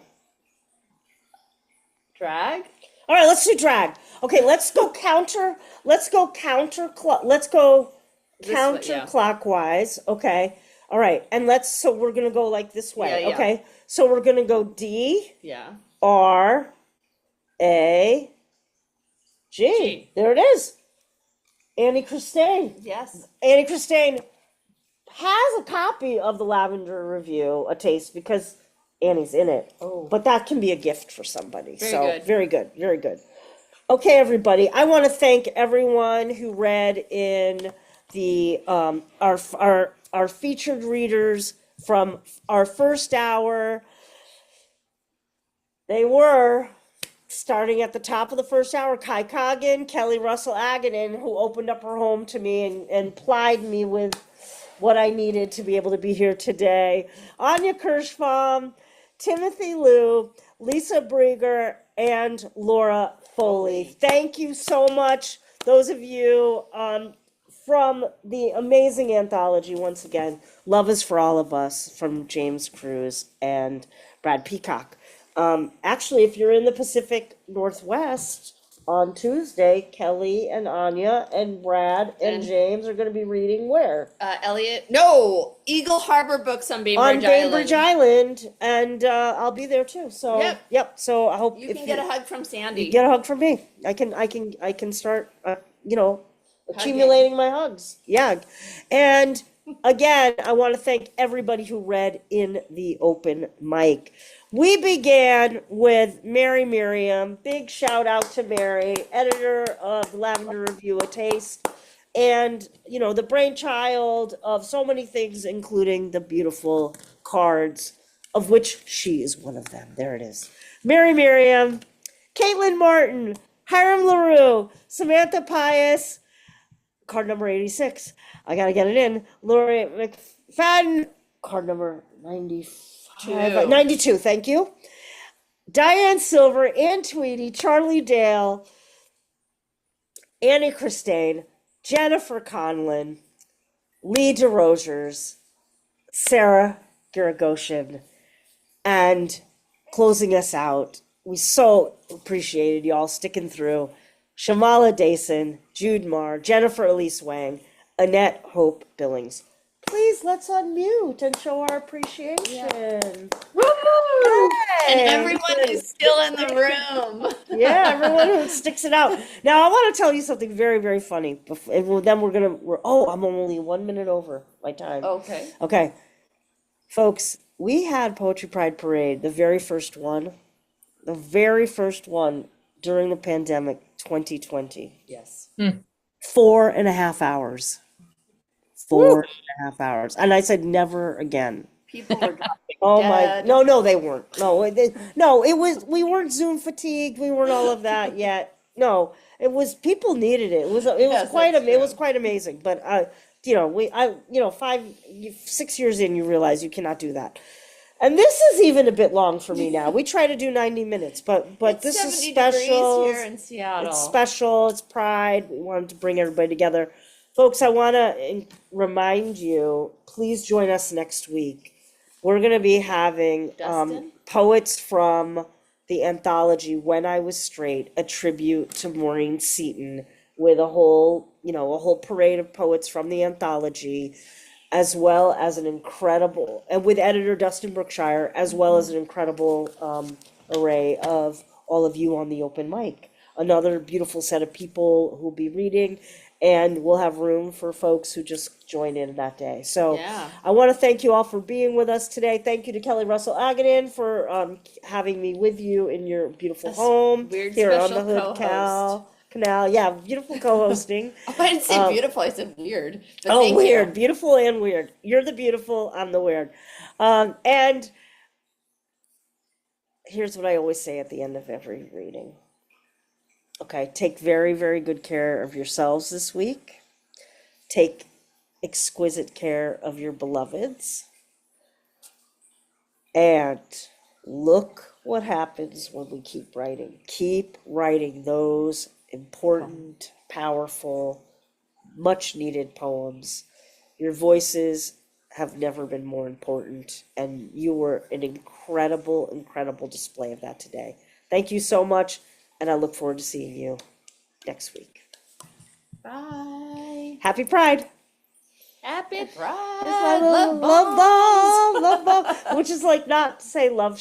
Drag. All right, let's do drag. Okay, let's go counterclockwise. Okay. All right. And so we're going to go like this way. Yeah. Okay. So we're going to go D, Yeah. R, A, G. There it is. Annie Christain. Yes. Annie Christain has a copy of the Lavender Review, a taste, because Annie's in it. Oh. But that can be a gift for somebody. Very so good. very good. Very good. Okay, everybody. I want to thank everyone who read in the our featured readers from our first hour. They were starting at the top of the first hour, Coggin, Kelli Russell Agodon, who opened up her home to me and plied me with what I needed to be able to be here today. Anya Kirshbaum, Timothy Liu, Lisa Breger, and Laura Foley. Thank you so much, those of you from the amazing anthology, once again, Love is for All of Us, from James Cruz and Brad Peacock. Actually, if you're in the Pacific Northwest, on Tuesday, Kelli and Anya and Brad and James are going to be reading where? Eagle Harbor Books on On Bainbridge Island, and I'll be there too. So yep. So I hope you can get a hug from Sandy. You get a hug from me. I can start, accumulating my hugs. Yeah, and again, I want to thank everybody who read in the open mic. We began with Meriam. Big shout out to Mary, editor of Lavender Review, A Taste, and, the brainchild of so many things, including the beautiful cards, of which she is one of them. There it is. Meriam, Kaitlin Martin, Hiram Larew, Samantha Pious, card number 86. I got to get it in. Laurie MacFayden, card number 92, thank you. Diane Silver, Ann Tweedy, Charlie Dale, Annie Christain, Jennifer Conlon, Lee Desrosiers, Sarah Giragosian, and closing us out, we so appreciated y'all sticking through, Shymala Dason, Jude Marr, Jennifer Elise Wang, Annette Hope Billings. Please, let's unmute and show our appreciation. Woo! And everyone who's still in the room. Yeah, everyone who sticks it out. Now, I want to tell you something very, very funny. Then I'm only 1 minute over my time. Okay. Folks, we had Poetry Pride Parade, the very first one during the pandemic, 2020. Yes. 4.5 hours. 4.5 hours. And I said, never again. People were dropping dead. No, they weren't. We weren't Zoom fatigued. We weren't all of that yet. No, it was, people needed it. It was quite amazing. But, 6 years in, you realize you cannot do that. And this is even a bit long for me now. We try to do 90 minutes, but this is special. Here in Seattle. It's special. It's Pride. We wanted to bring everybody together. Folks, I want to remind you, please join us next week. We're going to be having poets from the anthology When I Was Straight, a tribute to Maureen Seton, with a whole parade of poets from the anthology, as well as an incredible, and with editor Dustin Brookshire, as well as an incredible array of all of you on the open mic. Another beautiful set of people who'll be reading, and we'll have room for folks who just join in that day. So I want to thank you all for being with us today. Thank you to Kelli Russell Agodon for having me with you in your beautiful home here on the Hood Canal. Yeah, beautiful co-hosting. I didn't say beautiful, I said weird. But weird. Beautiful and weird. You're the beautiful, I'm the weird. And here's what I always say at the end of every reading. Okay, take very, very good care of yourselves this week. Take exquisite care of your beloveds. And look what happens when we keep writing. Keep writing those important, powerful, much needed poems. Your voices have never been more important, and you were an incredible, incredible display of that today. Thank you so much. And I look forward to seeing you next week. Bye. Happy Pride. Happy Pride. Love bomb, which is like not to say love